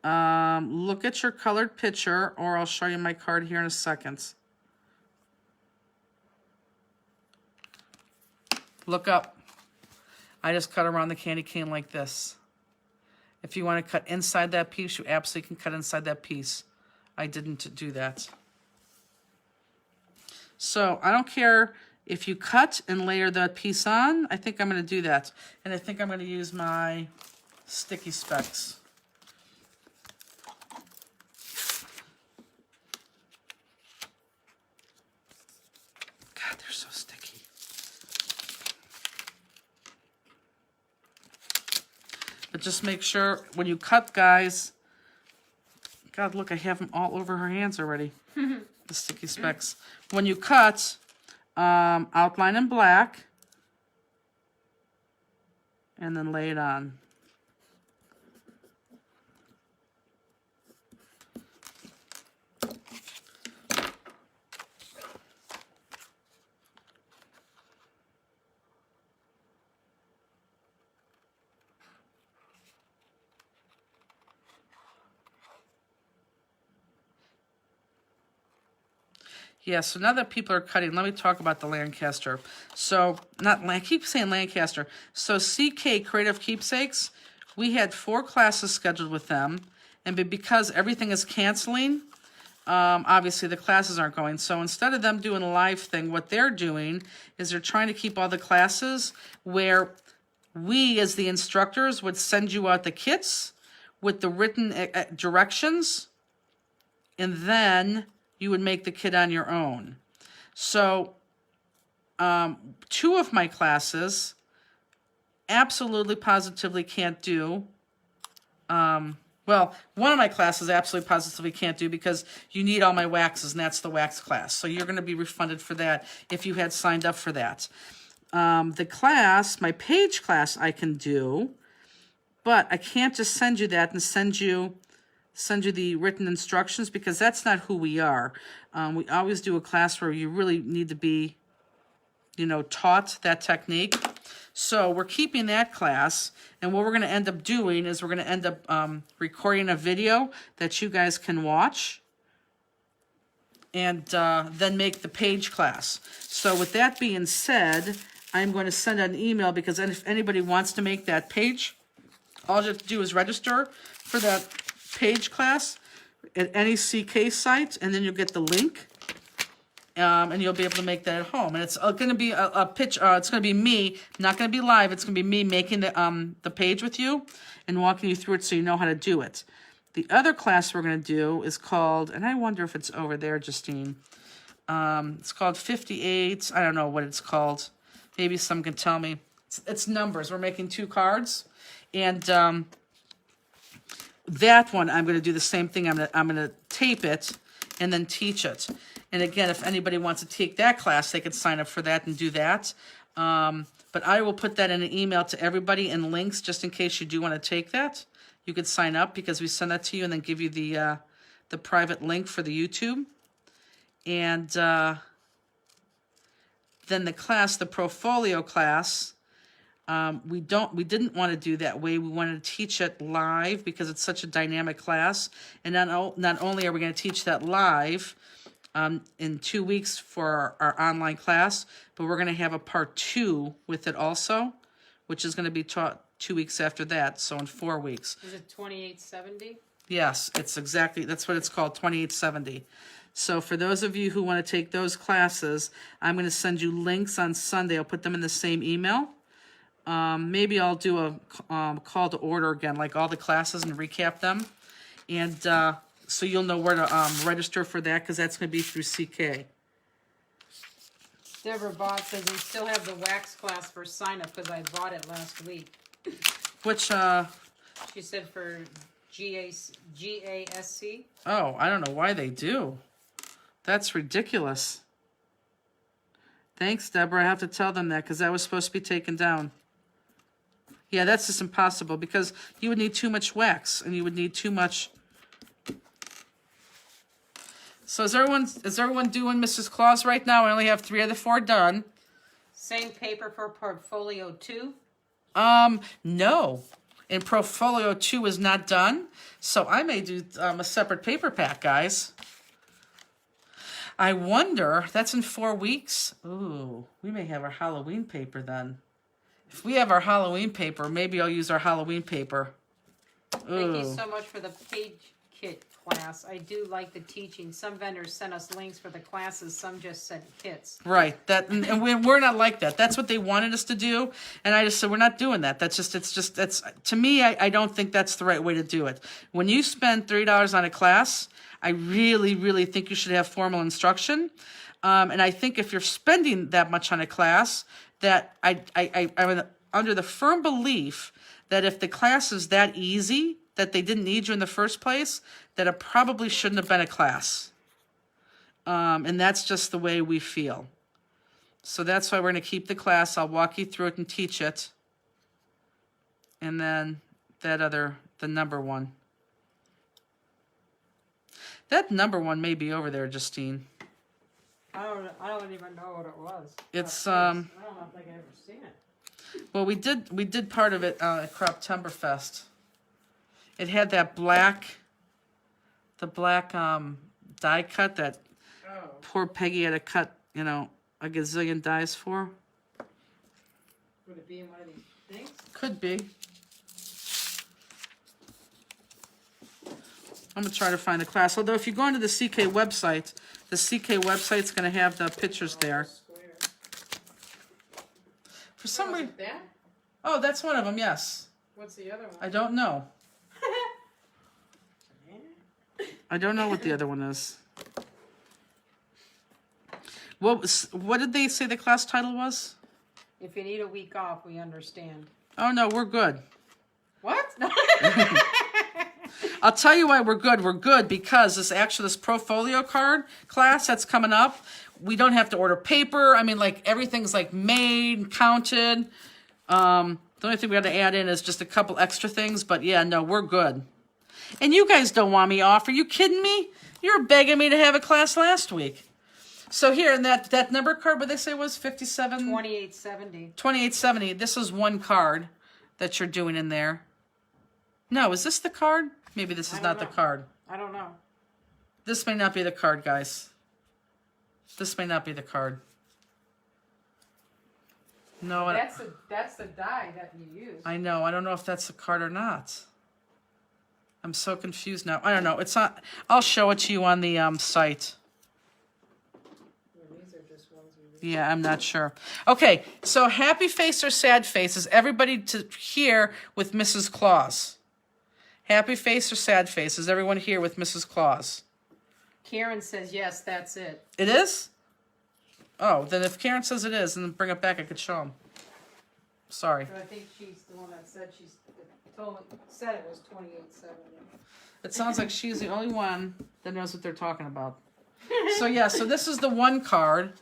Speaker 1: Look at your colored picture, or I'll show you my card here in a second. Look up. I just cut around the candy cane like this. If you want to cut inside that piece, you absolutely can cut inside that piece. I didn't do that. So I don't care if you cut and layer that piece on. I think I'm going to do that. And I think I'm going to use my sticky specs. God, they're so sticky. But just make sure when you cut, guys. God, look, I have them all over her hands already. The sticky specs. When you cut, outline in black, and then lay it on. Yeah, so now that people are cutting, let me talk about the Lancaster. So, I keep saying Lancaster. So CK Creative Keepsakes, we had 4 classes scheduled with them. And because everything is canceling, obviously the classes aren't going. So instead of them doing a live thing, what they're doing is they're trying to keep all the classes where we, as the instructors, would send you out the kits with the written directions. And then you would make the kit on your own. So 2 of my classes absolutely positively can't do. Well, one of my classes absolutely positively can't do because you need all my waxes, and that's the wax class. So you're going to be refunded for that if you had signed up for that. The class, my page class, I can do, but I can't just send you that and send you the written instructions, because that's not who we are. We always do a class where you really need to be, taught that technique. So we're keeping that class, and what we're going to end up doing is we're going to end up recording a video that you guys can watch, and then make the page class. So with that being said, I'm going to send an email, because if anybody wants to make that page, all you have to do is register for that page class at any CK site, and then you'll get the link, and you'll be able to make that at home. And it's going to be a pitch. It's going to be me, not going to be live. It's going to be me making the page with you and walking you through it so you know how to do it. The other class we're going to do is called, and I wonder if it's over there, Justine. It's called 58. I don't know what it's called. Maybe some can tell me. It's numbers. We're making 2 cards, and that one I'm going to do the same thing. I'm going to tape it and then teach it. And again, if anybody wants to take that class, they could sign up for that and do that. But I will put that in an email to everybody and links just in case you do want to take that. You could sign up, because we send that to you and then give you the private link for the YouTube. And then the class, the Profolio class, we didn't want to do that way. We wanted to teach it live because it's such a dynamic class. And not only are we going to teach that live in 2 weeks for our online class, but we're going to have a part 2 with it also, which is going to be taught 2 weeks after that, so in 4 weeks.
Speaker 2: Is it 2870?
Speaker 1: Yes, it's exactly, that's what it's called, 2870. So for those of you who want to take those classes, I'm going to send you links on Sunday. I'll put them in the same email. Maybe I'll do a call to order again, like all the classes, and recap them. And so you'll know where to register for that, because that's going to be through CK.
Speaker 2: Deborah Bott says we still have the wax class for sign up because I bought it last week.
Speaker 1: Which,
Speaker 2: She said for GASC.
Speaker 1: oh, I don't know why they do. That's ridiculous. Thanks, Deborah. I have to tell them that, because that was supposed to be taken down. Yeah, that's just impossible, because you would need too much wax, and you would need too much. So is everyone doing Mrs. Claus right now? I only have 3 of the 4 done.
Speaker 2: Same paper for Portfolio 2?
Speaker 1: No. And Portfolio 2 is not done, so I may do a separate paper pack, guys. I wonder, that's in 4 weeks. Ooh, we may have our Halloween paper then. If we have our Halloween paper, maybe I'll use our Halloween paper. Ooh.
Speaker 2: Thank you so much for the page kit class. I do like the teaching. Some vendors sent us links for the classes. Some just sent kits.
Speaker 1: Right. That, and we're not like that. That's what they wanted us to do. And I just said, we're not doing that. That's to me, I don't think that's the right way to do it. When you spend $30 on a class, I really, really think you should have formal instruction. And I think if you're spending that much on a class, that I'm under the firm belief that if the class is that easy, that they didn't need you in the first place, that it probably shouldn't have been a class. And that's just the way we feel. So that's why we're going to keep the class. I'll walk you through it and teach it. And then the number 1. That number 1 may be over there, Justine.
Speaker 2: I don't even know what it was.
Speaker 1: It's
Speaker 2: I don't think I've ever seen it.
Speaker 1: well, we did part of it at Croptoberfest. It had that black die cut that poor Peggy had to cut, a gazillion dies for.
Speaker 2: Would it be in one of these things?
Speaker 1: Could be. I'm going to try to find the class. Although if you go into the CK website, the CK website's going to have the pictures there. For some reason.
Speaker 2: That?
Speaker 1: Oh, that's one of them, yes.
Speaker 2: What's the other one?
Speaker 1: I don't know. I don't know what the other one is. What did they say the class title was?
Speaker 2: If you need a week off, we understand.
Speaker 1: Oh, no, we're good.
Speaker 2: What?
Speaker 1: I'll tell you why we're good. We're good because this Profolio card class that's coming up, we don't have to order paper. I mean, everything's made and counted. The only thing we got to add in is just a couple extra things. But yeah, no, we're good. And you guys don't want me off. Are you kidding me? You were begging me to have a class last week. So here, in that number card, what they say was 57?
Speaker 2: 2870.
Speaker 1: 2870. This is one card that you're doing in there. No, is this the card? Maybe this is not the card.
Speaker 2: I don't know.
Speaker 1: This may not be the card, guys. This may not be the card. No,
Speaker 2: That's the die that you use.
Speaker 1: I know. I don't know if that's the card or not. I'm so confused now. I don't know. It's not. I'll show it to you on the site.
Speaker 2: These are just ones we
Speaker 1: Yeah, I'm not sure. Okay, so happy face or sad face is everybody to here with Mrs. Claus. Happy face or sad face is everyone here with Mrs. Claus.
Speaker 2: Karen says yes, that's it.
Speaker 1: It is? Oh, then if Karen says it is, then bring it back. I could show them. Sorry.
Speaker 2: But I think she's the one that said said it was 2870.
Speaker 1: It sounds like she's the only one that knows what they're talking about. So yeah, so this is the one card.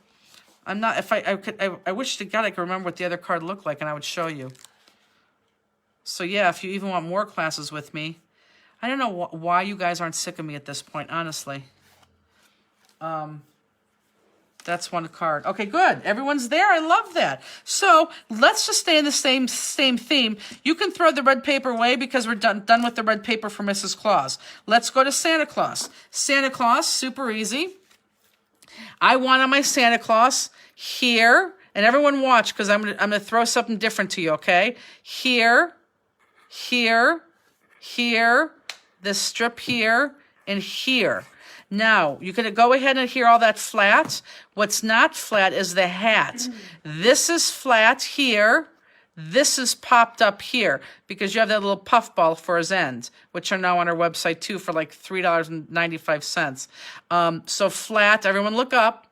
Speaker 1: I'm not. If I wish to God I could remember what the other card looked like, and I would show you. So yeah, if you even want more classes with me, I don't know why you guys aren't sick of me at this point, honestly. That's one card. Okay, good. Everyone's there. I love that. So let's just stay in the same theme. You can throw the red paper away because we're done with the red paper for Mrs. Claus. Let's go to Santa Claus. Santa Claus, super easy. I want on my Santa Claus here, and everyone watch because I'm gonna throw something different to you. Okay, here, this strip here, and here. Now, you can go ahead and hear all that flat. What's not flat is the hat. This is flat here. This is popped up here because you have that little puffball for his end, which are now on our website too for like $3.95. So flat, everyone look up.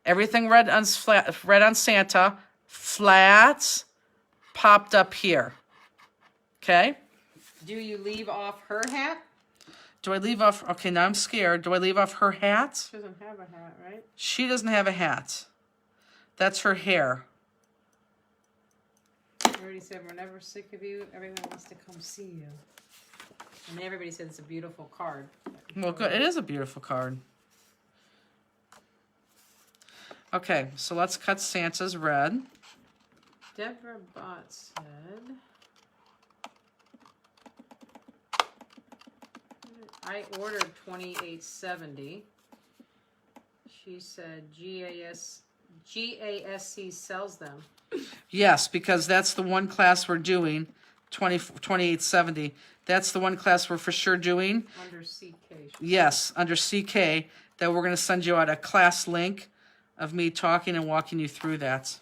Speaker 1: Everything red on Santa, flat, popped up here. Okay?
Speaker 2: Do you leave off her hat?
Speaker 1: Do I leave off? Okay, now I'm scared. Do I leave off her hat?
Speaker 2: She doesn't have a hat, right?
Speaker 1: She doesn't have a hat. That's her hair.
Speaker 2: I already said we're never sick of you. Everyone wants to come see you. And everybody said it's a beautiful card.
Speaker 1: Well, good. It is a beautiful card. Okay, so let's cut Santa's red.
Speaker 2: Deborah Bott said, I ordered 2870. She said GASC sells them.
Speaker 1: Yes, because that's the one class we're doing, 2870. That's the one class we're for sure doing.
Speaker 2: Under CK.
Speaker 1: Yes, under CK, that we're going to send you out a class link of me talking and walking you through that.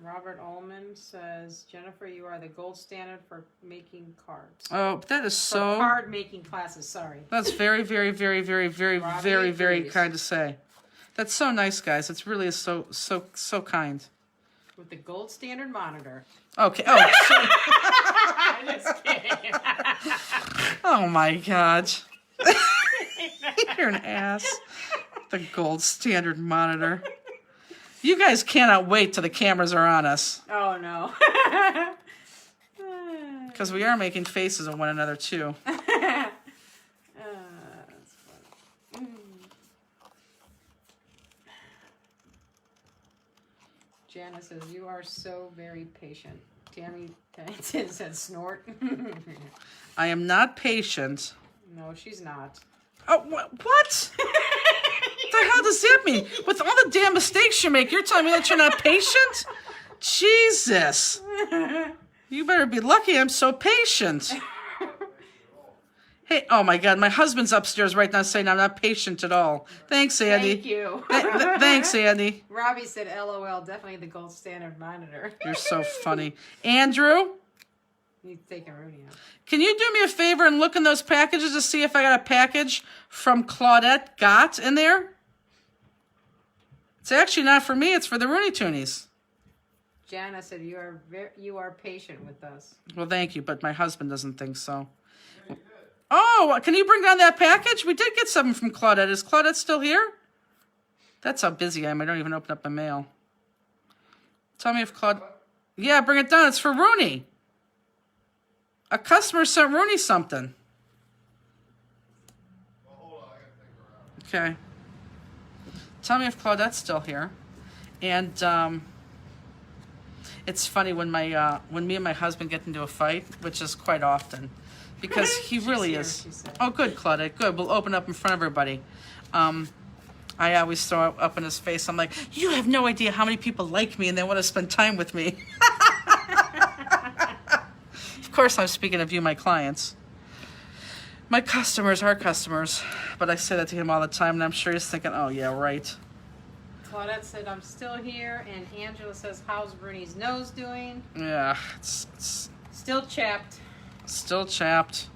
Speaker 2: Robert Ullman says, Jennifer, you are the gold standard for making cards.
Speaker 1: Oh, that is so...
Speaker 2: For card making classes, sorry.
Speaker 1: That's very, very, very, very, very,
Speaker 2: Robbie
Speaker 1: very, very
Speaker 2: agrees.
Speaker 1: kind to say. That's so nice, guys. It's really so kind.
Speaker 2: With the gold standard monitor.
Speaker 1: Okay. Oh,
Speaker 2: I'm just kidding.
Speaker 1: oh my God. You're an ass. The gold standard monitor. You guys cannot wait till the cameras are on us.
Speaker 2: Oh, no.
Speaker 1: Because we are making faces at one another, too.
Speaker 2: That's funny. Jana says, you are so very patient. Tammy Pennington said, snort.
Speaker 1: I am not patient.
Speaker 2: No, she's not.
Speaker 1: Oh, what? What the hell does that mean? With all the damn mistakes you make, you're telling me that you're not patient? Jesus. You better be lucky I'm so patient. Hey, oh my God, my husband's upstairs right now saying I'm not patient at all. Thanks, Andy.
Speaker 2: Thank you.
Speaker 1: Thanks, Andy.
Speaker 2: Robbie said, LOL, definitely the gold standard monitor.
Speaker 1: You're so funny. Andrew,
Speaker 2: He's taking Rooney out.
Speaker 1: can you do me a favor and look in those packages to see if I got a package from Claudette Gott in there? It's actually not for me, it's for the Rooney Toonies.
Speaker 2: Jana said, you are patient with us.
Speaker 1: Well, thank you, but my husband doesn't think so. Oh, can you bring down that package? We did get something from Claudette. Is Claudette still here? That's how busy I am. I don't even open up my mail. Tell me if Claude... Yeah, bring it down. It's for Rooney. A customer sent Rooney something. Okay. Tell me if Claudette's still here. And it's funny when me and my husband get into a fight, which is quite often, because he really
Speaker 2: here,
Speaker 1: is.
Speaker 2: she said.
Speaker 1: Oh, good, Claudette. Good. We'll open up in front of everybody. I always throw it up in his face. I'm like, you have no idea how many people like me and they want to spend time with me. Of course, I'm speaking of you, my clients. My customers are customers. But I say that to him all the time, and I'm sure he's thinking, oh, yeah, right.
Speaker 2: Claudette said, I'm still here, and Angela says, how's Bruni's nose doing?
Speaker 1: Yeah, it's
Speaker 2: Still chapped.
Speaker 1: still chapped.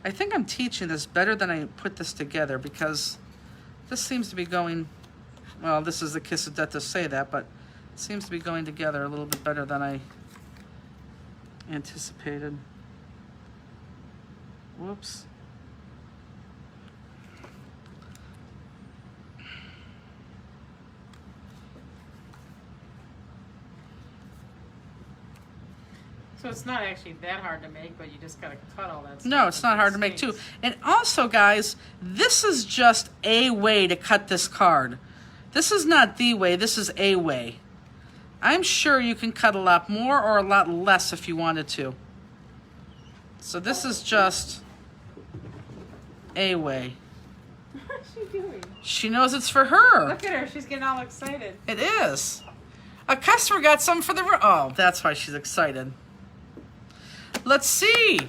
Speaker 1: I think I'm teaching this better than I put this together because this seems to be going, well, this is the kiss of death to say that, but it seems to be going together a little bit better than I anticipated. Whoops.
Speaker 2: So it's not actually that hard to make, but you just gotta cut all that stuff.
Speaker 1: No, it's not hard to make too. And also, guys, this is just a way to cut this card. This is not the way, this is a way. I'm sure you can cut a lot more or a lot less if you wanted to. So this is just a way.
Speaker 2: What's she doing?
Speaker 1: She knows it's for her.
Speaker 2: Look at her, she's getting all excited.
Speaker 1: It is. A customer got some for the... Oh, that's why she's excited. Let's see.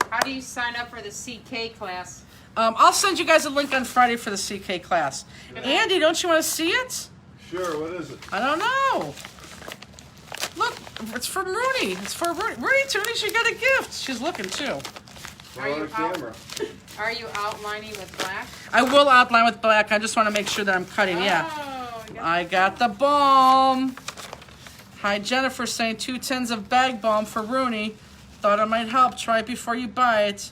Speaker 2: How do you sign up for the CK class?
Speaker 1: I'll send you guys a link on Friday for the CK class. Andy, don't you want to see it?
Speaker 3: Sure, what is it?
Speaker 1: I don't know. Look, it's from Rooney. It's for Rooney. Rooney, Toonie, she got a gift. She's looking too.
Speaker 2: Are
Speaker 3: We're on
Speaker 2: you
Speaker 3: a camera.
Speaker 2: Are you outlining with black?
Speaker 1: I will outline with black. I just want to make sure that I'm cutting. Yeah.
Speaker 2: Oh, you got-
Speaker 1: I got the balm. Hi, Jennifer, saying 2 tins of bag balm for Rooney. Thought it might help. Try it before you buy it.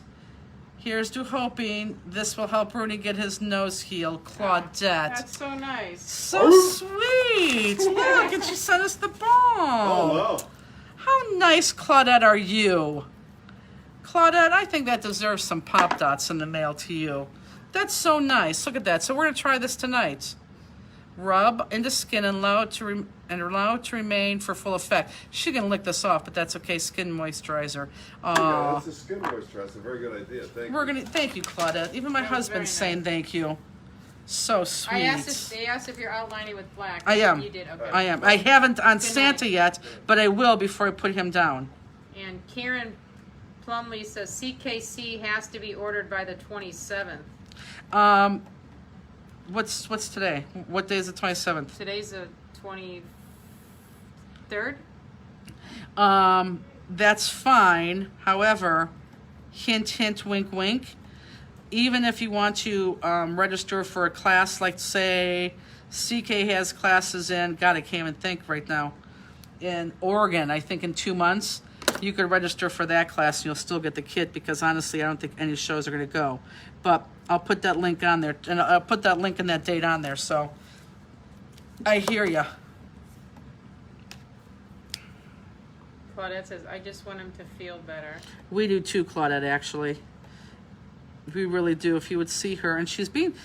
Speaker 1: Here's to hoping this will help Rooney get his nose healed. Claudette.
Speaker 2: That's so nice.
Speaker 1: So sweet. Look, and she sent us the balm.
Speaker 3: Oh, no.
Speaker 1: How nice, Claudette, are you? Claudette, I think that deserves some Pop Dots in the mail to you. That's so nice. Look at that. So we're going to try this tonight. Rub into skin and allow it to remain for full effect. She's going to lick this off, but that's okay. Skin moisturizer.
Speaker 3: Yeah,
Speaker 1: Oh,
Speaker 3: that's a skin moisturizer. Very good idea. Thank
Speaker 1: we're
Speaker 3: you.
Speaker 1: going to thank you, Claudette. Even my
Speaker 2: That was
Speaker 1: husband's
Speaker 2: very
Speaker 1: saying thank you. So sweet.
Speaker 2: They asked if you're outlining with black.
Speaker 1: I am.
Speaker 2: You did, okay.
Speaker 1: I am. I haven't on
Speaker 2: Good
Speaker 1: Santa
Speaker 2: night.
Speaker 1: yet, but I will before I put him down.
Speaker 2: And Karen Plumley says CKC has to be ordered by the 27th.
Speaker 1: What's today? What day is the 27th?
Speaker 2: Today's the 23rd.
Speaker 1: That's fine. However, hint, hint, wink, wink. Even if you want to register for a class, like say CK has classes in, God, I can't even think right now, in Oregon, I think in 2 months, you could register for that class and you'll still get the kit because honestly, I don't think any shows are going to go. But I'll put that link on there, and I'll put that link and that date on there. So I hear ya.
Speaker 2: Claudette says, I just want him to feel better.
Speaker 1: We do too, Claudette, actually. We really do. If you would see her, and she's being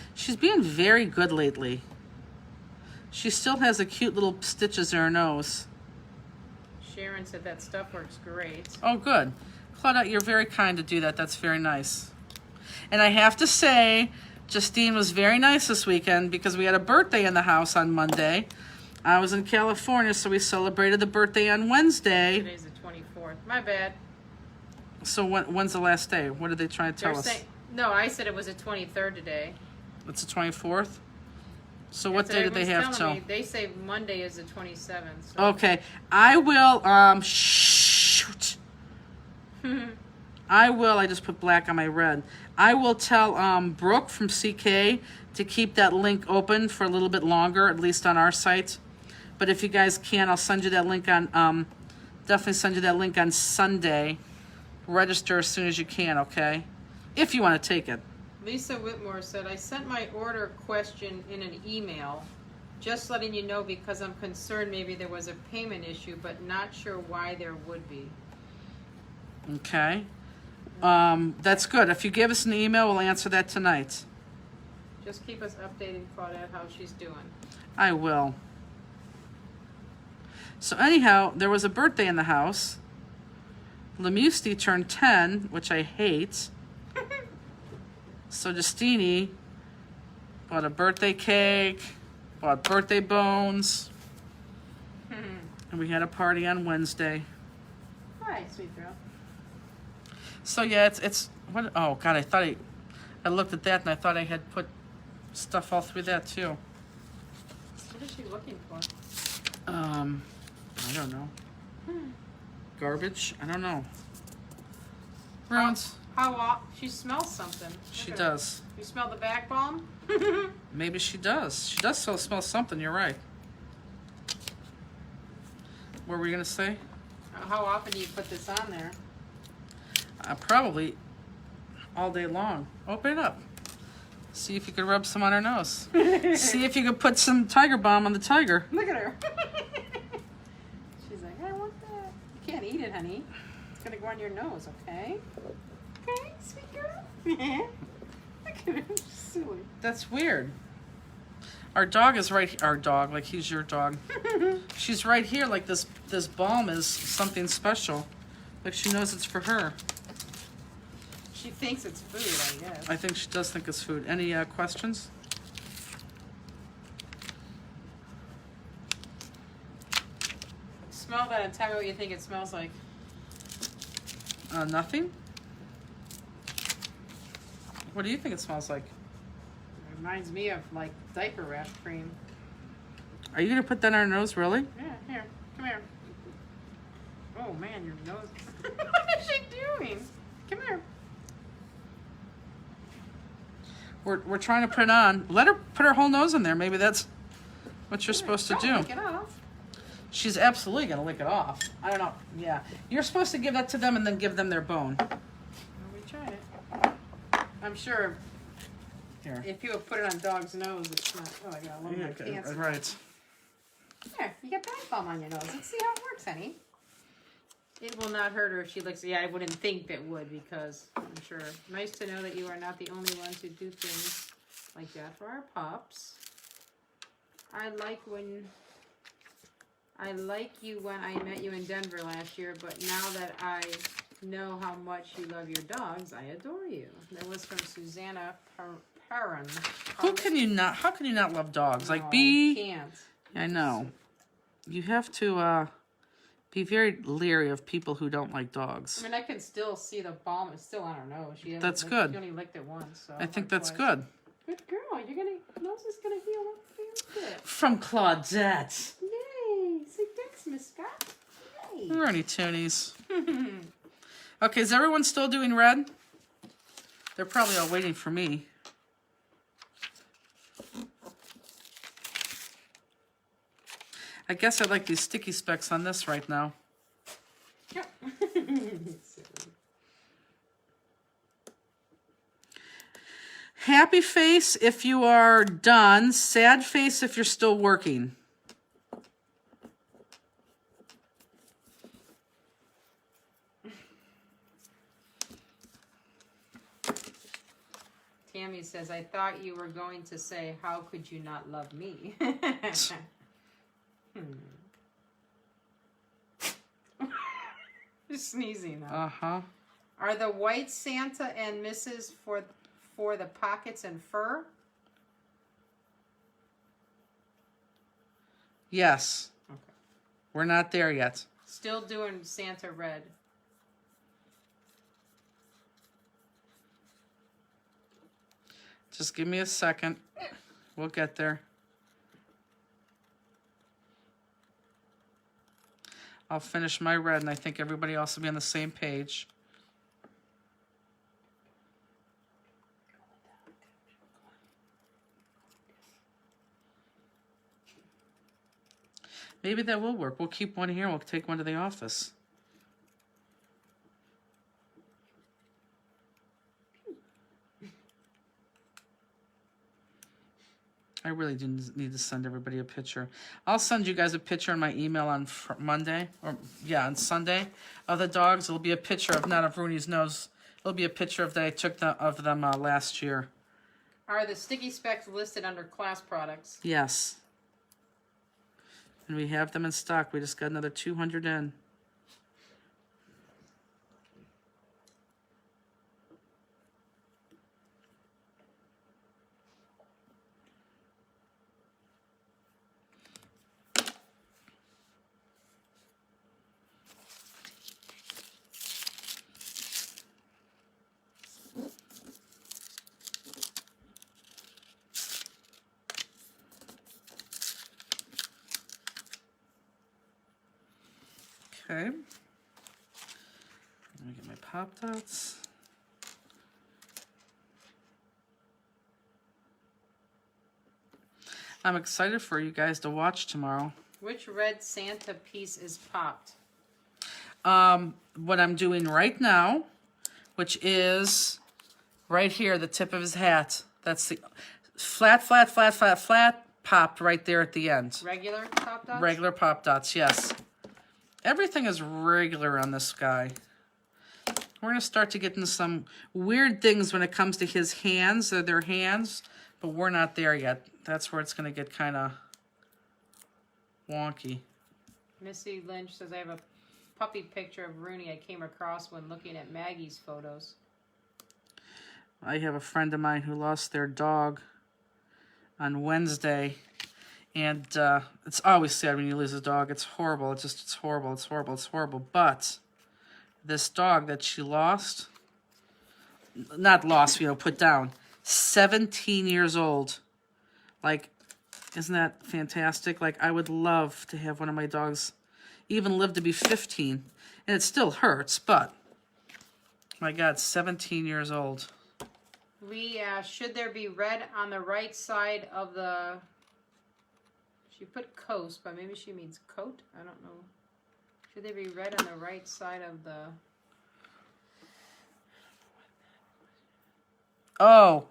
Speaker 1: very good lately. She still has the cute little stitches in her nose.
Speaker 2: Sharon said that stuff works great.
Speaker 1: Oh, good. Claudette, you're very kind to do that. That's very nice. And I have to say, Justine was very nice this weekend because we had a birthday in the house on Monday. I was in California, so we celebrated the birthday on Wednesday.
Speaker 2: Today's the 24th. My bad.
Speaker 1: So when's the last day? What did they try to tell
Speaker 2: They're
Speaker 1: us?
Speaker 2: saying, no, I said it was the 23rd today.
Speaker 1: It's the 24th? So what
Speaker 2: That's
Speaker 1: day did they have
Speaker 2: everyone's
Speaker 1: till?
Speaker 2: telling me. They say Monday is the 27th. So.
Speaker 1: Okay, I will, shoot. I just put black on my red. I will tell Brooke from CK to keep that link open for a little bit longer, at least on our site. But if you guys can, I'll send you that link on, definitely send you that link on Sunday. Register as soon as you can, okay? If you want to take it.
Speaker 2: Lisa Whitmore said, I sent my order question in an email. Just letting you know because I'm concerned maybe there was a payment issue, but not sure why there would be.
Speaker 1: Okay. That's good. If you give us an email, we'll answer that tonight.
Speaker 2: Just keep us updated, Claudette, how she's doing.
Speaker 1: I will. So anyhow, there was a birthday in the house. Lemusti turned 10, which I hate. So Justini bought a birthday cake, bought birthday bones, and we had a party on Wednesday.
Speaker 2: Hi, sweet girl.
Speaker 1: So yeah, it's what? Oh God, I looked at that and I thought I had put stuff all through that too.
Speaker 2: What is she looking for?
Speaker 1: I don't know. Garbage? I don't know. Runes?
Speaker 2: She smells something.
Speaker 1: She
Speaker 2: Look at her.
Speaker 1: does.
Speaker 2: You smell the back balm?
Speaker 1: Maybe she does. She does still smell something. You're right. What were you gonna say?
Speaker 2: How often do you put this on there?
Speaker 1: Probably all day long. Open it up. See if you could rub some on her nose. See if you could put some tiger balm on the tiger.
Speaker 2: Look at her. She's like, I want that. You can't eat it, honey. It's gonna go on your nose, okay? Okay, sweet girl. Look at her. She's silly.
Speaker 1: That's weird. Our dog is right. Our dog, like he's your dog. She's right here. Like this balm is something special. Like she knows it's for her.
Speaker 2: She thinks it's food, I guess.
Speaker 1: I think she does think it's food. Any questions?
Speaker 2: Smell that and tell me what you think it smells like.
Speaker 1: Nothing? What do you think it smells like?
Speaker 2: It reminds me of like diaper rash cream.
Speaker 1: Are you going to put that on her nose, really?
Speaker 2: Yeah, here. Come here. Oh man, your nose. What is she doing? Come here.
Speaker 1: We're trying to put it on. Let her put her whole nose in there. Maybe that's what you're supposed to
Speaker 2: Don't
Speaker 1: do.
Speaker 2: lick it off.
Speaker 1: She's absolutely going to lick it off. I don't know. Yeah. You're supposed to give that to them and then give them their bone.
Speaker 2: Well, we tried it. I'm sure
Speaker 1: Here.
Speaker 2: if you would put it on dog's nose, it's not. Oh, I got a little
Speaker 1: Yeah,
Speaker 2: bit of
Speaker 1: okay,
Speaker 2: cancer.
Speaker 1: right.
Speaker 2: Here, you got bath bomb on your nose. Let's see how it works, honey. It will not hurt her if she licks it. Yeah, I wouldn't think that would because I'm sure. Nice to know that you are not the only ones who do things like that for our pups. I like you when I met you in Denver last year, but now that I know how much you love your dogs, I adore you. That was from Susanna Perrin.
Speaker 1: How can you not love dogs? Like
Speaker 2: No,
Speaker 1: B.
Speaker 2: can't.
Speaker 1: I know. You have to be very leery of people who don't like dogs.
Speaker 2: I mean, I can still see the balm is still on her nose.
Speaker 1: That's good.
Speaker 2: She only licked it once, so.
Speaker 1: I think that's
Speaker 2: twice.
Speaker 1: good.
Speaker 2: Good girl. Nose is gonna heal up very good.
Speaker 1: From Claudette.
Speaker 2: Yay! Say thanks, Miss Scott. Yay!
Speaker 1: Looney Toonies. Okay, is everyone still doing red? They're probably all waiting for me. I guess I like these sticky specks on this right now.
Speaker 2: Yep.
Speaker 1: Happy face if you are done. Sad face if you're still working.
Speaker 2: Tammy says, I thought you were going to say, how could you not love me? Just sneezing now.
Speaker 1: Uh-huh.
Speaker 2: Are the white Santa and Mrs. for the pockets and fur?
Speaker 1: Yes.
Speaker 2: Okay.
Speaker 1: We're not there yet.
Speaker 2: Still doing Santa red.
Speaker 1: Just give me a second. We'll get there. I'll finish my red, and I think everybody else will be on the same page. Maybe that will work. We'll keep one here. We'll take one to the office. I really do need to send everybody a picture. I'll send you guys a picture in my email on Monday, or yeah, on Sunday, of the dogs. It'll be a picture of, not of Rooney's nose. It'll be a picture of that I took of them last year.
Speaker 2: Are the sticky specs listed under class products?
Speaker 1: Yes. And we have them in stock. We just got another 200 in. Okay. Let me get my Pop Dots. I'm excited for you guys to watch tomorrow.
Speaker 2: Which red Santa piece is popped?
Speaker 1: What I'm doing right now, which is right here, the tip of his hat. That's the flat, popped right there at the end.
Speaker 2: Regular Pop Dots?
Speaker 1: Regular Pop Dots, yes. Everything is regular on this guy. We're going to start to get into some weird things when it comes to his hands, or their hands, but we're not there yet. That's where it's going to get kind of wonky.
Speaker 2: Missy Lynch says, I have a puppy picture of Rooney I came across when looking at Maggie's photos.
Speaker 1: I have a friend of mine who lost their dog on Wednesday. And it's always sad when you lose a dog. It's horrible. It's horrible. It's horrible. It's horrible. But this dog that she lost, not lost, put down, 17 years old. Like, isn't that fantastic? Like, I would love to have one of my dogs even live to be 15. And it still hurts, but my God, 17 years old.
Speaker 2: Lee asked, should there be red on the right side of the... She put coast, but maybe she means coat. I don't know. Should they be red on the right side of the...
Speaker 1: Oh,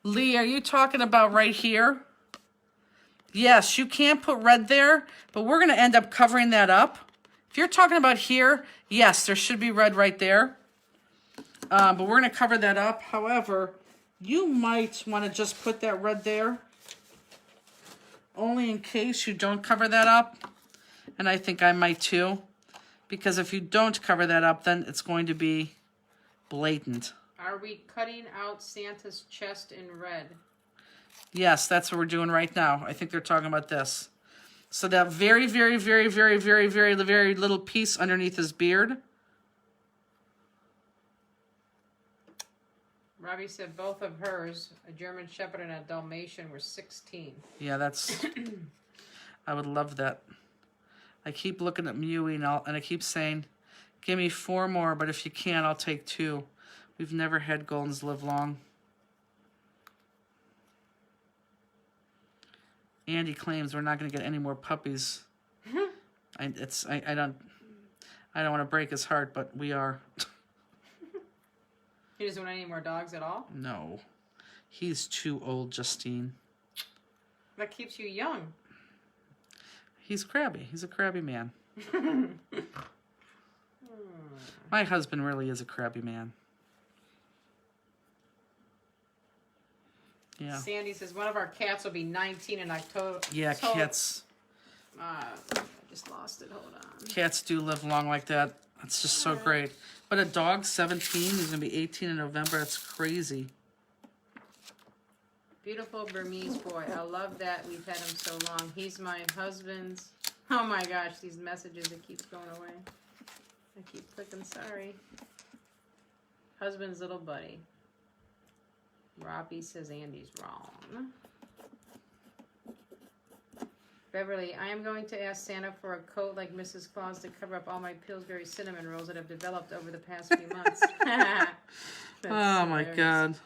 Speaker 1: Lee, are you talking about right here? Yes, you can't put red there, but we're going to end up covering that up. If you're talking about here, yes, there should be red right there. But we're going to cover that up. However, you might want to just put that red there, only in case you don't cover that up. And I think I might too. Because if you don't cover that up, then it's going to be blatant.
Speaker 2: Are we cutting out Santa's chest in red?
Speaker 1: Yes, that's what we're doing right now. I think they're talking about this. So that very, very, very, very, very, very, very little piece underneath his beard.
Speaker 2: Robbie said both of hers, a German Shepherd and a Dalmatian, were 16.
Speaker 1: Yeah, that's... I would love that. I keep looking at Mewy and I keep saying, give me 4 more, but if you can't, I'll take 2. We've never had Goldens live long. Andy claims we're not going to get any more puppies. I don't want to break his heart, but we are.
Speaker 2: He doesn't want any more dogs at all?
Speaker 1: No. He's too old, Justine.
Speaker 2: That keeps you young.
Speaker 1: He's crabby. He's a crabby man. My husband really is a crabby man. Yeah.
Speaker 2: Sandy says one of our cats will be 19 in October.
Speaker 1: Yeah, cats.
Speaker 2: I just lost it. Hold on.
Speaker 1: Cats do live long like that. It's just so great. But a dog, 17, he's going to be 18 in November. That's crazy.
Speaker 2: Beautiful Burmese boy. I love that we've had him so long. He's my husband's. Oh my gosh, these messages, it keeps going away. I keep clicking, sorry. Husband's little buddy. Robbie says Andy's wrong. Beverly, I am going to ask Santa for a coat like Mrs. Claus to cover up all my Pillsbury cinnamon rolls that have developed over the past few months.
Speaker 1: Oh my God.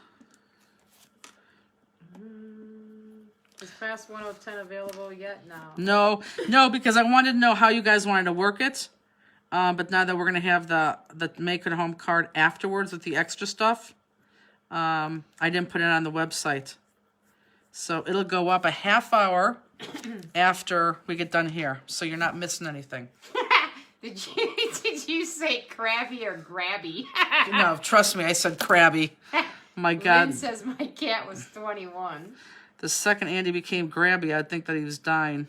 Speaker 2: Is Class 1010 available yet? No.
Speaker 1: No, because I wanted to know how you guys wanted to work it. But now that we're going to have the Make It Home card afterwards with the extra stuff, I didn't put it on the website. So it'll go up a half hour after we get done here. So you're not missing anything.
Speaker 2: Did you say crabby or grabby?
Speaker 1: No, trust me, I said crabby. My God.
Speaker 2: Lynn says my cat was 21.
Speaker 1: The second Andy became grabby, I'd think that he was dying.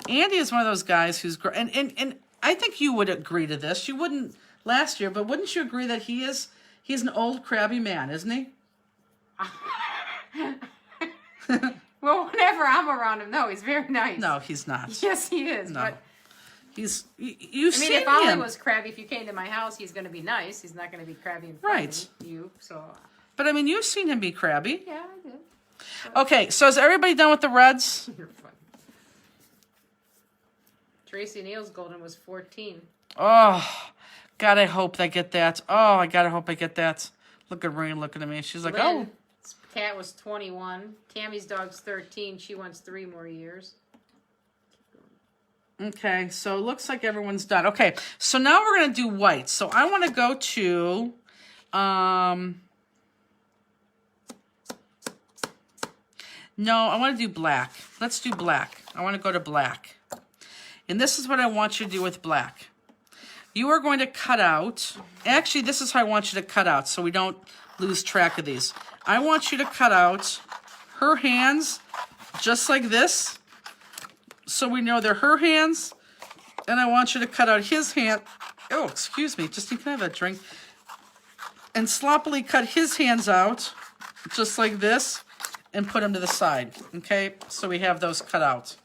Speaker 1: Andy is one of those guys who's... And I think you would agree to this. You wouldn't last year, but wouldn't you agree that he's an old crabby man, isn't he?
Speaker 2: Well, whenever I'm around him, no, he's very nice.
Speaker 1: No, he's not.
Speaker 2: Yes, he is.
Speaker 1: No.
Speaker 2: But
Speaker 1: You've
Speaker 2: I mean,
Speaker 1: seen
Speaker 2: if Ollie
Speaker 1: him.
Speaker 2: was crabby, if you came to my house, he's going to be nice. He's not going to be crabby in front
Speaker 1: Right.
Speaker 2: of you. So,
Speaker 1: But I mean, you've seen him be crabby.
Speaker 2: yeah, I did.
Speaker 1: Okay, so is everybody done with the Reds?
Speaker 2: You're funny. Tracy Neal's golden was 14.
Speaker 1: Oh, God, I hope they get that. Oh, I gotta hope I get that. Look at Marie looking at me. She's like,
Speaker 2: Lynn's cat was 21. Tammy's dog's 13. She wants 3 more years.
Speaker 1: okay, so it looks like everyone's done. Okay, so now we're gonna do white. So I want to go to, no, I want to do black. Let's do black. I want to go to black. And this is what I want you to do with black. You are going to cut out, actually, this is how I want you to cut out so we don't lose track of these. I want you to cut out her hands just like this so we know they're her hands. And I want you to cut out his hand. Oh, excuse me, Justine, can I have that drink? And sloppily cut his hands out just like this and put them to the side, okay? So we have those cut out.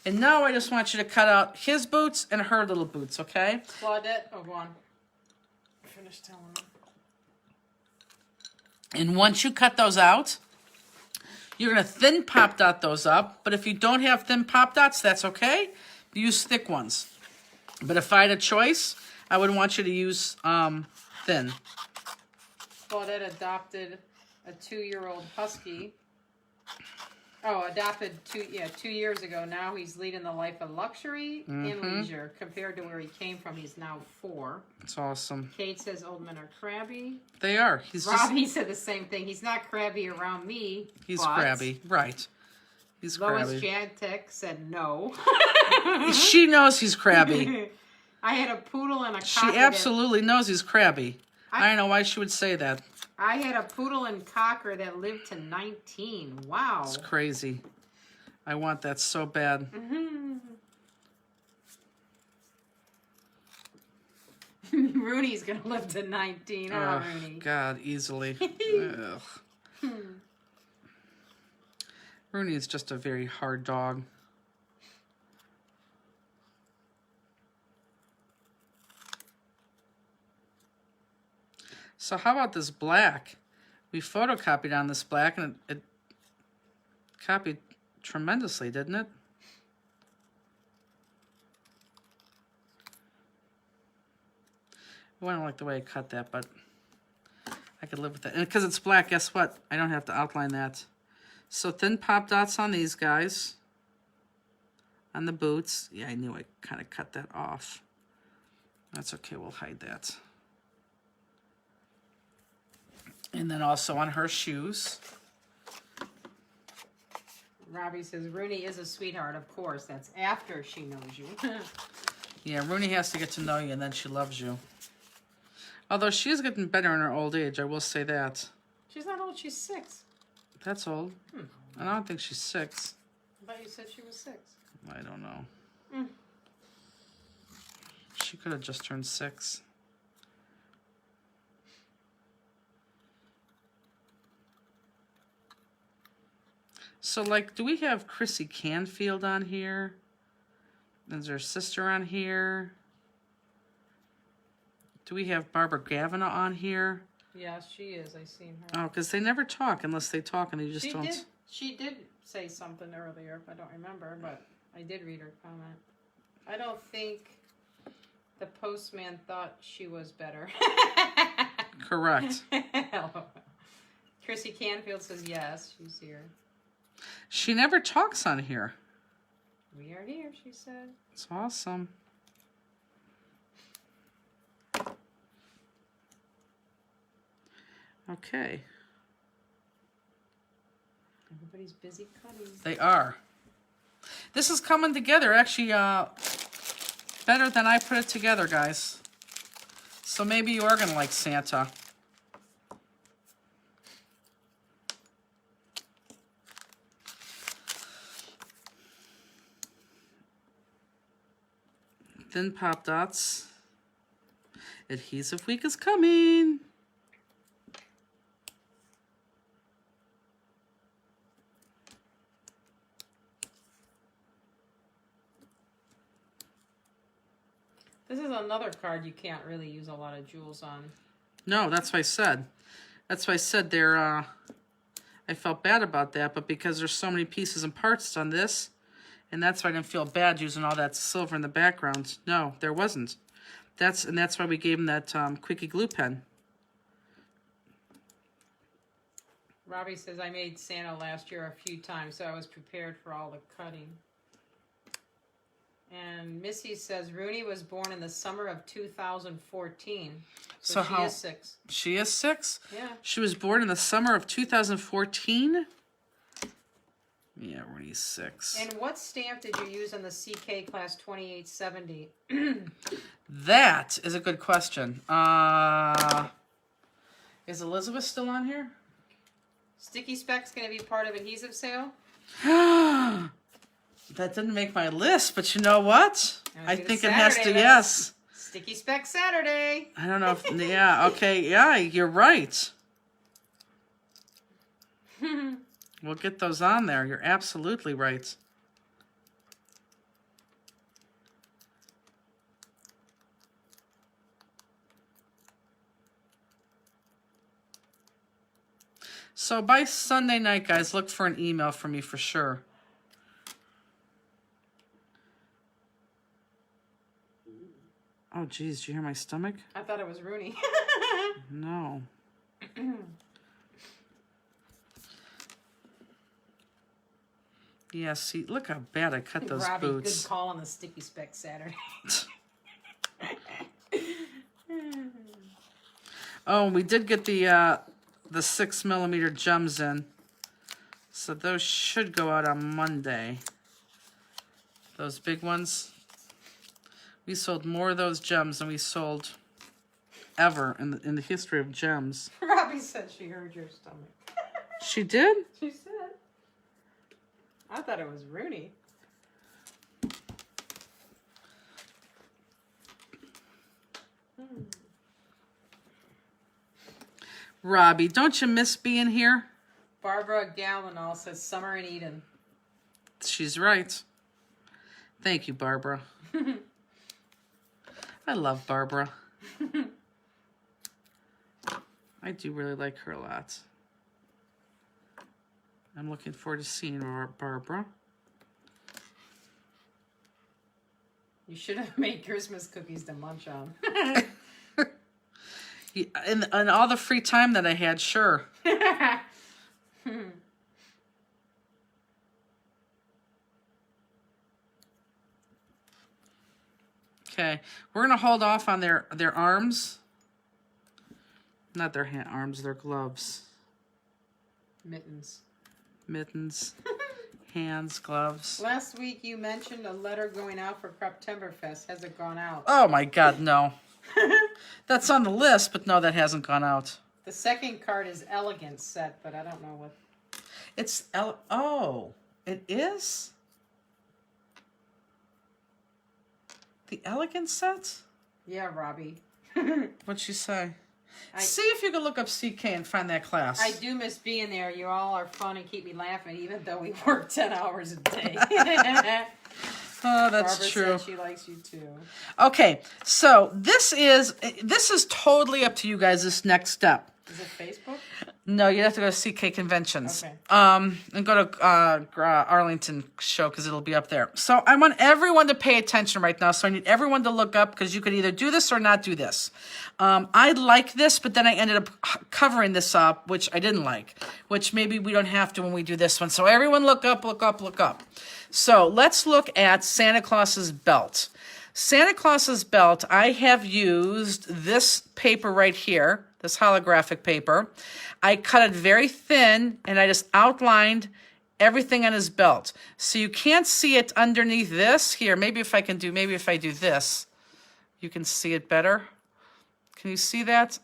Speaker 1: And now I just want you to cut out his boots and her little boots, okay?
Speaker 2: Claudette, oh, go on. Finish telling them.
Speaker 1: And once you cut those out, you're going to thin pop dot those up. But if you don't have thin pop dots, that's okay. Use thick ones. But if I had a choice, I would want you to use thin.
Speaker 2: Claudette adopted a 2-year-old husky. Oh, adopted 2 years ago. Now he's leading the life of luxury and leisure. Compared to where he came from, he's now 4.
Speaker 1: It's awesome.
Speaker 2: Kate says old men are crabby.
Speaker 1: They are. He's
Speaker 2: Robbie said the same thing. He's not crabby around me.
Speaker 1: He's
Speaker 2: but
Speaker 1: crabby. Right. He's
Speaker 2: Lois
Speaker 1: crabby.
Speaker 2: Jadtek said no.
Speaker 1: She knows he's crabby.
Speaker 2: I had a poodle and a
Speaker 1: She
Speaker 2: cocker.
Speaker 1: absolutely knows he's crabby. I don't know why she would say that.
Speaker 2: I had a poodle and cocker that lived to 19. Wow.
Speaker 1: It's crazy. I want that so bad.
Speaker 2: Rooney's gonna live to 19. Oh, Rooney.
Speaker 1: God, easily. Ugh. Rooney is just a very hard dog. So how about this black? We photocopied on this black and it copied tremendously, didn't it? Well, I don't like the way I cut that, but I could live with it. And because it's black, guess what? I don't have to outline that. So thin pop dots on these guys. On the boots. Yeah, I knew I kind of cut that off. That's okay, we'll hide that. And then also on her shoes.
Speaker 2: Robbie says Rooney is a sweetheart. Of course, that's after she knows you.
Speaker 1: Yeah, Rooney has to get to know you and then she loves you. Although she is getting better in her old age, I will say that.
Speaker 2: She's not old. She's 6.
Speaker 1: That's old. I don't think she's 6.
Speaker 2: I thought you said she was 6.
Speaker 1: I don't know. She could have just turned 6. So, like, do we have Chrissy Canfield on here? Is her sister on here? Do we have Barbara Gavina on here?
Speaker 2: Yeah, she is. I seen her.
Speaker 1: Oh, because they never talk unless they talk and they just don't.
Speaker 2: She did say something earlier. I don't remember, but I did read her comment. I don't think the postman thought she was better.
Speaker 1: Correct.
Speaker 2: Chrissy Canfield says yes. She's here.
Speaker 1: She never talks on here.
Speaker 2: We are here, she said.
Speaker 1: It's awesome. Okay.
Speaker 2: Everybody's busy cutting.
Speaker 1: They are. This is coming together actually better than I put it together, guys. So maybe you are going to like Santa. Thin pop dots. Adhesive week is coming.
Speaker 2: This is another card you can't really use a lot of jewels on.
Speaker 1: No, that's what I said. That's why I said they're, I felt bad about that, but because there's so many pieces and parts on this, and that's why I didn't feel bad using all that silver in the background. No, there wasn't. That's why we gave him that Quickie glue pen.
Speaker 2: Robbie says, I made Santa last year a few times, so I was prepared for all the cutting. And Missy says, Rooney was born in the summer of 2014. So she is 6.
Speaker 1: She is 6?
Speaker 2: Yeah.
Speaker 1: She was born in the summer of 2014? Yeah, Rooney's 6.
Speaker 2: And what stamp did you use on the CK class 2870?
Speaker 1: That is a good question. Is Elizabeth still on here?
Speaker 2: Sticky Speck's going to be part of adhesive sale?
Speaker 1: That didn't make my list, but you know what? I think it has to,
Speaker 2: Saturday,
Speaker 1: yes.
Speaker 2: Sticky Speck Saturday.
Speaker 1: I don't know if, yeah, okay, yeah, you're right. We'll get those on there. You're absolutely right. So by Sunday night, guys, look for an email from me for sure. Oh, geez, did you hear my stomach?
Speaker 2: I thought it was Rooney.
Speaker 1: No. Yeah, see, look how bad I cut those
Speaker 2: Robbie,
Speaker 1: boots.
Speaker 2: good call on the Sticky Speck Saturday.
Speaker 1: Oh, we did get the 6mm gems in. So those should go out on Monday. Those big ones. We sold more of those gems than we sold ever in the history of gems.
Speaker 2: Robbie said she heard your stomach.
Speaker 1: She did?
Speaker 2: She said. I thought it was Rooney.
Speaker 1: Robbie, don't you miss being here?
Speaker 2: Barbara Gallinal says Summer in Eden.
Speaker 1: She's right. Thank you, Barbara. I love Barbara. I do really like her a lot. I'm looking forward to seeing Barbara.
Speaker 2: You should have made Christmas cookies to munch on.
Speaker 1: Yeah, and all the free time that I had, sure. Okay, we're gonna hold off on their arms. Not their arms, their gloves.
Speaker 2: Mittens.
Speaker 1: Mittens, hands, gloves.
Speaker 2: Last week you mentioned a letter going out for Creptemberfest. Has it gone out?
Speaker 1: Oh my God, no. That's on the list, but no, that hasn't gone out.
Speaker 2: The second card is Elegance set, but I don't know what.
Speaker 1: It's oh, it is? The Elegant set?
Speaker 2: Yeah, Robbie.
Speaker 1: What'd she say? See if you can look up CK and find that class.
Speaker 2: I do miss being there. You all are fun and keep me laughing, even though we work 10 hours a day.
Speaker 1: Oh, that's
Speaker 2: Barbara
Speaker 1: true.
Speaker 2: said she likes you too.
Speaker 1: Okay, so this is totally up to you guys, this next step.
Speaker 2: Is it Facebook?
Speaker 1: No, you have to go to CK Conventions.
Speaker 2: Okay.
Speaker 1: And go to Arlington show because it'll be up there. So I want everyone to pay attention right now. So I need everyone to look up because you could either do this or not do this. I like this, but then I ended up covering this up, which I didn't like, which maybe we don't have to when we do this one. So everyone look up, look up, look up. So let's look at Santa Claus's belt. Santa Claus's belt, I have used this paper right here. this holographic paper. I cut it very thin, and I just outlined everything on his belt. So you can't see it underneath this. Here, maybe if I do this, you can see it better. Can you see that?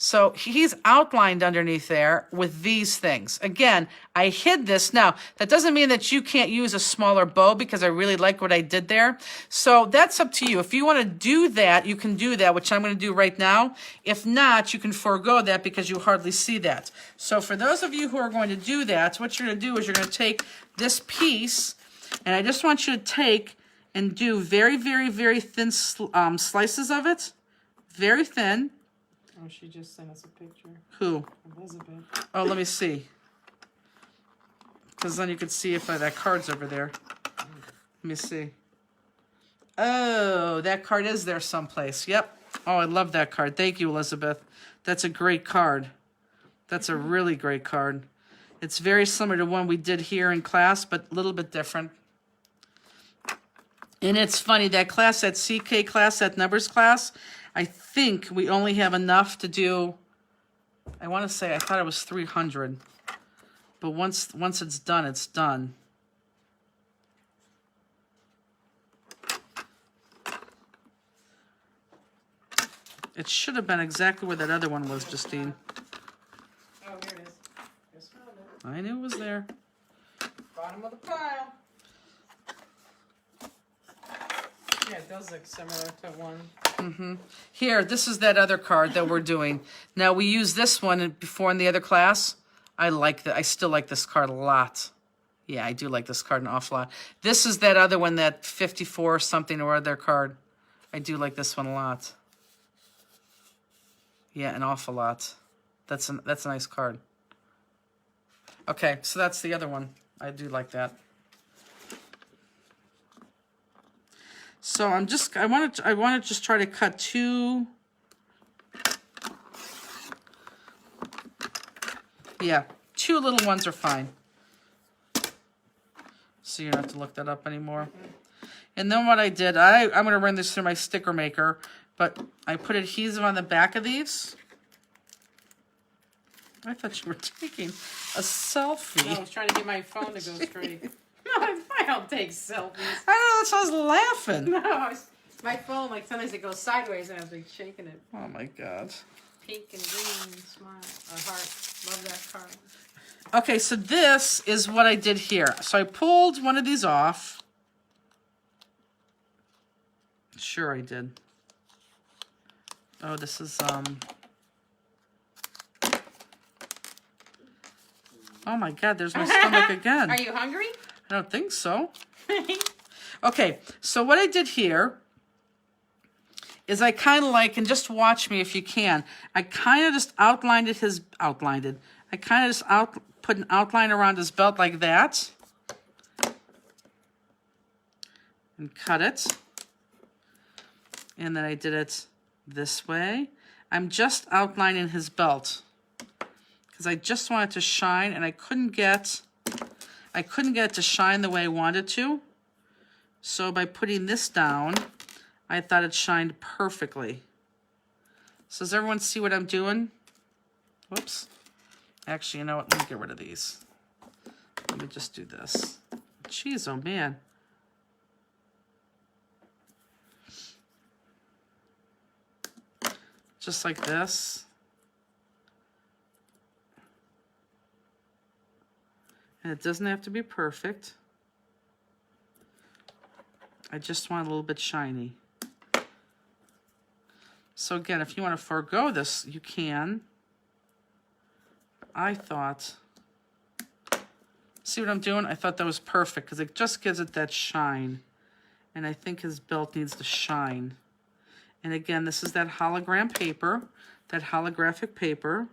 Speaker 1: So he's outlined underneath there with these things. Again, I hid this. Now, that doesn't mean that you can't use a smaller bow because I really like what I did there. So that's up to you. If you want to do that, you can do that, which I'm going to do right now. If not, you can forego that because you hardly see that. So for those of you who are going to do that, what you're going to do is you're going to take this piece, and I just want you to take and do very, very, very thin slices of it. Very thin.
Speaker 2: Oh, she just sent us a picture.
Speaker 1: Who?
Speaker 2: Elizabeth.
Speaker 1: Oh, let me see. Because then you can see if that card's over there. Let me see. Oh, that card is there someplace. Yep. Oh, I love that card. Thank you, Elizabeth. That's a great card. That's a really great card. It's very similar to one we did here in class, but a little bit different. And it's funny, that class, that CK class, that numbers class, I think we only have enough to do, I want to say, I thought it was 300. But once it's done, it's done. It should have been exactly where that other one was, Justine.
Speaker 2: Oh, here it is. Just found it.
Speaker 1: I knew it was there.
Speaker 2: Bottom of the pile. Yeah, it does look similar to one.
Speaker 1: Here, this is that other card that we're doing. Now, we used this one before in the other class. I still like this card a lot. Yeah, I do like this card an awful lot. This is that other one, that 54 something or other card. I do like this one a lot. Yeah, an awful lot. That's a nice card. Okay, so that's the other one. I do like that. So I want to just try to cut two. Yeah, two little ones are fine. So you don't have to look that up anymore. And then what I did, I'm going to run this through my sticker maker, but I put adhesive on the back of these. I thought you were taking a selfie.
Speaker 2: No, I was trying to get my phone to go straight. I don't take selfies.
Speaker 1: I don't know, so I was laughing.
Speaker 2: No, my phone, like, sometimes it goes sideways and I was like shaking it.
Speaker 1: Oh my God.
Speaker 2: Pink and green, smile, a heart. Love that card.
Speaker 1: Okay, so this is what I did here. So I pulled one of these off. Sure I did. Oh, this is, oh my God, there's my stomach again.
Speaker 2: Are you hungry?
Speaker 1: I don't think so. Okay, so what I did here is I kind of like, and just watch me if you can, I kind of just I kind of just put an outline around his belt like that. And cut it. And then I did it this way. I'm just outlining his belt because I just want it to shine, and I couldn't get it to shine the way I wanted to. So by putting this down, I thought it shined perfectly. So does everyone see what I'm doing? Whoops. Actually, you know what? Let me get rid of these. Let me just do this. Jeez, oh man. Just like this. And it doesn't have to be perfect. I just want a little bit shiny. So again, if you want to forego this, you can. I thought, see what I'm doing? I thought that was perfect because it just gives it that shine. And I think his belt needs to shine. And again, this is that hologram paper, that holographic paper.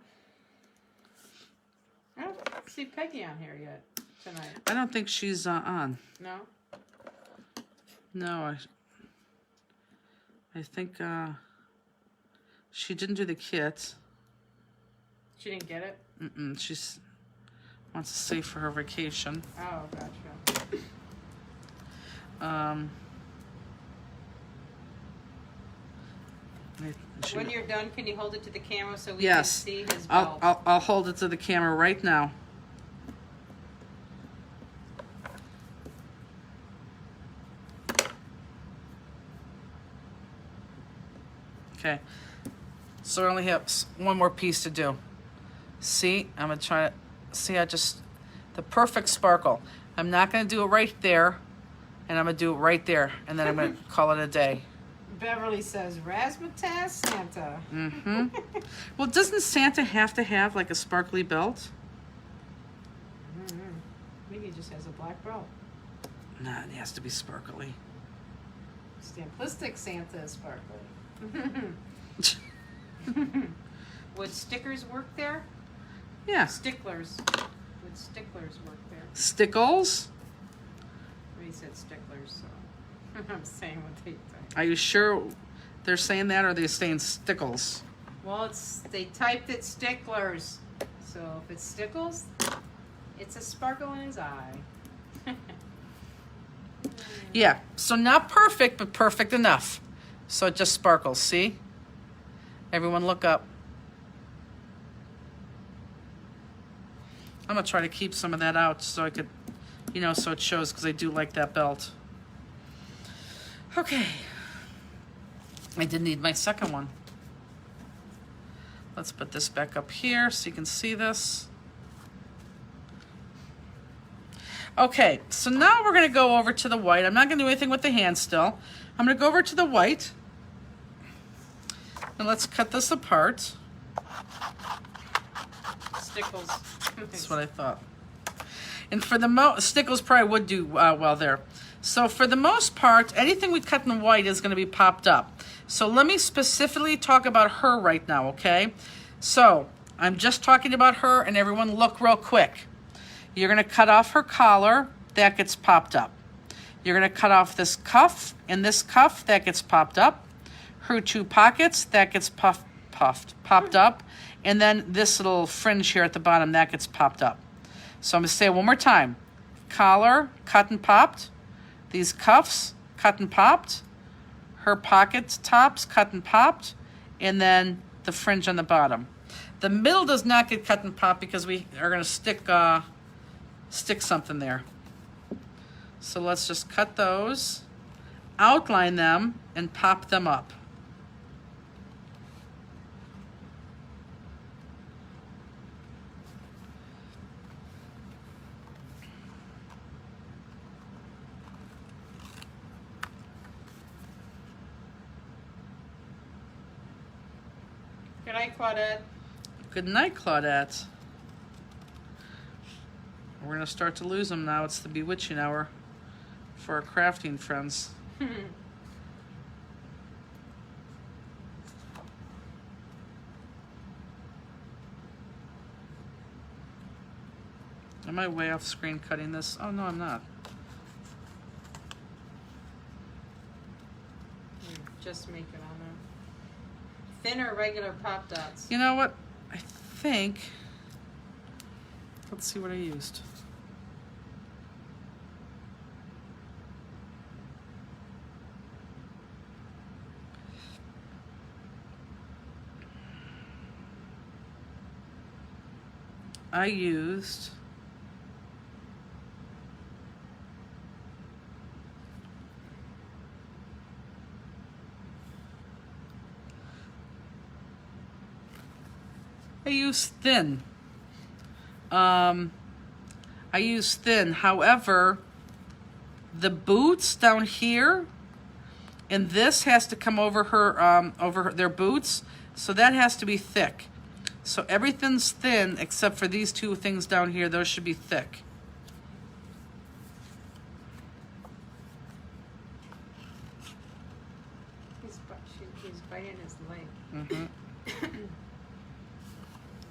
Speaker 2: I don't see Peggy on here yet tonight.
Speaker 1: I don't think she's on.
Speaker 2: No?
Speaker 1: No, I think she didn't do the kit.
Speaker 2: She didn't get it?
Speaker 1: She wants to save for her vacation.
Speaker 2: Oh, gotcha. When you're done, can you hold it to the camera so we
Speaker 1: Yes.
Speaker 2: can see his belt?
Speaker 1: I'll hold it to the camera right now. Okay. So I only have one more piece to do. See, I'm gonna try to see. The perfect sparkle. I'm not gonna do it right there, and I'm gonna do it right there, and then I'm gonna call it a day.
Speaker 2: Beverly says, Razzmatazz Santa.
Speaker 1: Mm-hmm. Well, doesn't Santa have to have like a sparkly belt?
Speaker 2: Maybe he just has a black belt.
Speaker 1: Nah, it has to be sparkly.
Speaker 2: Simplistic Santa is sparkly. Would stickers work there?
Speaker 1: Yeah.
Speaker 2: Sticklers. Would sticklers work there?
Speaker 1: Stickles?
Speaker 2: He said sticklers, so I'm saying what they think.
Speaker 1: Are you sure they're saying that, or are they saying stickles?
Speaker 2: Well, they typed it sticklers. So if it's stickles, it's a sparkle in his eye.
Speaker 1: Yeah. So not perfect, but perfect enough. So it just sparkles. See? Everyone look up. I'm gonna try to keep some of that out so I could, so it shows, because I do like that belt. Okay. I did need my second one. Let's put this back up here so you can see this. Okay, so now we're gonna go over to the white. I'm not gonna do anything with the hand still. I'm gonna go over to the white. And let's cut this apart.
Speaker 2: Stickles.
Speaker 1: That's what I thought. And for the stickles probably would do well there. So for the most part, anything we cut in white is going to be popped up. So let me specifically talk about her right now, okay? So I'm just talking about her, and everyone look real quick. You're going to cut off her collar. That gets popped up. You're going to cut off this cuff, and this cuff, that gets popped up. Her two pockets, that gets popped up. And then this little fringe here at the bottom, that gets popped up. So I'm going to say it one more time. Collar, cut and popped. These cuffs, cut and popped. Her pocket tops, cut and popped. And then the fringe on the bottom. The middle does not get cut and popped because we are going to stick something there. So let's just cut those, outline them, and pop them up.
Speaker 2: Good night, Claudette.
Speaker 1: Good night, Claudette. We're going to start to lose them now. It's the bewitching hour for our crafting friends. Am I way off screen cutting this? Oh, no, I'm not.
Speaker 2: Just make it on there. Thin or regular pop dots?
Speaker 1: You know what? I think... Let's see what I used. I used... thin. I use thin. However, the boots down here, and this has to come over their boots, so that has to be thick. So everything's thin except for these two things down here. Those should be thick.
Speaker 2: He's biting his leg.
Speaker 1: Mm-hmm.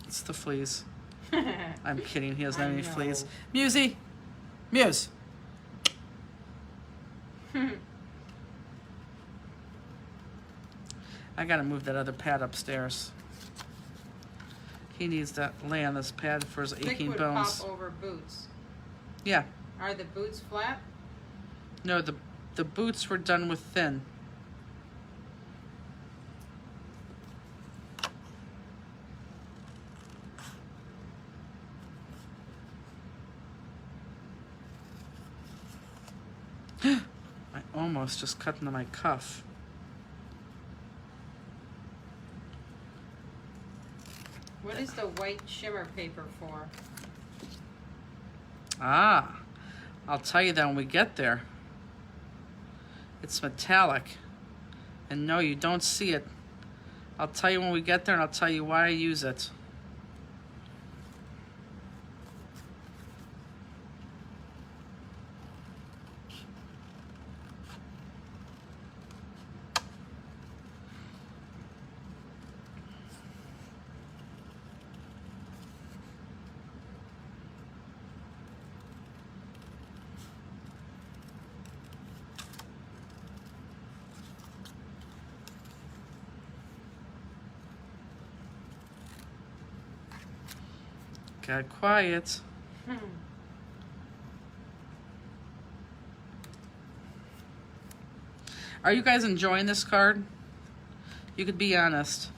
Speaker 1: It's the fleas. I'm kidding. He doesn't have any fleas. Musey! Muse! I gotta move that other pad upstairs. He needs to lay on this pad for his aching
Speaker 2: Thick would
Speaker 1: bones.
Speaker 2: pop over boots.
Speaker 1: Yeah.
Speaker 2: Are the boots flat?
Speaker 1: No, the boots were done with thin. I almost just cut into my cuff.
Speaker 2: What is the white shimmer paper for?
Speaker 1: Ah, I'll tell you that when we get there. It's metallic. And no, you don't see it. I'll tell you when we get there, and I'll tell you why I use it. Got quiet. Are you guys enjoying this card? You could be honest.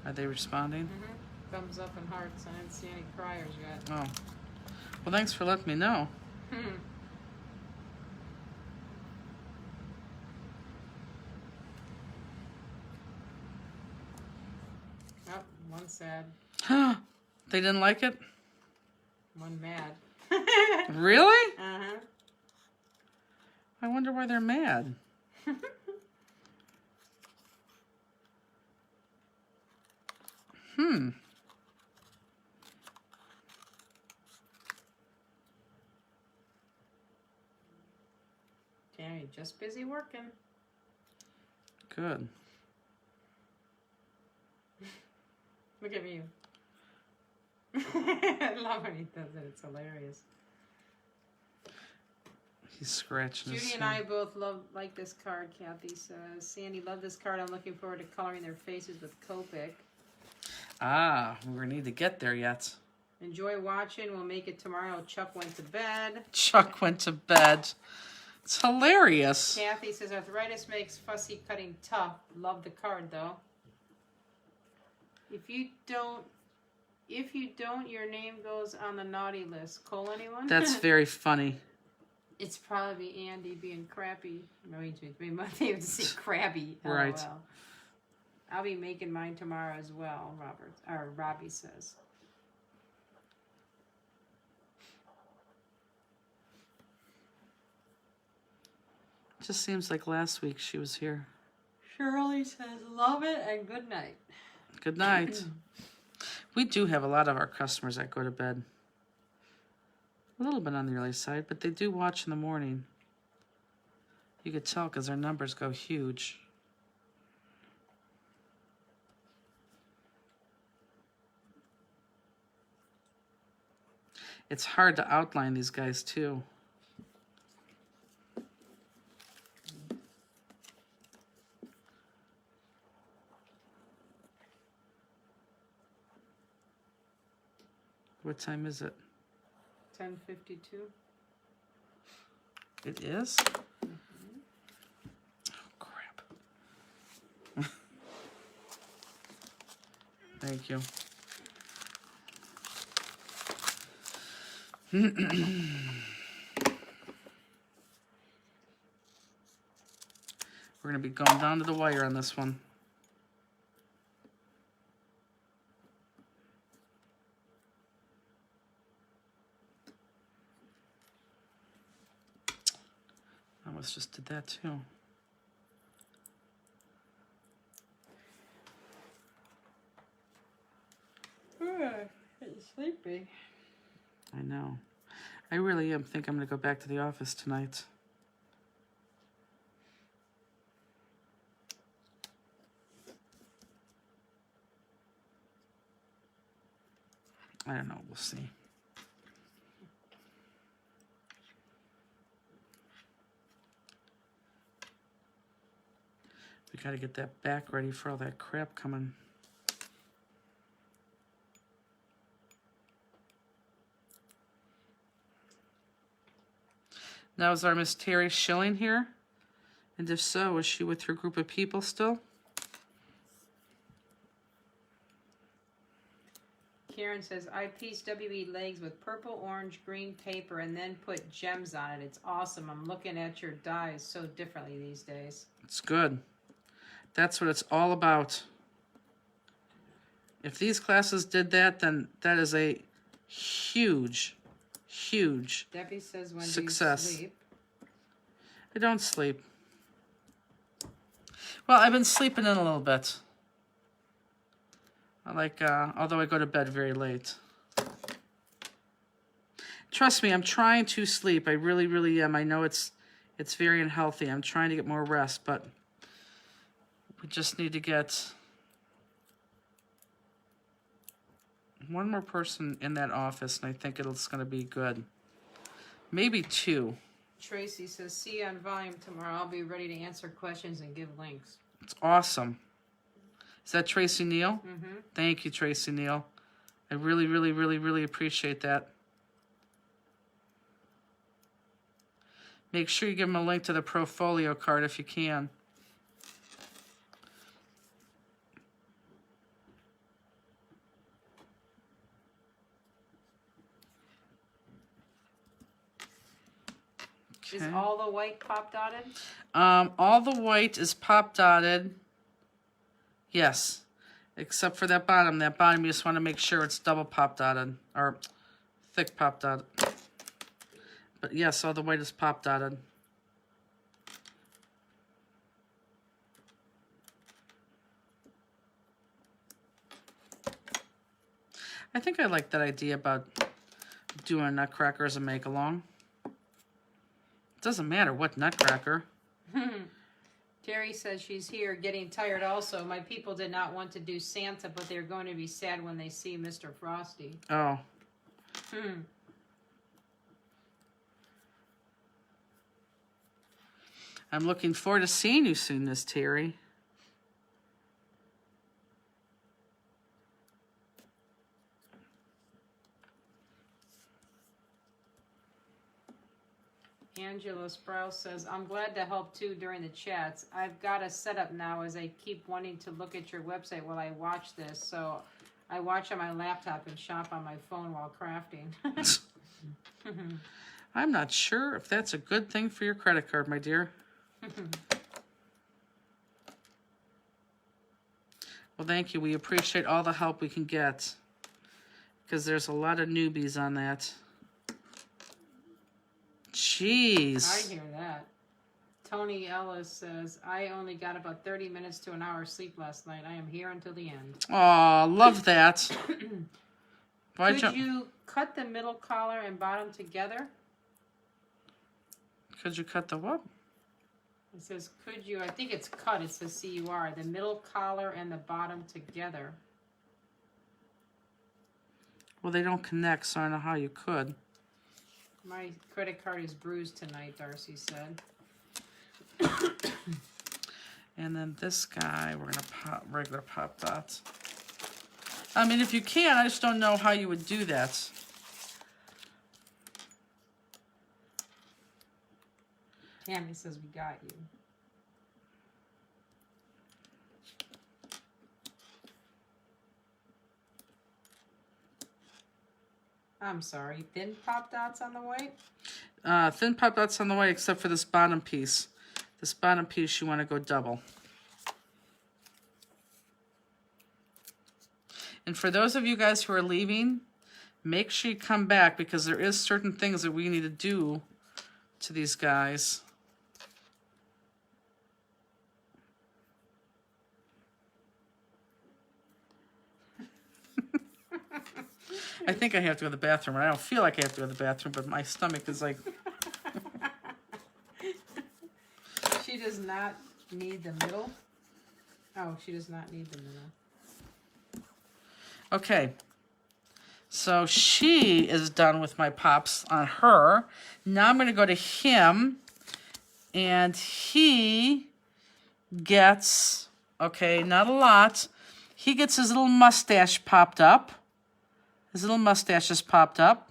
Speaker 1: Are they responding?
Speaker 2: Thumbs up and hearts. I didn't see any criers yet.
Speaker 1: Oh. Well, thanks for letting me know.
Speaker 2: Oh, one sad,
Speaker 1: They didn't like it?
Speaker 2: one mad.
Speaker 1: Really?
Speaker 2: Uh-huh.
Speaker 1: I wonder why they're mad.
Speaker 2: Tammy, just busy working.
Speaker 1: Good.
Speaker 2: Look at me. I love when he does it. It's hilarious.
Speaker 1: He's scratching his
Speaker 2: Judy and I both like this card, Kathy says. Sandy, love this card. I'm looking forward to coloring their faces with Copic.
Speaker 1: Ah, we need to get there yet.
Speaker 2: Enjoy watching. We'll make it tomorrow. Chuck went to bed.
Speaker 1: Chuck went to bed. It's hilarious.
Speaker 2: Kathy says arthritis makes fussy cutting tough. Love the card though. If you don't, your name goes on the naughty list. Call anyone?
Speaker 1: That's very funny.
Speaker 2: It's probably Andy being crappy. No, we might even say crabby.
Speaker 1: Right.
Speaker 2: LOL. I'll be making mine tomorrow as well, Robbie says.
Speaker 1: Just seems like last week she was here.
Speaker 2: Shirley says, love it and good night.
Speaker 1: Good night. We do have a lot of our customers that go to bed. A little bit on the early side, but they do watch in the morning. You could tell because their numbers go huge. It's hard to outline these guys too. What time is it?
Speaker 2: 10:52.
Speaker 1: It is? Oh, crap. Thank you. We're going to be going down to the wire on this one. I almost just did that too.
Speaker 2: It's sleepy.
Speaker 1: I know. I really am. Think I'm going to go back to the office tonight. I don't know. We'll see. We got to get that back ready for all that crap coming. Now, is our Miss Terry Schilling here? And if so, is she with her group of people still?
Speaker 2: Karen says, I pieced WE legs with purple, orange, green paper and then put gems on it. It's awesome. I'm looking at your dies so differently these days.
Speaker 1: It's good. That's what it's all about. If these classes did that, then that is a huge, huge
Speaker 2: Debbie says, when
Speaker 1: success.
Speaker 2: do you sleep?
Speaker 1: I don't sleep. Well, I've been sleeping in a little bit. I like, although I go to bed very late. Trust me, I'm trying to sleep. I really, really am. I know it's very unhealthy. I'm trying to get more rest, but we just need to get one more person in that office, and I think it's going to be good. Maybe two.
Speaker 2: Tracy says, see you on volume tomorrow. I'll be ready to answer questions and give links.
Speaker 1: It's awesome. Is that Tracy Neal?
Speaker 2: Mm-hmm.
Speaker 1: Thank you, Tracy Neal. I really, really, really, really appreciate that. Make sure you give them a link to the Profolio card if you can.
Speaker 2: Is all the white pop dotted?
Speaker 1: All the white is pop dotted. Yes. Except for that bottom. That bottom, you just want to make sure it's double pop dotted. Or thick pop dotted. But yes, all the white is pop dotted. I think I like that idea about doing a nutcracker as a make-along. It doesn't matter what nutcracker.
Speaker 2: Terry says she's here getting tired also. My people did not want to do Santa, but they're going to be sad when they see Mr. Frosty.
Speaker 1: Oh. I'm looking forward to seeing you soon, Miss Terry.
Speaker 2: Angela Sprouse says, I'm glad to help too during the chats. I've got a setup now as I keep wanting to look at your website while I watch this. So I watch on my laptop and shop on my phone while crafting.
Speaker 1: I'm not sure if that's a good thing for your credit card, my dear. Well, thank you. We appreciate all the help we can get. Because there's a lot of newbies on that. Jeez.
Speaker 2: I hear that. Tony Ellis says, I only got about 30 minutes to an hour sleep last night. I am here until the end.
Speaker 1: Aw, love that.
Speaker 2: Could you cut the middle collar and bottom together?
Speaker 1: Could you cut the what?
Speaker 2: It says, could you, I think it's cut, it says C-U-R, the middle collar and the bottom together.
Speaker 1: Well, they don't connect, so I don't know how you could.
Speaker 2: My credit card is bruised tonight, Darcy said.
Speaker 1: And then this guy, we're going to pop regular pop dots. I mean, if you can, I just don't know how you would do that.
Speaker 2: Tammy says we got you. I'm sorry, thin pop dots on the white?
Speaker 1: Thin pop dots on the white, except for this bottom piece. This bottom piece, you want to go double. And for those of you guys who are leaving, make sure you come back because there is certain things that we need to do to these guys. I think I have to go to the bathroom, and I don't feel like I have to go to the bathroom, but my stomach is like...
Speaker 2: She does not need the middle. Oh, she does not need the middle.
Speaker 1: Okay. So she is done with my pops on her. Now I'm going to go to him, and he gets, okay, not a lot. He gets his little mustache popped up. His little mustache is popped up.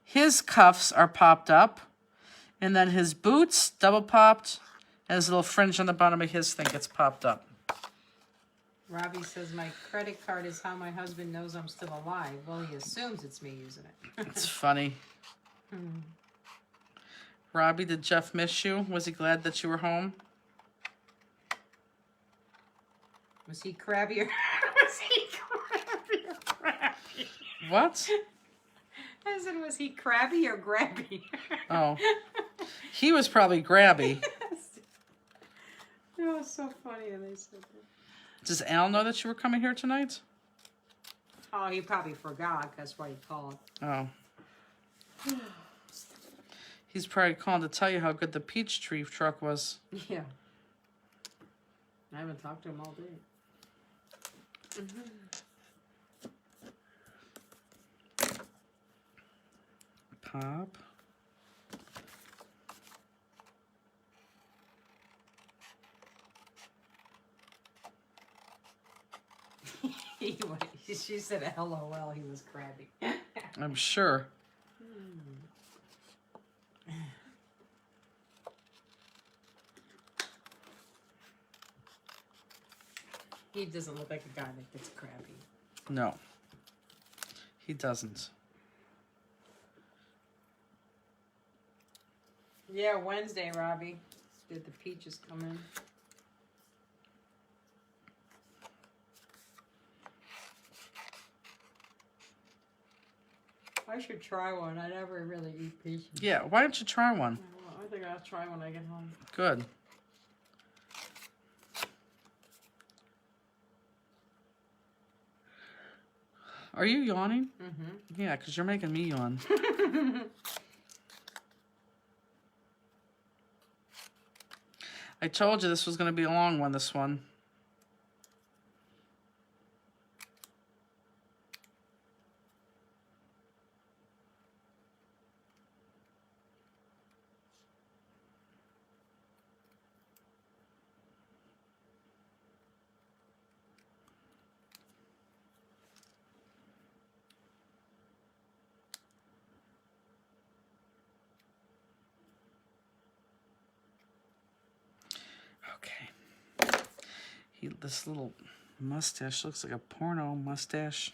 Speaker 1: His cuffs are popped up. And then his boots, double popped, and his little fringe on the bottom of his thing gets popped up.
Speaker 2: Robbie says, my credit card is how my husband knows I'm still alive. Well, he assumes it's me using it.
Speaker 1: It's funny. Robbie, did Jeff miss you? Was he glad that you were home?
Speaker 2: Was he crabby or was he crabby or crabby?
Speaker 1: What?
Speaker 2: I said, was he crabby or grabby?
Speaker 1: Oh. He was probably grabby.
Speaker 2: It was so funny when they said that.
Speaker 1: Does Al know that you were coming here tonight?
Speaker 2: Oh, he probably forgot. That's why he called.
Speaker 1: Oh. He's probably calling to tell you how good the peach tree truck was.
Speaker 2: Yeah. I haven't talked to him all day.
Speaker 1: Pop.
Speaker 2: She said LOL, he was crabby.
Speaker 1: I'm sure.
Speaker 2: He doesn't look like a guy that gets crabby.
Speaker 1: No. He doesn't.
Speaker 2: Yeah, Wednesday, Robbie. Did the peaches come in? I should try one. I never really eat peaches.
Speaker 1: Yeah, why don't you try one?
Speaker 2: I think I'll try when I get home.
Speaker 1: Good. Are you yawning?
Speaker 2: Mm-hmm.
Speaker 1: Yeah, because you're making me yawn. I told you this was going to be a long one, this one. Okay. This little mustache looks like a porno mustache.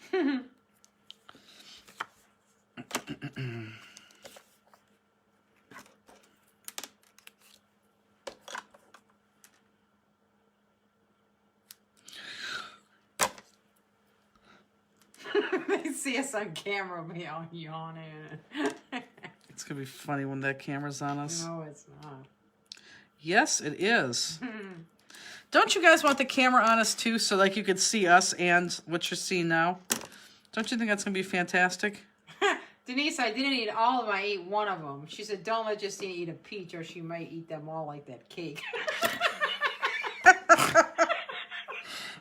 Speaker 2: They see us on camera, me all yawning.
Speaker 1: It's going to be funny when that camera's on us.
Speaker 2: No, it's not.
Speaker 1: Yes, it is. Don't you guys want the camera on us too, so like you could see us and what you're seeing now? Don't you think that's going to be fantastic?
Speaker 2: Denise, I didn't eat all of them. I ate one of them. She said, don't let Justine eat a peach or she might eat them all like that cake.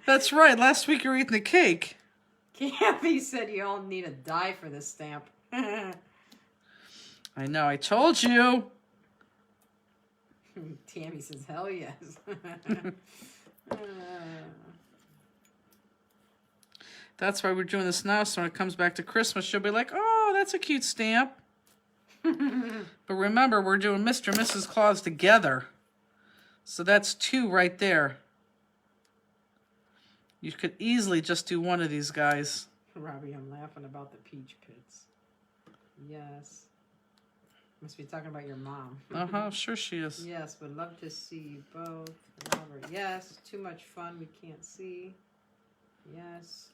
Speaker 1: That's right. Last week you were eating the cake.
Speaker 2: Kathy said you all need a die for this stamp.
Speaker 1: I know. I told you.
Speaker 2: Tammy says, hell yes.
Speaker 1: That's why we're doing this now, so when it comes back to Christmas, she'll be like, oh, that's a cute stamp. But remember, we're doing Mr. and Mrs. Claus together. So that's 2 right there. You could easily just do one of these guys.
Speaker 2: Robbie, I'm laughing about the peach pits. Yes. Must be talking about your mom.
Speaker 1: Uh-huh, sure she is.
Speaker 2: Yes, would love to see you both. Robert, yes. Too much fun, we can't see. Yes.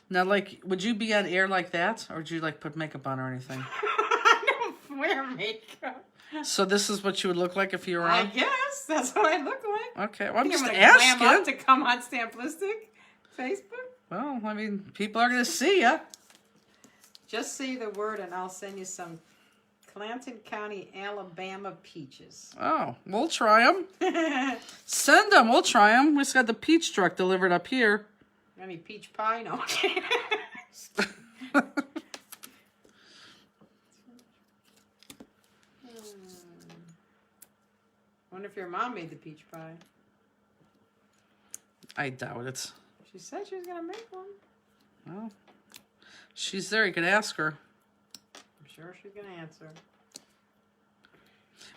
Speaker 1: Now, like, would you be on air like that? Or would you, like, put makeup on or anything?
Speaker 2: I don't wear makeup.
Speaker 1: So this is what you would look like if you were
Speaker 2: I
Speaker 1: on?
Speaker 2: guess. That's what I look like.
Speaker 1: Okay, well, I'm just
Speaker 2: gonna glam up
Speaker 1: asking.
Speaker 2: to come on Stamplistic Facebook.
Speaker 1: Well, I mean, people are going to see ya.
Speaker 2: Just say the word and I'll send you some Clanton County, Alabama peaches.
Speaker 1: Oh, we'll try them. Send them. We'll try them. We just got the peach truck delivered up here.
Speaker 2: Any peach pie? No. Wonder if your mom made the peach pie.
Speaker 1: I doubt it.
Speaker 2: She said she was gonna make one.
Speaker 1: Well, she's there. You could ask her.
Speaker 2: I'm sure she's gonna answer.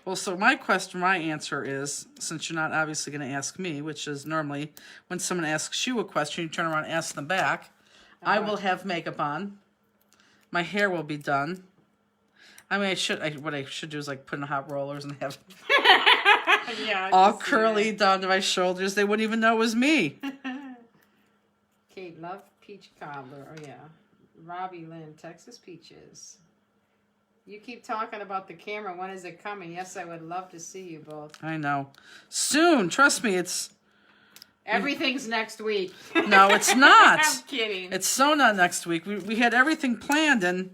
Speaker 1: Well, so my answer is, since you're not obviously going to ask me, which is normally when someone asks you a question, you turn around and ask them back. I will have makeup on. My hair will be done. I mean, what I should do is like put in hot rollers and have
Speaker 2: Yeah.
Speaker 1: all curly down to my shoulders. They wouldn't even know it was me.
Speaker 2: Kate, love peach cobbler. Oh, yeah. Robbie Lynn, Texas peaches. You keep talking about the camera. When is it coming? Yes, I would love to see you both.
Speaker 1: I know. Soon. Trust me, it's...
Speaker 2: Everything's next week.
Speaker 1: No, it's not.
Speaker 2: I'm kidding.
Speaker 1: It's so not next week. We had everything planned and...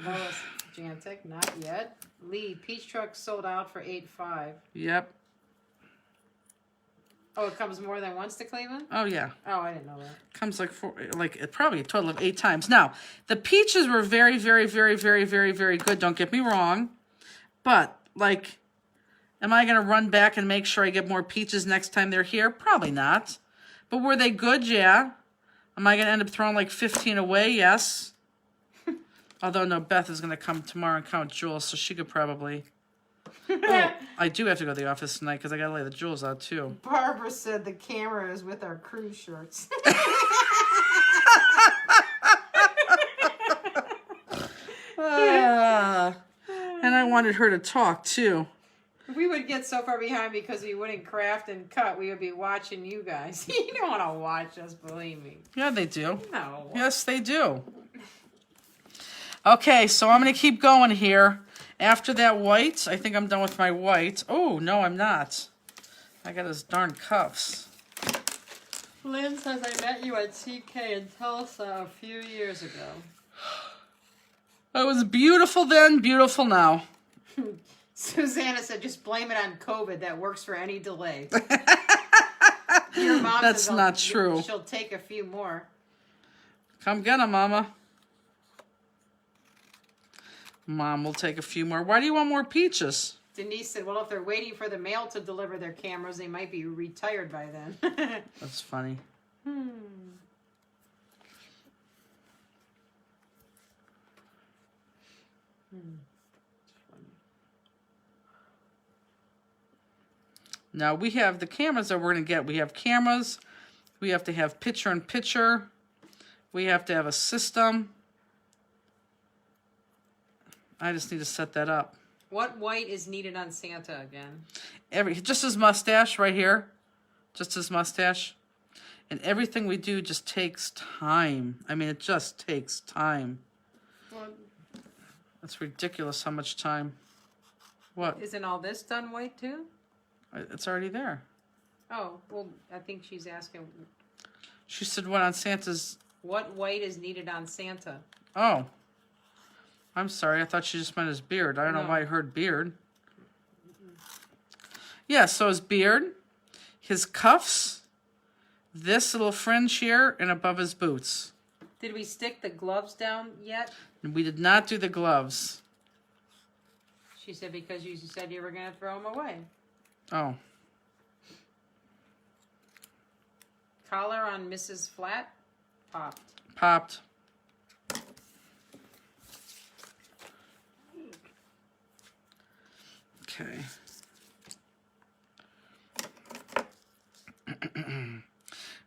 Speaker 2: Lois Jantic, not yet. Lee, peach truck sold out for 8.5.
Speaker 1: Yep.
Speaker 2: Oh, it comes more than once to Cleveland?
Speaker 1: Oh, yeah.
Speaker 2: Oh, I didn't know that.
Speaker 1: Comes probably a total of 8 times. Now, the peaches were very, very, very, very, very, very good. Don't get me wrong. But, like, am I going to run back and make sure I get more peaches next time they're here? Probably not. But were they good? Yeah. Am I going to end up throwing like 15 away? Yes. Although, no, Beth is going to come tomorrow and count jewels, so she could probably... Oh, I do have to go to the office tonight because I got to lay the jewels out, too.
Speaker 2: Barbara said the camera is with our cruise shirts.
Speaker 1: And I wanted her to talk, too.
Speaker 2: We would get so far behind because we wouldn't craft and cut. We would be watching you guys. You don't want to watch us, believe me.
Speaker 1: Yeah, they do.
Speaker 2: No.
Speaker 1: Yes, they do. Okay, so I'm going to keep going here. After that white, I think I'm done with my white. Oh, no, I'm not. I got his darn cuffs.
Speaker 2: Lynn says I met you at CK in Tulsa a few years ago.
Speaker 1: I was beautiful then, beautiful now.
Speaker 2: Susanna said just blame it on COVID. That works for any delay. Your mom
Speaker 1: That's
Speaker 2: says
Speaker 1: not true.
Speaker 2: She'll take a few more.
Speaker 1: Come get 'em, Mama. Mom will take a few more. Why do you want more peaches?
Speaker 2: Denise said, well, if they're waiting for the mail to deliver their cameras, they might be retired by then.
Speaker 1: That's funny. Now we have the cameras that we're going to get. We have cameras. We have to have picture-in-picture. We have to have a system. I just need to set that up.
Speaker 2: What white is needed on Santa again?
Speaker 1: Just his mustache right here. Just his mustache. And everything we do just takes time. I mean, it just takes time.
Speaker 2: Well,
Speaker 1: It's ridiculous how much time. What?
Speaker 2: isn't all this done white too?
Speaker 1: It's already there.
Speaker 2: Oh, well, I think she's asking
Speaker 1: She said what on Santa's...
Speaker 2: what white is needed on Santa.
Speaker 1: Oh. I'm sorry. I thought she just meant his beard. I don't know
Speaker 2: No.
Speaker 1: why I heard beard. Yeah, so his beard, his cuffs, this little fringe here, and above his boots.
Speaker 2: Did we stick the gloves down yet?
Speaker 1: We did not do the gloves.
Speaker 2: She said because you said you were going to throw them away.
Speaker 1: Oh.
Speaker 2: Collar on Mrs. Flat popped.
Speaker 1: Popped. Okay.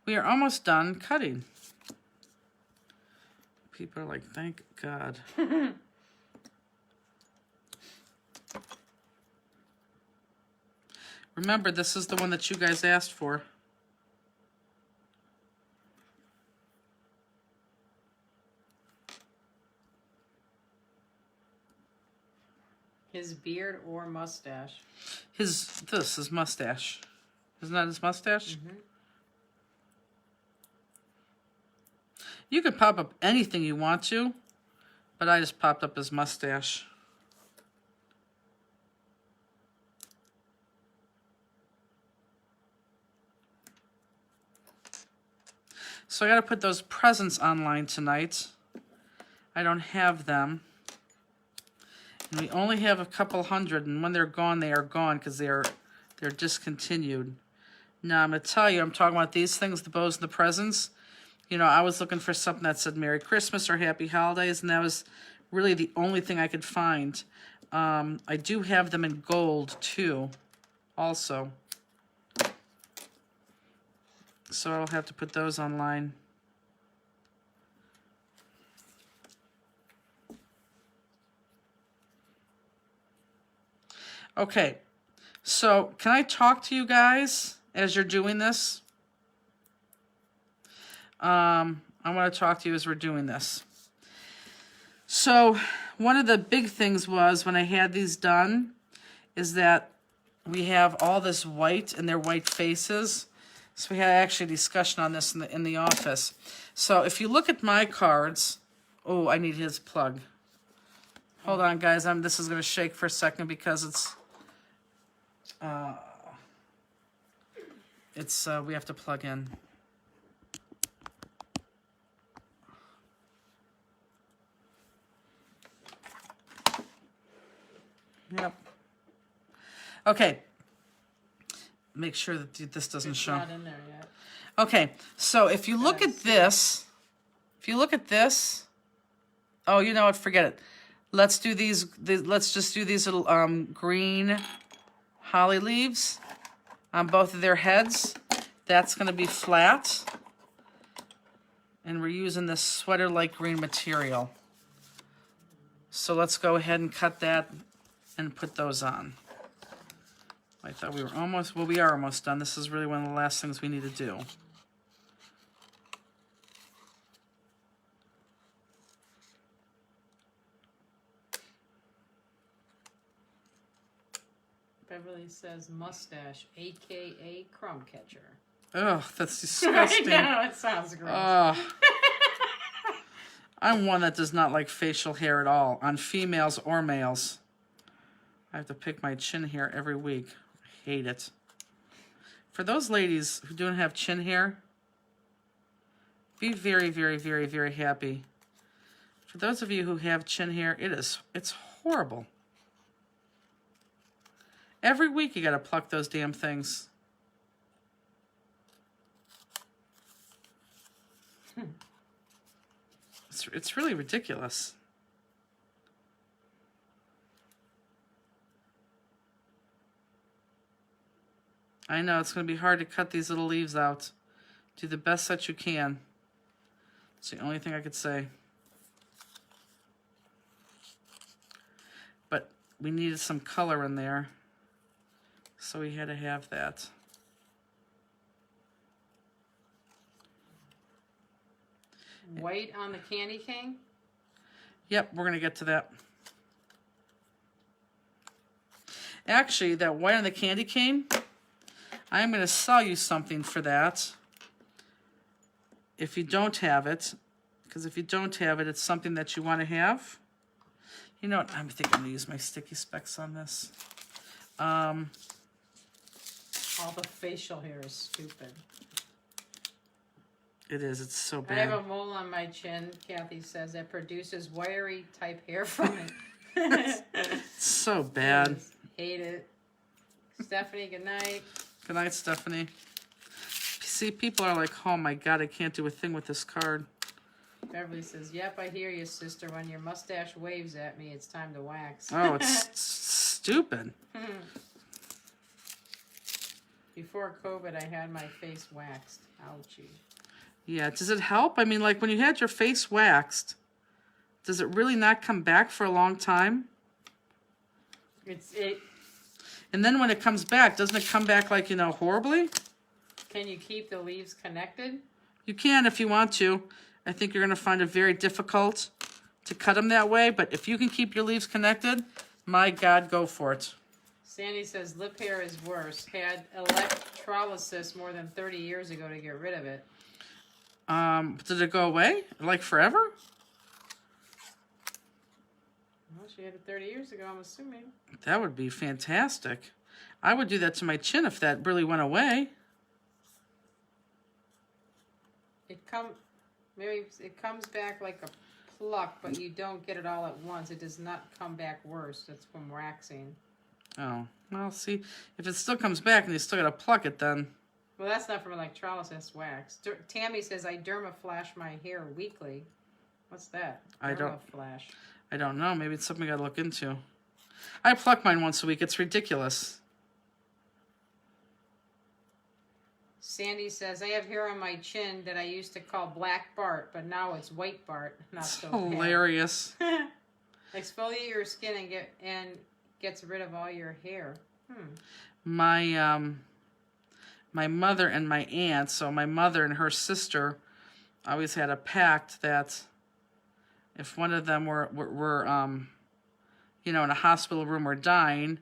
Speaker 1: We are almost done cutting. People are like, thank God. Remember, this is the one that you guys asked for.
Speaker 2: His beard or mustache.
Speaker 1: His mustache. Isn't that his mustache?
Speaker 2: Mm-hmm.
Speaker 1: You can pop up anything you want to, but I just popped up his mustache. So I got to put those presents online tonight. I don't have them. And we only have a couple hundred, and when they're gone, they are gone because they're discontinued. Now, I'm going to tell you, I'm talking about these things, the bows and the presents. You know, I was looking for something that said Merry Christmas or Happy Holidays, and that was really the only thing I could find. I do have them in gold too, also. So I'll have to put those online. Okay, so can I talk to you guys as you're doing this? I want to talk to you as we're doing this. So one of the big things was when I had these done is that we have all this white and their white faces. So we had actually a discussion on this in the office. So if you look at my cards, oh, I need his plug. Hold on, guys. This is going to shake for a second because we have to plug in. Yep. Okay. Make sure that this doesn't
Speaker 2: It's
Speaker 1: show.
Speaker 2: not in there yet.
Speaker 1: Okay, so if you look at this, oh, you know what? Forget it. Let's do let's just do these little green holly leaves on both of their heads. That's going to be flat, and we're using this sweater-like green material. So let's go ahead and cut that and put those on. I thought we were almost, well, we are almost done. This is really one of the last things we need to do.
Speaker 2: Beverly says mustache, aka crumb catcher.
Speaker 1: Ugh, that's disgusting.
Speaker 2: I know, it sounds gross.
Speaker 1: Ugh. I'm one that does not like facial hair at all, on females or males. I have to pick my chin hair every week. I hate it. For those ladies who don't have chin hair, be very, very, very, very happy. For those of you who have chin hair, it's horrible. Every week you gotta pluck those damn things. It's really ridiculous. I know, it's going to be hard to cut these little leaves out. Do the best that you can. It's the only thing I could say. But we needed some color in there, so we had to have that.
Speaker 2: White on the candy cane?
Speaker 1: Yep, we're going to get to that. Actually, that white on the candy cane, I'm going to sell you something for that. If you don't have it, because if you don't have it, it's something that you want to have. You know what? I think I'm going to use my sticky specs on this.
Speaker 2: All the facial hair is stupid.
Speaker 1: It is. It's so
Speaker 2: I have
Speaker 1: bad.
Speaker 2: a mole on my chin, Kathy says, that produces wiry type hair from it.
Speaker 1: It's so bad.
Speaker 2: Hate it. Stephanie, good night.
Speaker 1: Good night, Stephanie. See, people are like, oh my God, I can't do a thing with this card.
Speaker 2: Beverly says, yep, I hear you, sister. When your mustache waves at me, it's time to wax.
Speaker 1: Oh, it's stupid.
Speaker 2: Before COVID, I had my face waxed. Ouchie.
Speaker 1: Yeah, does it help? I mean, like when you had your face waxed, does it really not come back for a long time? And then when it comes back, doesn't it come back like, horribly?
Speaker 2: Can you keep the leaves connected?
Speaker 1: You can if you want to. I think you're going to find it very difficult to cut them that way, but if you can keep your leaves connected, my God, go for it.
Speaker 2: Sandy says lip hair is worse. Had electrolysis more than 30 years ago to get rid of it.
Speaker 1: Did it go away? Like forever?
Speaker 2: Well, she had it 30 years ago, I'm assuming.
Speaker 1: That would be fantastic. I would do that to my chin if that really went away.
Speaker 2: Maybe it comes back like a pluck, but you don't get it all at once. It does not come back worse. That's from waxing.
Speaker 1: Oh, well, see, if it still comes back and you still gotta pluck it, then.
Speaker 2: Well, that's not from electrolysis wax. Tammy says I dermaflash my hair weekly. What's that?
Speaker 1: I don't know. Maybe it's something I gotta look into. I pluck mine once a week. It's ridiculous.
Speaker 2: Sandy says, I have hair on my chin that I used to call Black Bart, but now it's White Bart. Not
Speaker 1: It's
Speaker 2: so bad.
Speaker 1: hilarious.
Speaker 2: Exfoliate your skin and gets rid of all your hair.
Speaker 1: My my mother and my aunt, so my mother and her sister always had a pact that if one of them were you know, in a hospital room or dying,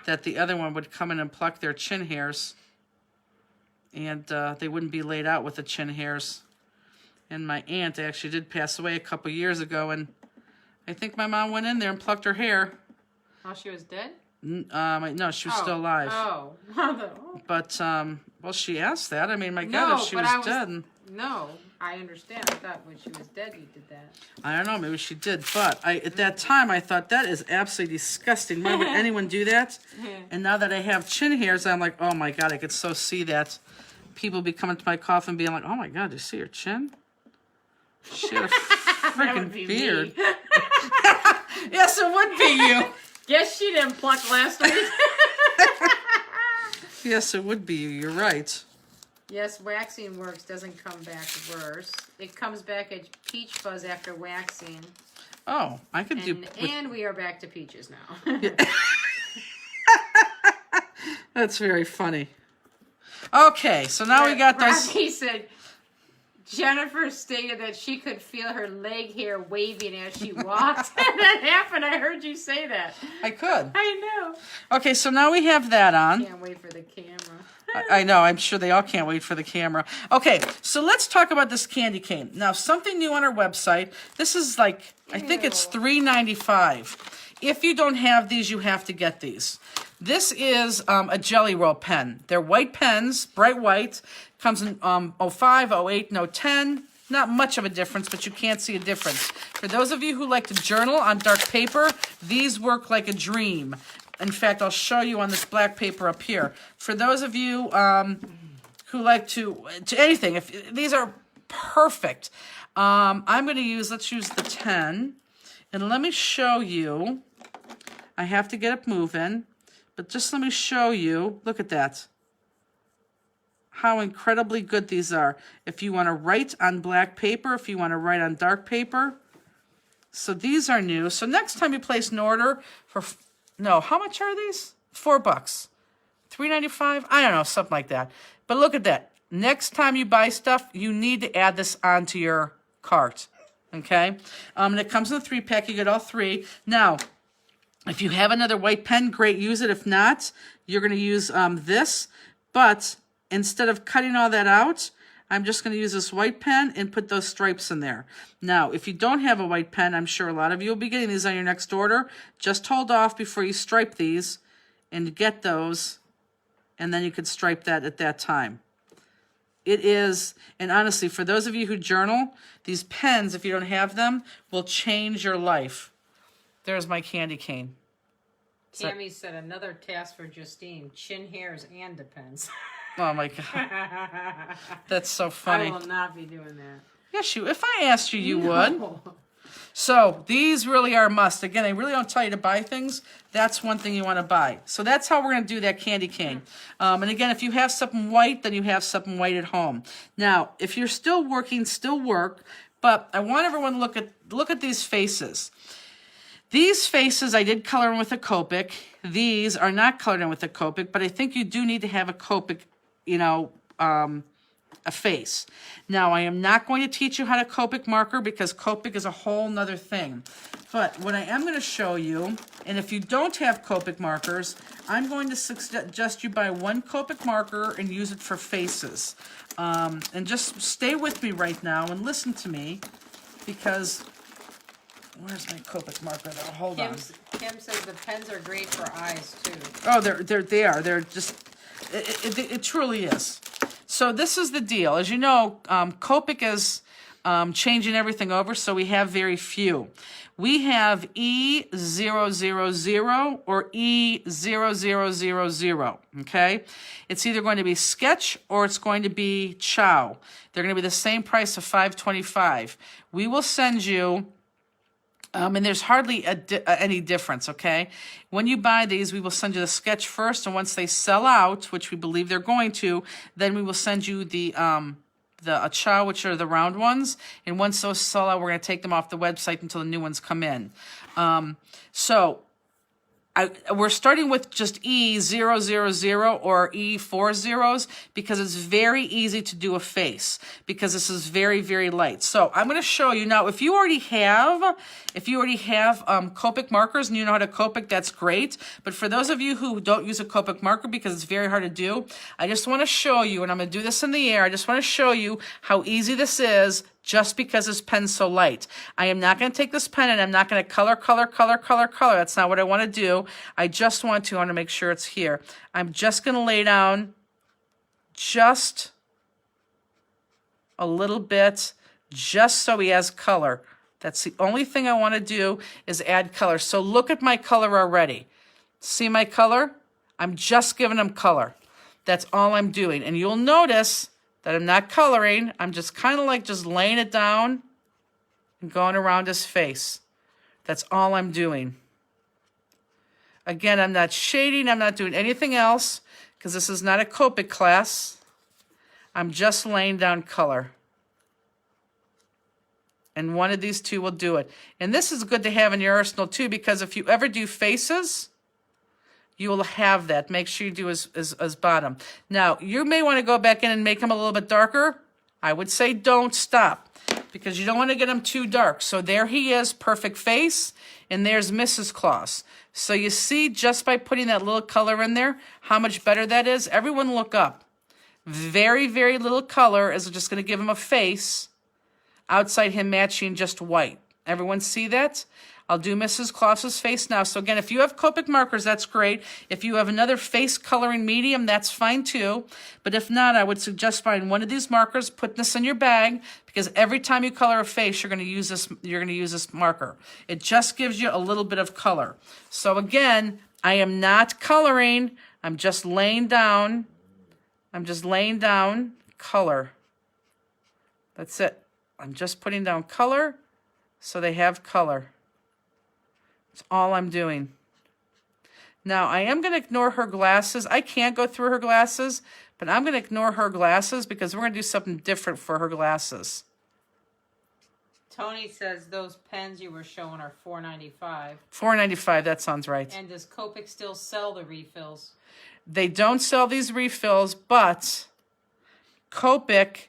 Speaker 1: that the other one would come in and pluck their chin hairs, and they wouldn't be laid out with the chin hairs. And my aunt actually did pass away a couple years ago, and I think my mom went in there and plucked her hair.
Speaker 2: Oh, she was dead?
Speaker 1: No, she was still alive.
Speaker 2: Oh.
Speaker 1: But, well, she asked that. I mean, my
Speaker 2: No,
Speaker 1: God, if she
Speaker 2: but
Speaker 1: was
Speaker 2: I was-
Speaker 1: dead.
Speaker 2: No, I understand. I thought when she was dead you did that.
Speaker 1: I don't know, maybe she did. But at that time, I thought, that is absolutely disgusting. Why would anyone do that? And now that I have chin hairs, I'm like, oh, my God, I could so see that. People be coming to my coffin being like, oh, my God, do you see her chin? She had a freaking
Speaker 2: be
Speaker 1: beard.
Speaker 2: me.
Speaker 1: Yes, it would be you.
Speaker 2: Guess she didn't pluck last week.
Speaker 1: Yes, it would be you. You're right.
Speaker 2: Yes, waxing works, doesn't come back worse. It comes back as peach fuzz after waxing.
Speaker 1: Oh, I could do...
Speaker 2: And we are back to peaches now.
Speaker 1: That's very funny. Okay, so now we got those...
Speaker 2: Rocky said, Jennifer stated that she could feel her leg hair waving as she walked. And that happened. I heard you say that.
Speaker 1: I could.
Speaker 2: I know.
Speaker 1: Okay, so now we have that on.
Speaker 2: Can't wait for the camera.
Speaker 1: I know, I'm sure they all can't wait for the camera. Okay, so let's talk about this candy cane. Now, something new on our website. This is like, I think it's $3.95. If you don't have these, you have to get these. This is a Jelly Roll pen. They're white pens, bright white. Comes in 05, 08, and 010. Not much of a difference, but you can't see a difference. For those of you who like to journal on dark paper, these work like a dream. In fact, I'll show you on this black paper up here. For those of you who like to anything, if these are perfect. I'm going to let's use the 10. And let me show you. I have to get it moving. But just let me show you. Look at that. How incredibly good these are. If you want to write on black paper, if you want to write on dark paper. So these are new. So next time you place an order for... No, how much are these? $4. $3.95? I don't know, something like that. But look at that. Next time you buy stuff, you need to add this onto your cart. Okay? And it comes in a 3-pack. You get all 3. Now, if you have another white pen, great, use it. If not, you're going to use this. But instead of cutting all that out, I'm just going to use this white pen and put those stripes in there. Now, if you don't have a white pen, I'm sure a lot of you will be getting these on your next order. Just hold off before you stripe these and get those, and then you could stripe that at that time. It is, and honestly, for those of you who journal, these pens, if you don't have them, will change your life. There's my candy cane.
Speaker 2: Tammy said another task for Justine. Chin hairs and depends.
Speaker 1: Oh my God. That's so funny.
Speaker 2: I will not be doing that.
Speaker 1: Yes, if I asked you, you would. So these really are a must. Again, they really don't tell you to buy things. That's one thing you want to buy. So that's how we're going to do that candy cane. And again, if you have something white, then you have something white at home. Now, if you're still working, still work. But I want everyone to look at these faces. These faces, I did color in with a Copic. These are not colored in with a Copic, but I think you do need to have a Copic, a face. Now, I am not going to teach you how to Copic marker because Copic is a whole nother thing. But what I am going to show you, and if you don't have Copic markers, I'm going to suggest you buy one Copic marker and use it for faces. And just stay with me right now and listen to me because... Where's my Copic marker though? Hold on.
Speaker 2: Kim says the pens are great for eyes too.
Speaker 1: Oh, they are. They're just, it truly is. So this is the deal. As you know, Copic is changing everything over, so we have very few. We have E000 or E0000, okay? It's either going to be Sketch or it's going to be Chow. They're going to be the same price of $5.25. We will send you And there's hardly any difference, okay? When you buy these, we will send you the sketch first, and once they sell out, which we believe they're going to, then we will send you the Achow, which are the round ones. And once those sell out, we're going to take them off the website until the new ones come in. We're starting with just E000 or E4 zeros because it's very easy to do a face because this is very, very light. So I'm going to show you now. If you already have Copic markers and you know how to Copic, that's great. But for those of you who don't use a Copic marker because it's very hard to do, I just want to show you, and I'm going to do this in the air. I just want to show you how easy this is. Just because this pen's so light. I am not going to take this pen and I'm not going to color. That's not what I want to do. I want to make sure it's here. I'm just going to lay down just a little bit, just so he has color. That's the only thing I want to do is add color. So look at my color already. See my color? I'm just giving him color. That's all I'm doing. And you'll notice that I'm not coloring. I'm just kind of like just laying it down and going around his face. That's all I'm doing. Again, I'm not shading. I'm not doing anything else because this is not a Copic class. I'm just laying down color. And one of these two will do it. And this is good to have in your arsenal too because if you ever do faces, you will have that. Make sure you do his bottom. Now, you may want to go back in and make him a little bit darker. I would say don't stop because you don't want to get him too dark. So there he is, perfect face, and there's Mrs. Claus. So you see just by putting that little color in there how much better that is. Everyone look up. Very, very little color is just going to give him a face outside him matching just white. Everyone see that? I'll do Mrs. Claus's face now. So again, if you have Copic markers, that's great. If you have another face coloring medium, that's fine too. But if not, I would suggest buying one of these markers, putting this in your bag, because every time you color a face, you're going to use this marker. It just gives you a little bit of color. So again, I am not coloring. I'm just laying down. Color. That's it. I'm just putting down color so they have color. That's all I'm doing. Now, I am going to ignore her glasses. I can't go through her glasses, but I'm going to ignore her glasses because we're going to do something different for her glasses.
Speaker 2: Tony says those pens you were showing are $4.95.
Speaker 1: $4.95, that sounds right.
Speaker 2: And does Copic still sell the refills?
Speaker 1: They don't sell these refills, but Copic,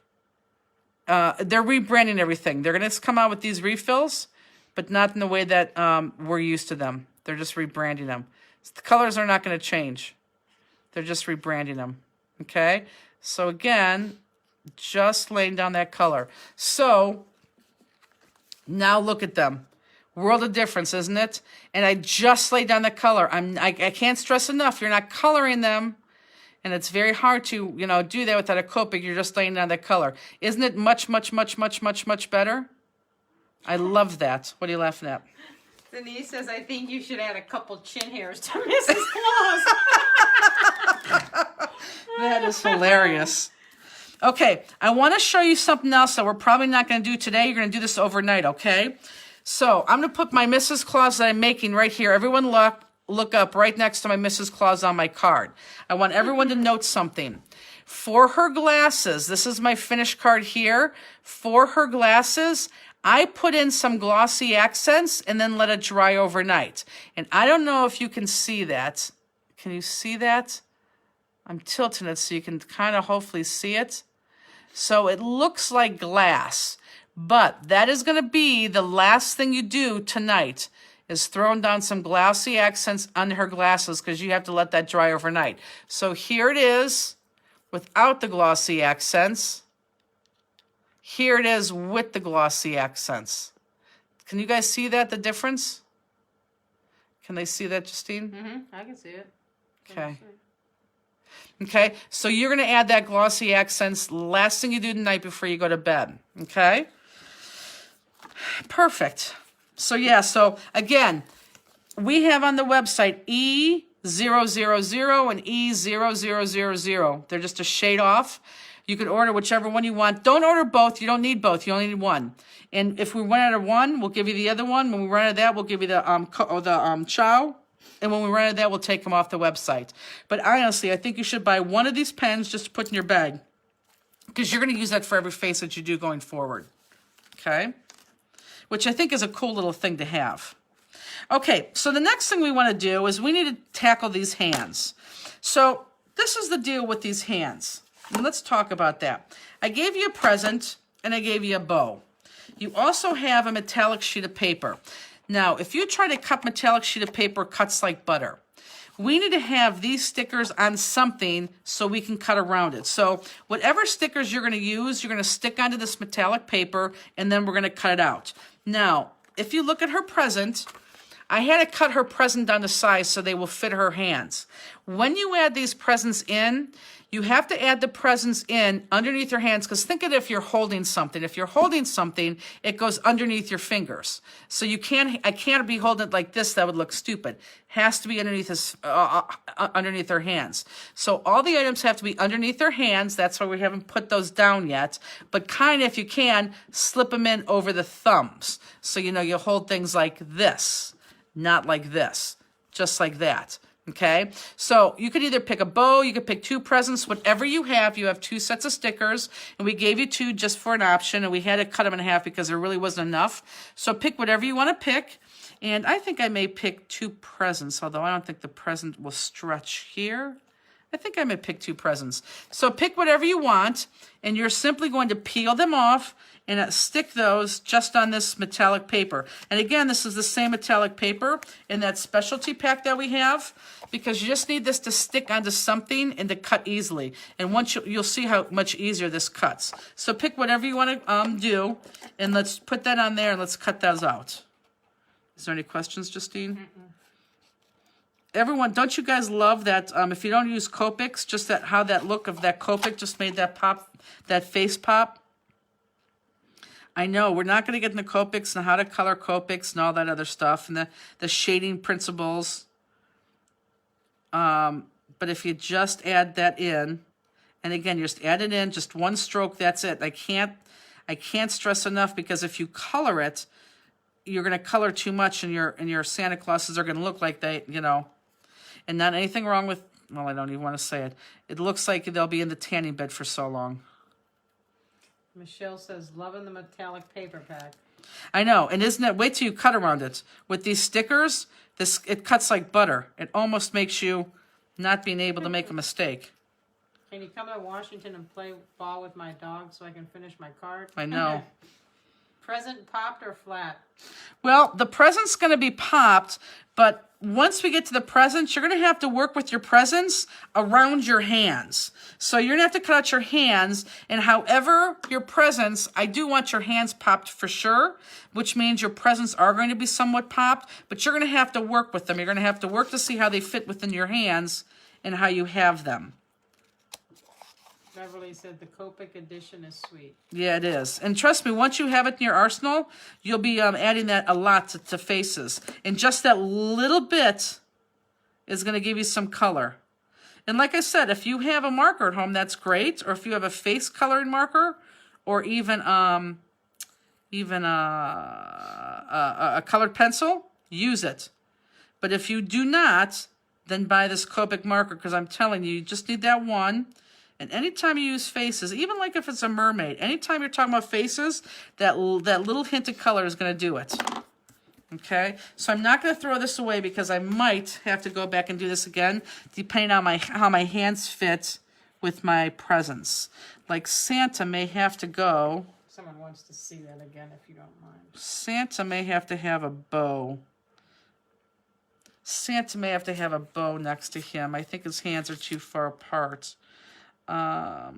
Speaker 1: they're rebranding everything. They're going to come out with these refills, but not in the way that we're used to them. They're just rebranding them. The colors are not going to change. They're just rebranding them. Okay? So again, just laying down that color. So now look at them. World of difference, isn't it? And I just laid down the color. I can't stress enough. You're not coloring them. And it's very hard to, do that without a Copic. You're just laying down that color. Isn't it much, much, much, much, much, much better? I love that. What are you laughing at?
Speaker 2: Denise says, I think you should add a couple chin hairs to Mrs. Claus.
Speaker 1: That is hilarious. Okay, I want to show you something else that we're probably not going to do today. You're going to do this overnight, okay? So I'm going to put my Mrs. Claus that I'm making right here. Everyone look up right next to my Mrs. Claus on my card. I want everyone to note something. For her glasses, this is my finished card here. For her glasses, I put in some glossy accents and then let it dry overnight. And I don't know if you can see that. Can you see that? I'm tilting it so you can kind of hopefully see it. So it looks like glass, but that is going to be the last thing you do tonight is throwing down some glossy accents on her glasses because you have to let that dry overnight. So here it is without the glossy accents. Here it is with the glossy accents. Can you guys see that, the difference? Can they see that, Justine?
Speaker 2: Mm-hmm. I can see it.
Speaker 1: Okay. Okay, so you're going to add that glossy accents last thing you do tonight before you go to bed. Okay? Perfect. So yeah, so again, we have on the website E000 and E0000. They're just a shade off. You can order whichever one you want. Don't order both. You don't need both. You only need one. And if we run out of one, we'll give you the other one. When we run out of that, we'll give you the chow. And when we run out of that, we'll take them off the website. But honestly, I think you should buy one of these pens just to put in your bag, because you're going to use that for every face that you do going forward. Okay? Which I think is a cool little thing to have. Okay, so the next thing we want to do is we need to tackle these hands. So this is the deal with these hands. And let's talk about that. I gave you a present, and I gave you a bow. You also have a metallic sheet of paper. Now, if you try to cut metallic sheet of paper, it cuts like butter. We need to have these stickers on something so we can cut around it. So whatever stickers you're going to use, you're going to stick onto this metallic paper, and then we're going to cut it out. Now, if you look at her present, I had to cut her present down to size so they will fit her hands. When you add these presents in, you have to add the presents in underneath your hands, because think of it if you're holding something. If you're holding something, it goes underneath your fingers. So I can't be holding it like this. That would look stupid. Has to be underneath underneath her hands. So all the items have to be underneath their hands. That's why we haven't put those down yet. But kind of, if you can, slip them in over the thumbs. So, you hold things like this, not like this, just like that. Okay, so you could either pick a bow, you could pick two presents, whatever you have. You have two sets of stickers, and we gave you two just for an option, and we had to cut them in half because there really wasn't enough. So pick whatever you want to pick, and I think I may pick two presents, although I don't think the present will stretch here. I think I may pick two presents. So pick whatever you want, and you're simply going to peel them off and stick those just on this metallic paper. And again, this is the same metallic paper in that specialty pack that we have, because you just need this to stick onto something and to cut easily. And once you'll see how much easier this cuts. So pick whatever you want to do, and let's put that on there, and let's cut those out. Is there any questions, Justine? Everyone, don't you guys love that? If you don't use Copics, just how that look of that Copic just made that pop, that face pop. I know we're not going to get into Copics and how to color Copics and all that other stuff and the shading principles. But if you just add that in, and again, you just add it in, just one stroke, that's it. I can't stress enough, because if you color it, you're going to color too much, and your Santa Clauses are going to look like they, and not anything wrong with, well, I don't even want to say it. It looks like they'll be in the tanning bed for so long.
Speaker 2: Michelle says, loving the metallic paper pack.
Speaker 1: I know, and isn't it, wait till you cut around it. With these stickers, it cuts like butter. It almost makes you not being able to make a mistake.
Speaker 2: Can you come to Washington and play ball with my dog so I can finish my card?
Speaker 1: I know.
Speaker 2: Present popped or flat?
Speaker 1: Well, the present's going to be popped, but once we get to the presents, you're going to have to work with your presents around your hands. So you're going to have to cut out your hands, and however your presents, I do want your hands popped for sure, which means your presents are going to be somewhat popped, but you're going to have to work with them. You're going to have to work to see how they fit within your hands and how you have them.
Speaker 2: Beverly said the Copic edition is sweet.
Speaker 1: Yeah, it is. And trust me, once you have it in your arsenal, you'll be adding that a lot to faces. And just that little bit is going to give you some color. And like I said, if you have a marker at home, that's great. Or if you have a face coloring marker, or even a colored pencil, use it. But if you do not, then buy this Copic marker, because I'm telling you, you just need that one. And anytime you use faces, even like if it's a mermaid, anytime you're talking about faces, that little hint of color is going to do it. Okay? So I'm not going to throw this away, because I might have to go back and do this again, depending on how my hands fit with my presents. Like Santa may have to go.
Speaker 2: Someone wants to see that again, if you don't mind. Santa
Speaker 1: may have to have a bow. Santa may have to have a bow next to him. I think his hands are too far apart. I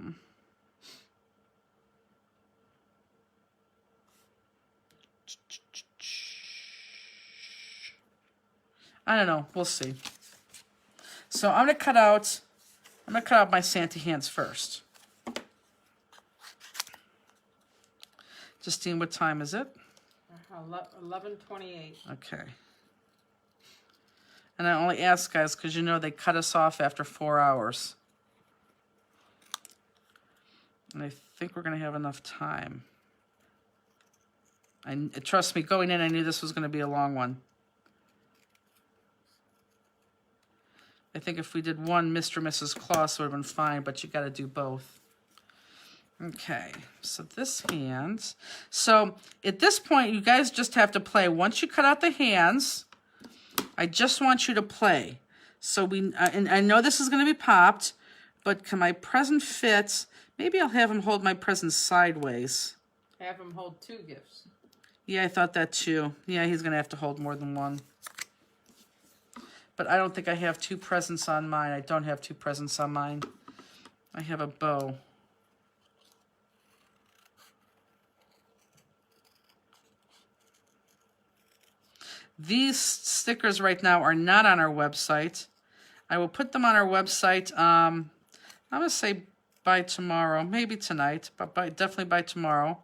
Speaker 1: don't know. We'll see. So I'm gonna cut out my Santa hands first. Justine, what time is it?
Speaker 2: 11:28.
Speaker 1: Okay. And I only ask, guys, because they cut us off after 4 hours. And I think we're going to have enough time. Trust me, going in, I knew this was going to be a long one. I think if we did one Mr. and Mrs. Claus, it would have been fine, but you got to do both. Okay, so this hand. So at this point, you guys just have to play. Once you cut out the hands, I just want you to play. So and I know this is going to be popped, but can my present fit? Maybe I'll have him hold my present sideways.
Speaker 2: Have him hold 2 gifts.
Speaker 1: Yeah, I thought that too. Yeah, he's going to have to hold more than one. But I don't think I have 2 presents on mine. I don't have 2 presents on mine. I have a bow. These stickers right now are not on our website. I will put them on our website, I'm going to say by tomorrow, maybe tonight, but definitely by tomorrow.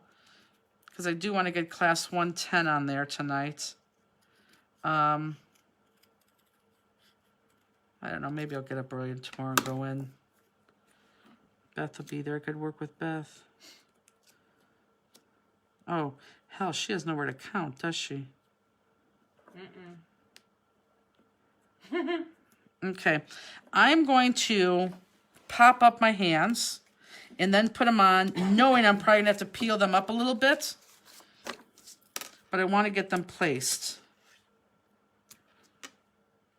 Speaker 1: Because I do want to get class 110 on there tonight. I don't know, maybe I'll get up early tomorrow and go in. Beth will be there. I could work with Beth. Oh, hell, she has nowhere to count, does she? Okay, I'm going to pop up my hands and then put them on, knowing I'm probably going to have to peel them up a little bit. But I want to get them placed.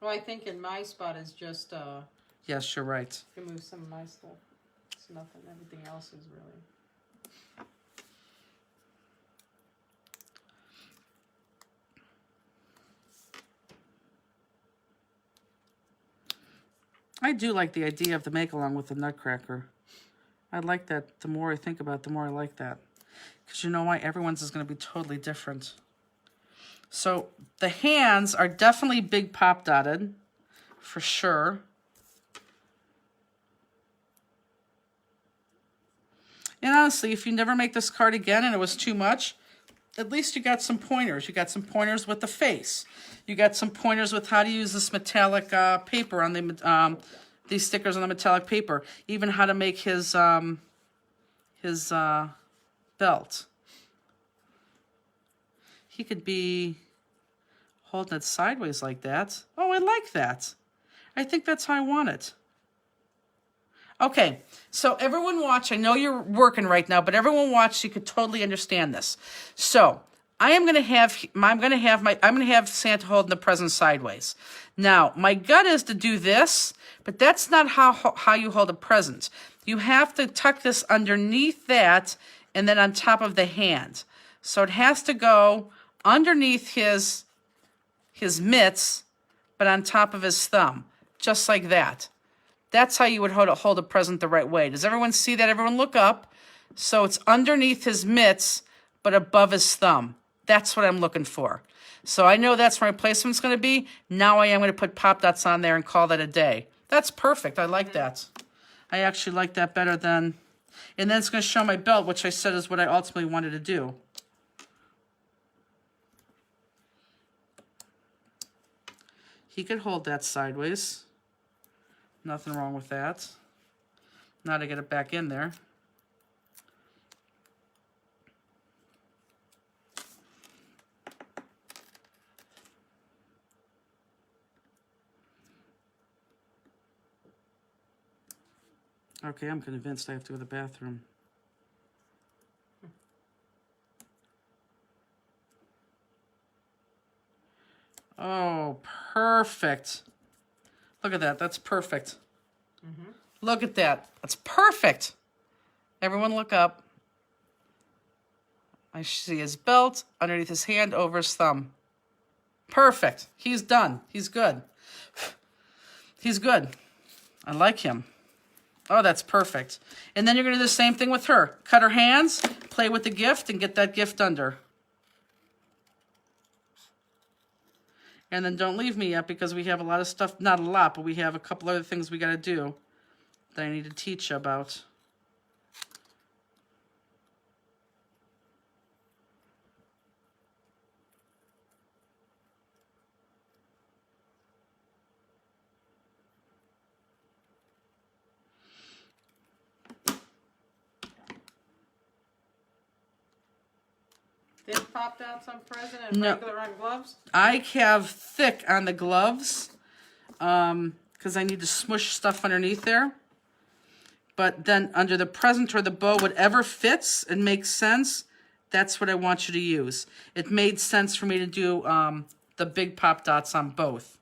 Speaker 2: Well, I think in my spot is just
Speaker 1: Yes, you're right.
Speaker 2: remove some of my stuff. It's nothing. Everything else is really.
Speaker 1: I do like the idea of the make-along with the Nutcracker. I like that. The more I think about it, the more I like that. Because you know why? Everyone's is going to be totally different. So the hands are definitely big pop dotted, for sure. And honestly, if you never make this card again and it was too much, at least you got some pointers. You got some pointers with the face. You got some pointers with how to use this metallic paper on the these stickers on the metallic paper. Even how to make his belt. He could be holding it sideways like that. Oh, I like that. I think that's how I want it. Okay, so everyone watch. I know you're working right now, but everyone watch so you could totally understand this. So I'm gonna have Santa holding the present sideways. Now, my gut is to do this, but that's not how you hold a present. You have to tuck this underneath that and then on top of the hand. So it has to go underneath his mitts, but on top of his thumb, just like that. That's how you would hold a present the right way. Does everyone see that? Everyone look up. So it's underneath his mitts, but above his thumb. That's what I'm looking for. So I know that's where my placement's going to be. Now I am going to put pop dots on there and call that a day. That's perfect. I like that. I actually like that better than... And then it's going to show my belt, which I said is what I ultimately wanted to do. He could hold that sideways. Nothing wrong with that. Now to get it back in there. Okay, I'm convinced I have to go to the bathroom. Oh, perfect. Look at that. That's perfect. Look at that. That's perfect. Everyone look up. I see his belt underneath his hand over his thumb. Perfect. He's done. He's good. He's good. I like him. Oh, that's perfect. And then you're going to do the same thing with her. Cut her hands, play with the gift, and get that gift under. And then don't leave me yet because we have a lot of stuff, not a lot, but we have a couple other things we got to do that I need to teach you about.
Speaker 2: Thin pop dots on present and
Speaker 1: No.
Speaker 2: regular on gloves?
Speaker 1: I have thick on the gloves because I need to smush stuff underneath there. But then under the present or the bow, whatever fits and makes sense, that's what I want you to use. It made sense for me to do the big pop dots on both.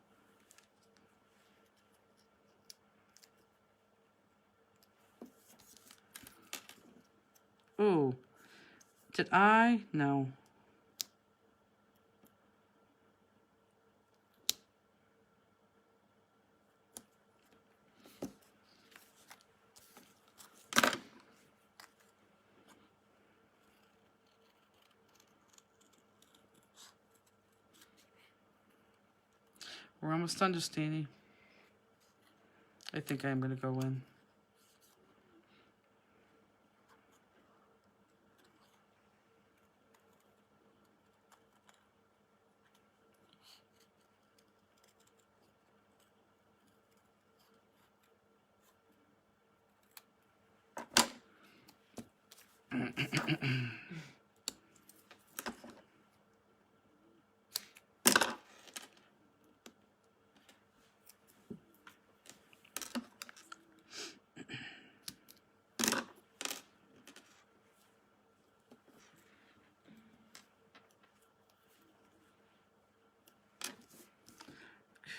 Speaker 1: Ooh, did I? No. We're almost done, Justini. I think I'm going to go in.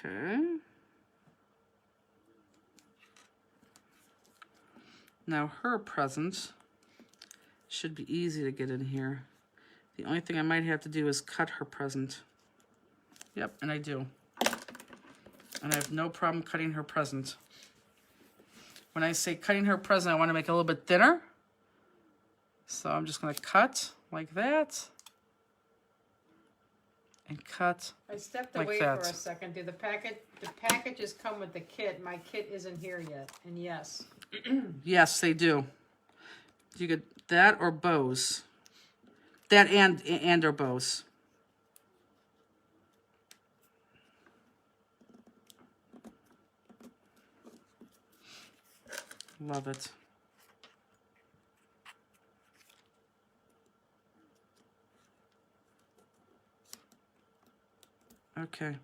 Speaker 1: Okay. Now her present should be easy to get in here. The only thing I might have to do is cut her present. Yep, and I do. And I have no problem cutting her present. When I say cutting her present, I want to make it a little bit thinner. So I'm just going to cut like that. And cut.
Speaker 2: I stepped
Speaker 1: like
Speaker 2: away
Speaker 1: that.
Speaker 2: for a second. Do the packages come with the kit? My kit isn't here yet. And yes.
Speaker 1: Yes, they do. You get that or bows. That and or bows. Love it. Okay,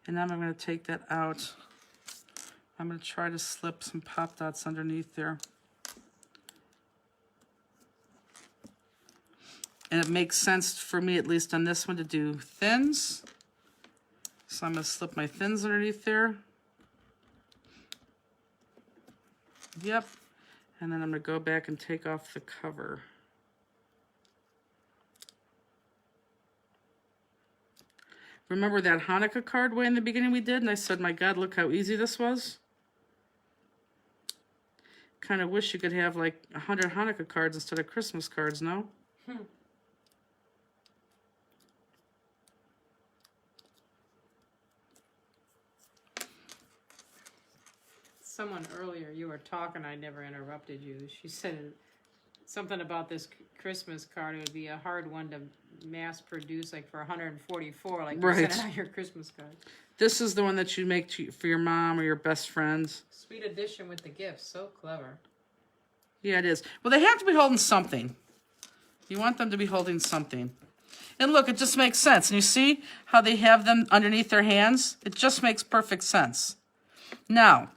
Speaker 1: and now I'm going to take that out. I'm going to try to slip some pop dots underneath there. And it makes sense for me, at least on this one, to do thins. So I'm going to slip my thins underneath there. Yep. And then I'm going to go back and take off the cover. Remember that Hanukkah card way in the beginning we did? And I said, my God, look how easy this was. Kind of wish you could have like 100 Hanukkah cards instead of Christmas cards, no?
Speaker 2: Someone earlier, you were talking, I never interrupted you. She said something about this Christmas card. It would be a hard one to mass produce, like for 144, like you're
Speaker 1: Right.
Speaker 2: sending out your Christmas card.
Speaker 1: This is the one that you make for your mom or your best friends.
Speaker 2: Sweet addition with the gifts. So clever.
Speaker 1: Yeah, it is. Well, they have to be holding something. You want them to be holding something. And look, it just makes sense. And you see how they have them underneath their hands? It just makes perfect sense. Now,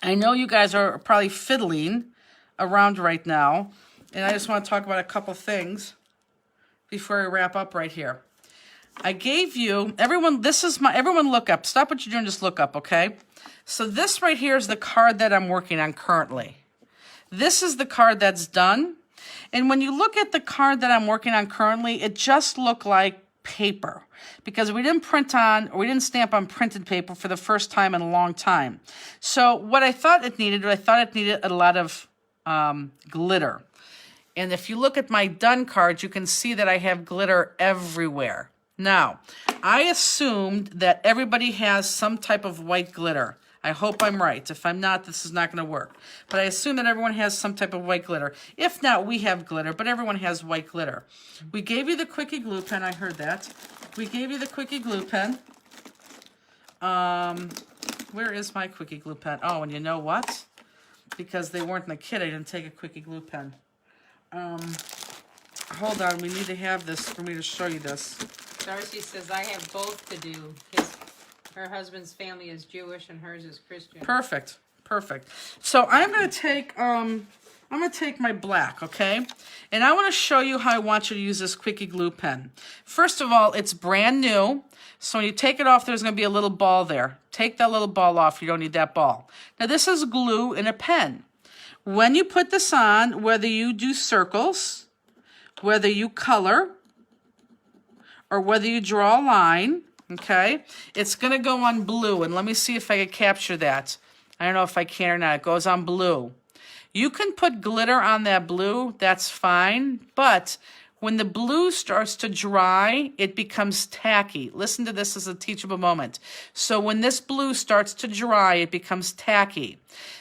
Speaker 1: I know you guys are probably fiddling around right now, and I just want to talk about a couple things before I wrap up right here. I gave you, everyone look up. Stop what you're doing, just look up, okay? So this right here is the card that I'm working on currently. This is the card that's done. And when you look at the card that I'm working on currently, it just looked like paper because we didn't stamp on printed paper for the first time in a long time. So what I thought it needed a lot of glitter. And if you look at my done cards, you can see that I have glitter everywhere. Now, I assumed that everybody has some type of white glitter. I hope I'm right. If I'm not, this is not going to work. But I assume that everyone has some type of white glitter. If not, we have glitter, but everyone has white glitter. We gave you the Quickie glue pen. I heard that. We gave you the Quickie glue pen. Where is my Quickie glue pen? Oh, and you know what? Because they weren't in the kit, I didn't take a Quickie glue pen. hold on, we need to have this for me to show you this.
Speaker 2: Darcy says I have both to do. Her husband's family is Jewish and hers is Christian.
Speaker 1: Perfect. Perfect. So I'm going to take my black, okay? And I want to show you how I want you to use this Quickie glue pen. First of all, it's brand new. So when you take it off, there's going to be a little ball there. Take that little ball off. You don't need that ball. Now this is glue in a pen. When you put this on, whether you do circles, whether you color, or whether you draw a line, okay, it's going to go on blue. And let me see if I can capture that. I don't know if I can or not. It goes on blue. You can put glitter on that blue. That's fine. But when the blue starts to dry, it becomes tacky. Listen to this as a teachable moment. So when this blue starts to dry, it becomes tacky.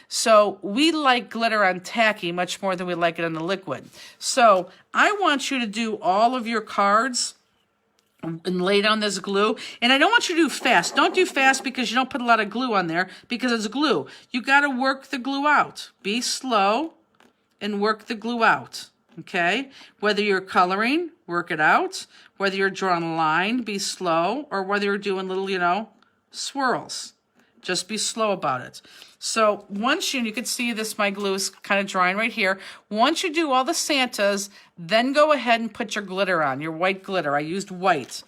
Speaker 1: So we like glitter on tacky much more than we like it on the liquid. So I want you to do all of your cards and lay down this glue. And I don't want you to do fast. Don't do fast because you don't put a lot of glue on there because it's glue. You got to work the glue out. Be slow and work the glue out. Okay? Whether you're coloring, work it out. Whether you're drawing a line, be slow. Or whether you're doing little, swirls. Just be slow about it. So once you can see this, my glue is kind of drying right here. Once you do all the Santas, then go ahead and put your glitter on, your white glitter. I used white,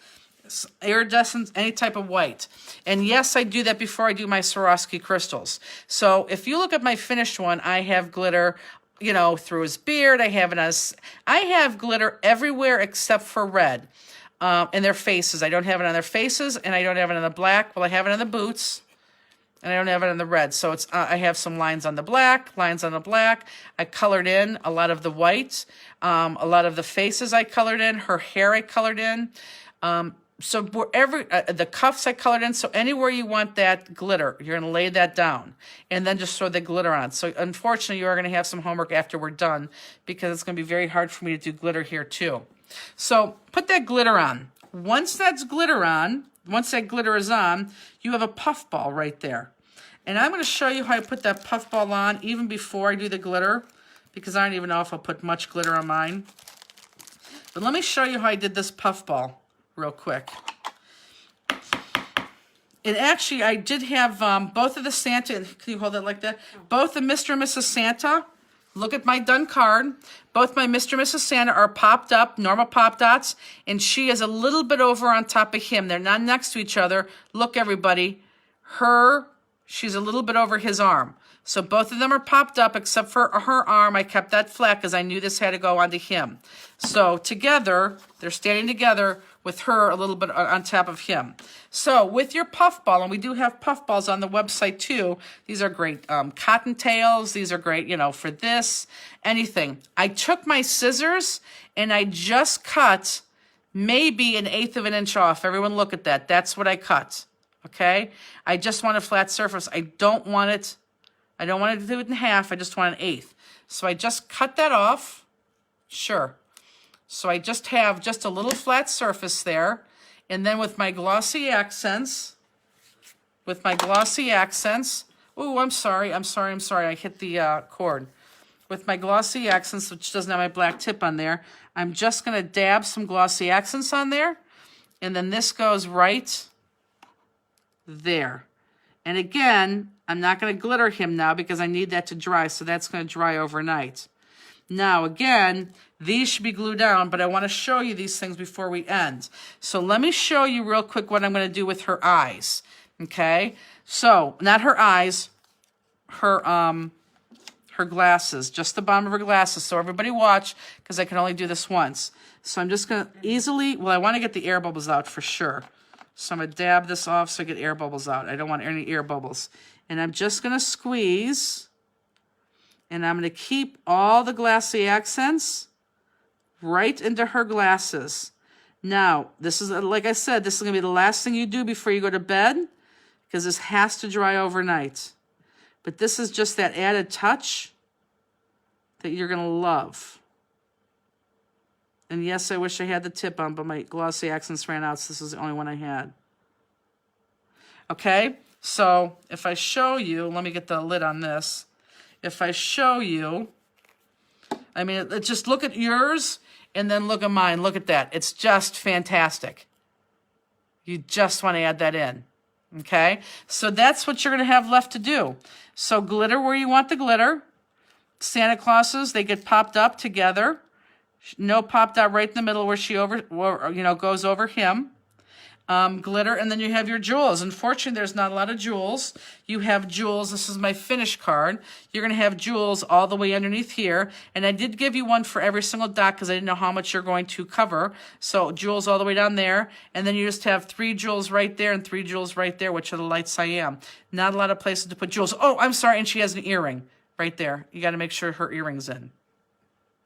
Speaker 1: iridescent, any type of white. And yes, I do that before I do my Swarovski crystals. So if you look at my finished one, I have glitter, through his beard. I have glitter everywhere except for red. In their faces. I don't have it on their faces, and I don't have it on the black. Well, I have it on the boots. And I don't have it on the red. So it's I have some lines on the black, lines on the black. I colored in a lot of the white. A lot of the faces I colored in. Her hair I colored in. So wherever, the cuffs I colored in. So anywhere you want that glitter, you're going to lay that down. And then just throw the glitter on. So unfortunately, you are going to have some homework after we're done. Because it's going to be very hard for me to do glitter here too. So put that glitter on. Once that glitter is on, you have a puff ball right there. And I'm going to show you how I put that puff ball on even before I do the glitter, because I don't even know if I'll put much glitter on mine. But let me show you how I did this puff ball real quick. And actually, I did have both of the Santa, can you hold it like that? Both the Mr. and Mrs. Santa, look at my done card. Both my Mr. and Mrs. Santa are popped up, normal pop dots, and she is a little bit over on top of him. They're not next to each other. Look, everybody. She's a little bit over his arm. So both of them are popped up except for her arm. I kept that flat because I knew this had to go onto him. So together, they're standing together with her a little bit on top of him. So with your puff ball, and we do have puff balls on the website too. These are great cottontails. These are great, for this, anything. I took my scissors and I just cut maybe 1/8 of an inch off. Everyone look at that. That's what I cut. Okay? I just want a flat surface. I don't want to do it in half. I just want 1/8. So I just cut that off. Sure. So I just have just a little flat surface there. And then with my glossy accents, oh, I'm sorry. I hit the cord. With my glossy accents, which doesn't have my black tip on there, I'm just going to dab some glossy accents on there. And then this goes right there. And again, I'm not going to glitter him now because I need that to dry, so that's going to dry overnight. Now, again, these should be glued down, but I want to show you these things before we end. So let me show you real quick what I'm going to do with her eyes, okay? So, not her eyes, her glasses, just the bottom of her glasses. So everybody watch, because I can only do this once. So I'm just going to easily, I want to get the air bubbles out for sure. So I'm going to dab this off so I get air bubbles out. I don't want any air bubbles. And I'm just going to squeeze. And I'm going to keep all the glassy accents right into her glasses. Now, this is, like I said, this is going to be the last thing you do before you go to bed, because this has to dry overnight. But this is just that added touch that you're going to love. And yes, I wish I had the tip on, but my glossy accents ran out, so this is the only one I had. Okay, so if I show you, let me get the lid on this. If I show you, just look at yours, And then look at mine. Look at that. It's just fantastic. You just want to add that in. Okay? So that's what you're going to have left to do. So glitter where you want the glitter. Santa Clauses, they get popped up together. No popped out right in the middle where she goes over him. Glitter, and then you have your jewels. Unfortunately, there's not a lot of jewels. You have jewels. This is my finish card. You're going to have jewels all the way underneath here. And I did give you one for every single dot because I didn't know how much you're going to cover. So jewels all the way down there. And then you just have 3 jewels right there and 3 jewels right there, which are the lights I am. Not a lot of places to put jewels. Oh, I'm sorry. And she has an earring right there. You got to make sure her earring's in.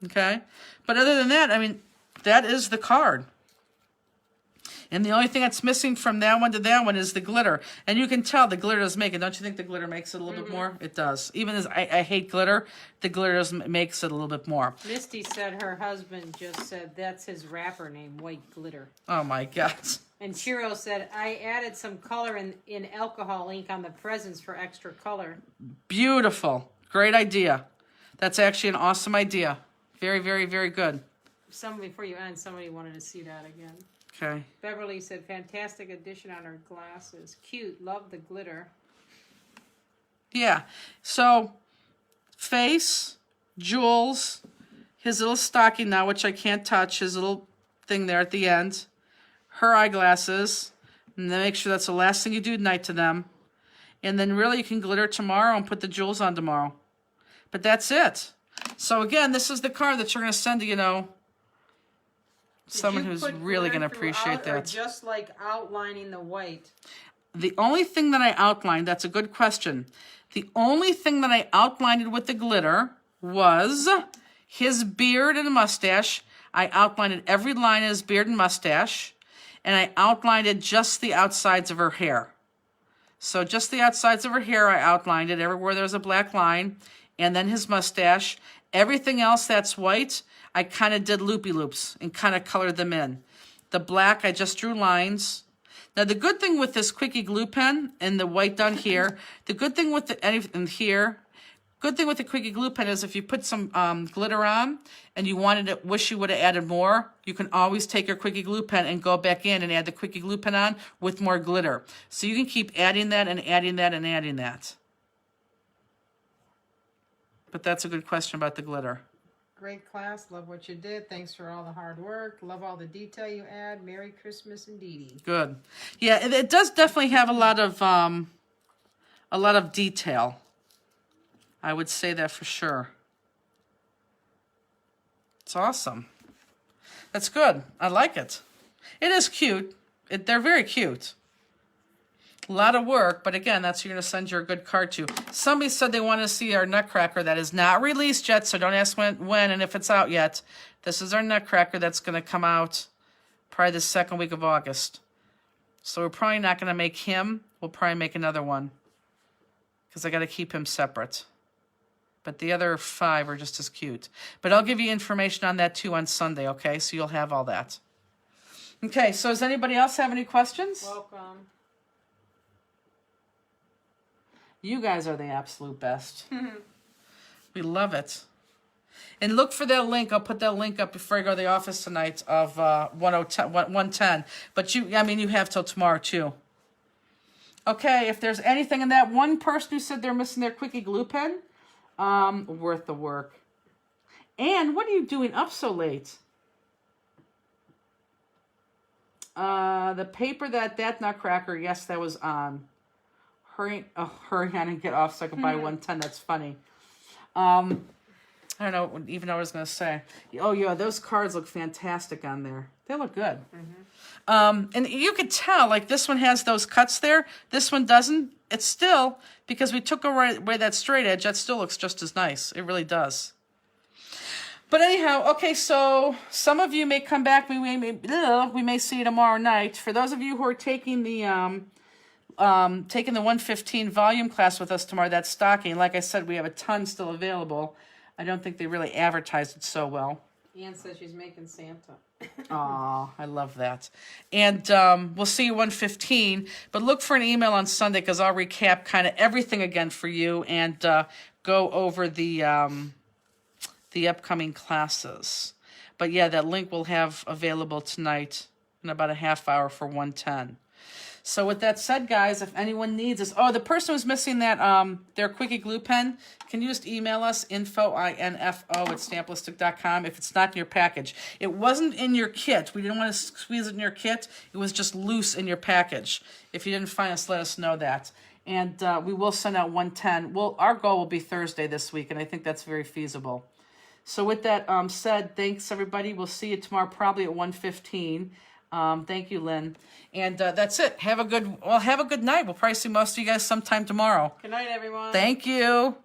Speaker 1: Okay? But other than that, I mean, that is the card. And the only thing that's missing from that one to that one is the glitter. And you can tell the glitter does make it. Don't you think the glitter makes it a little bit more? It does. Even as I hate glitter, the glitter makes it a little bit more.
Speaker 2: Misty said her husband just said that's his rapper name, White Glitter.
Speaker 1: Oh, my God.
Speaker 2: And Chiro said, I added some color in alcohol ink on the presents for extra color.
Speaker 1: Beautiful. Great idea. That's actually an awesome idea. Very, very, very good.
Speaker 2: Before you end, somebody wanted to see that again.
Speaker 1: Okay.
Speaker 2: Beverly said, fantastic addition on her glasses. Cute, love the glitter.
Speaker 1: Yeah. So, face, jewels, his little stocking now, which I can't touch, his little thing there at the end, her eyeglasses, and then make sure that's the last thing you do tonight to them. And then really you can glitter tomorrow and put the jewels on tomorrow. But that's it. So again, this is the card that you're going to send to, someone who's really going to appreciate that.
Speaker 2: Or just like outlining the white?
Speaker 1: The only thing that I outlined, that's a good question. The only thing that I outlined with the glitter was his beard and mustache. I outlined every line of his beard and mustache. And I outlined just the outsides of her hair. So just the outsides of her hair, I outlined it everywhere there's a black line. And then his mustache. Everything else that's white, I kind of did loopy-loops and kind of colored them in. The black, I just drew lines. Now, the good thing with this Quickie glue pen and the white down here, the good thing with the Quickie glue pen is if you put some glitter on and you wish you would have added more, you can always take your Quickie glue pen and go back in and add the Quickie glue pen on with more glitter. So you can keep adding that and adding that and adding that. But that's a good question about the glitter.
Speaker 2: Great class. Love what you did. Thanks for all the hard work. Love all the detail you add. Merry Christmas indeed.
Speaker 1: Good. Yeah, it does definitely have a lot of detail. I would say that for sure. It's awesome. That's good. I like it. It is cute. They're very cute. A lot of work, but again, that's who you're going to send your good card to. Somebody said they want to see our Nutcracker. That is not released yet, so don't ask when and if it's out yet. This is our Nutcracker that's going to come out probably the second week of August. So we're probably not going to make him. We'll probably make another one because I got to keep him separate. But the other 5 are just as cute. But I'll give you information on that too on Sunday, okay? So you'll have all that. Okay, so does anybody else have any questions?
Speaker 2: Welcome.
Speaker 1: You guys are the absolute best. We love it. And look for that link. I'll put that link up before I go to the office tonight of 110. But you have till tomorrow too. Okay, if there's anything in that one person who said they're missing their Quickie glue pen, worth the work. And what are you doing up so late? The paper that Nutcracker, yes, that was on. Hurry on and get off so I can buy 110. That's funny. I don't know even know what I was going to say. Oh, yeah, those cards look fantastic on there. They look good. And you could tell, like, this one has those cuts there. This one doesn't. It's still, because we took away that straight edge, that still looks just as nice. It really does. But anyhow, okay, so some of you may come back. We may see you tomorrow night. For those of you who are taking the 115 volume class with us tomorrow, that's stocking. Like I said, we have a ton still available. I don't think they really advertised it so well.
Speaker 2: Ann says she's making Santa.
Speaker 1: Aw, I love that. And we'll see you 115, but look for an email on Sunday because I'll recap kind of everything again for you and go over the upcoming classes. But yeah, that link we'll have available tonight in about a half hour for 110. So with that said, guys, if anyone needs this, the person who's missing that their Quickie glue pen, can you just email us info@stamplestic.com if it's not in your package. It wasn't in your kit. We didn't want to squeeze it in your kit. It was just loose in your package. If you didn't find us, let us know that. And we will send out 110. Our goal will be Thursday this week, and I think that's very feasible. So with that said, thanks everybody. We'll see you tomorrow probably at 1:15. Thank you, Lynn. And that's it. Have a good night. We'll probably see most of you guys sometime tomorrow.
Speaker 2: Good night, everyone.
Speaker 1: Thank you.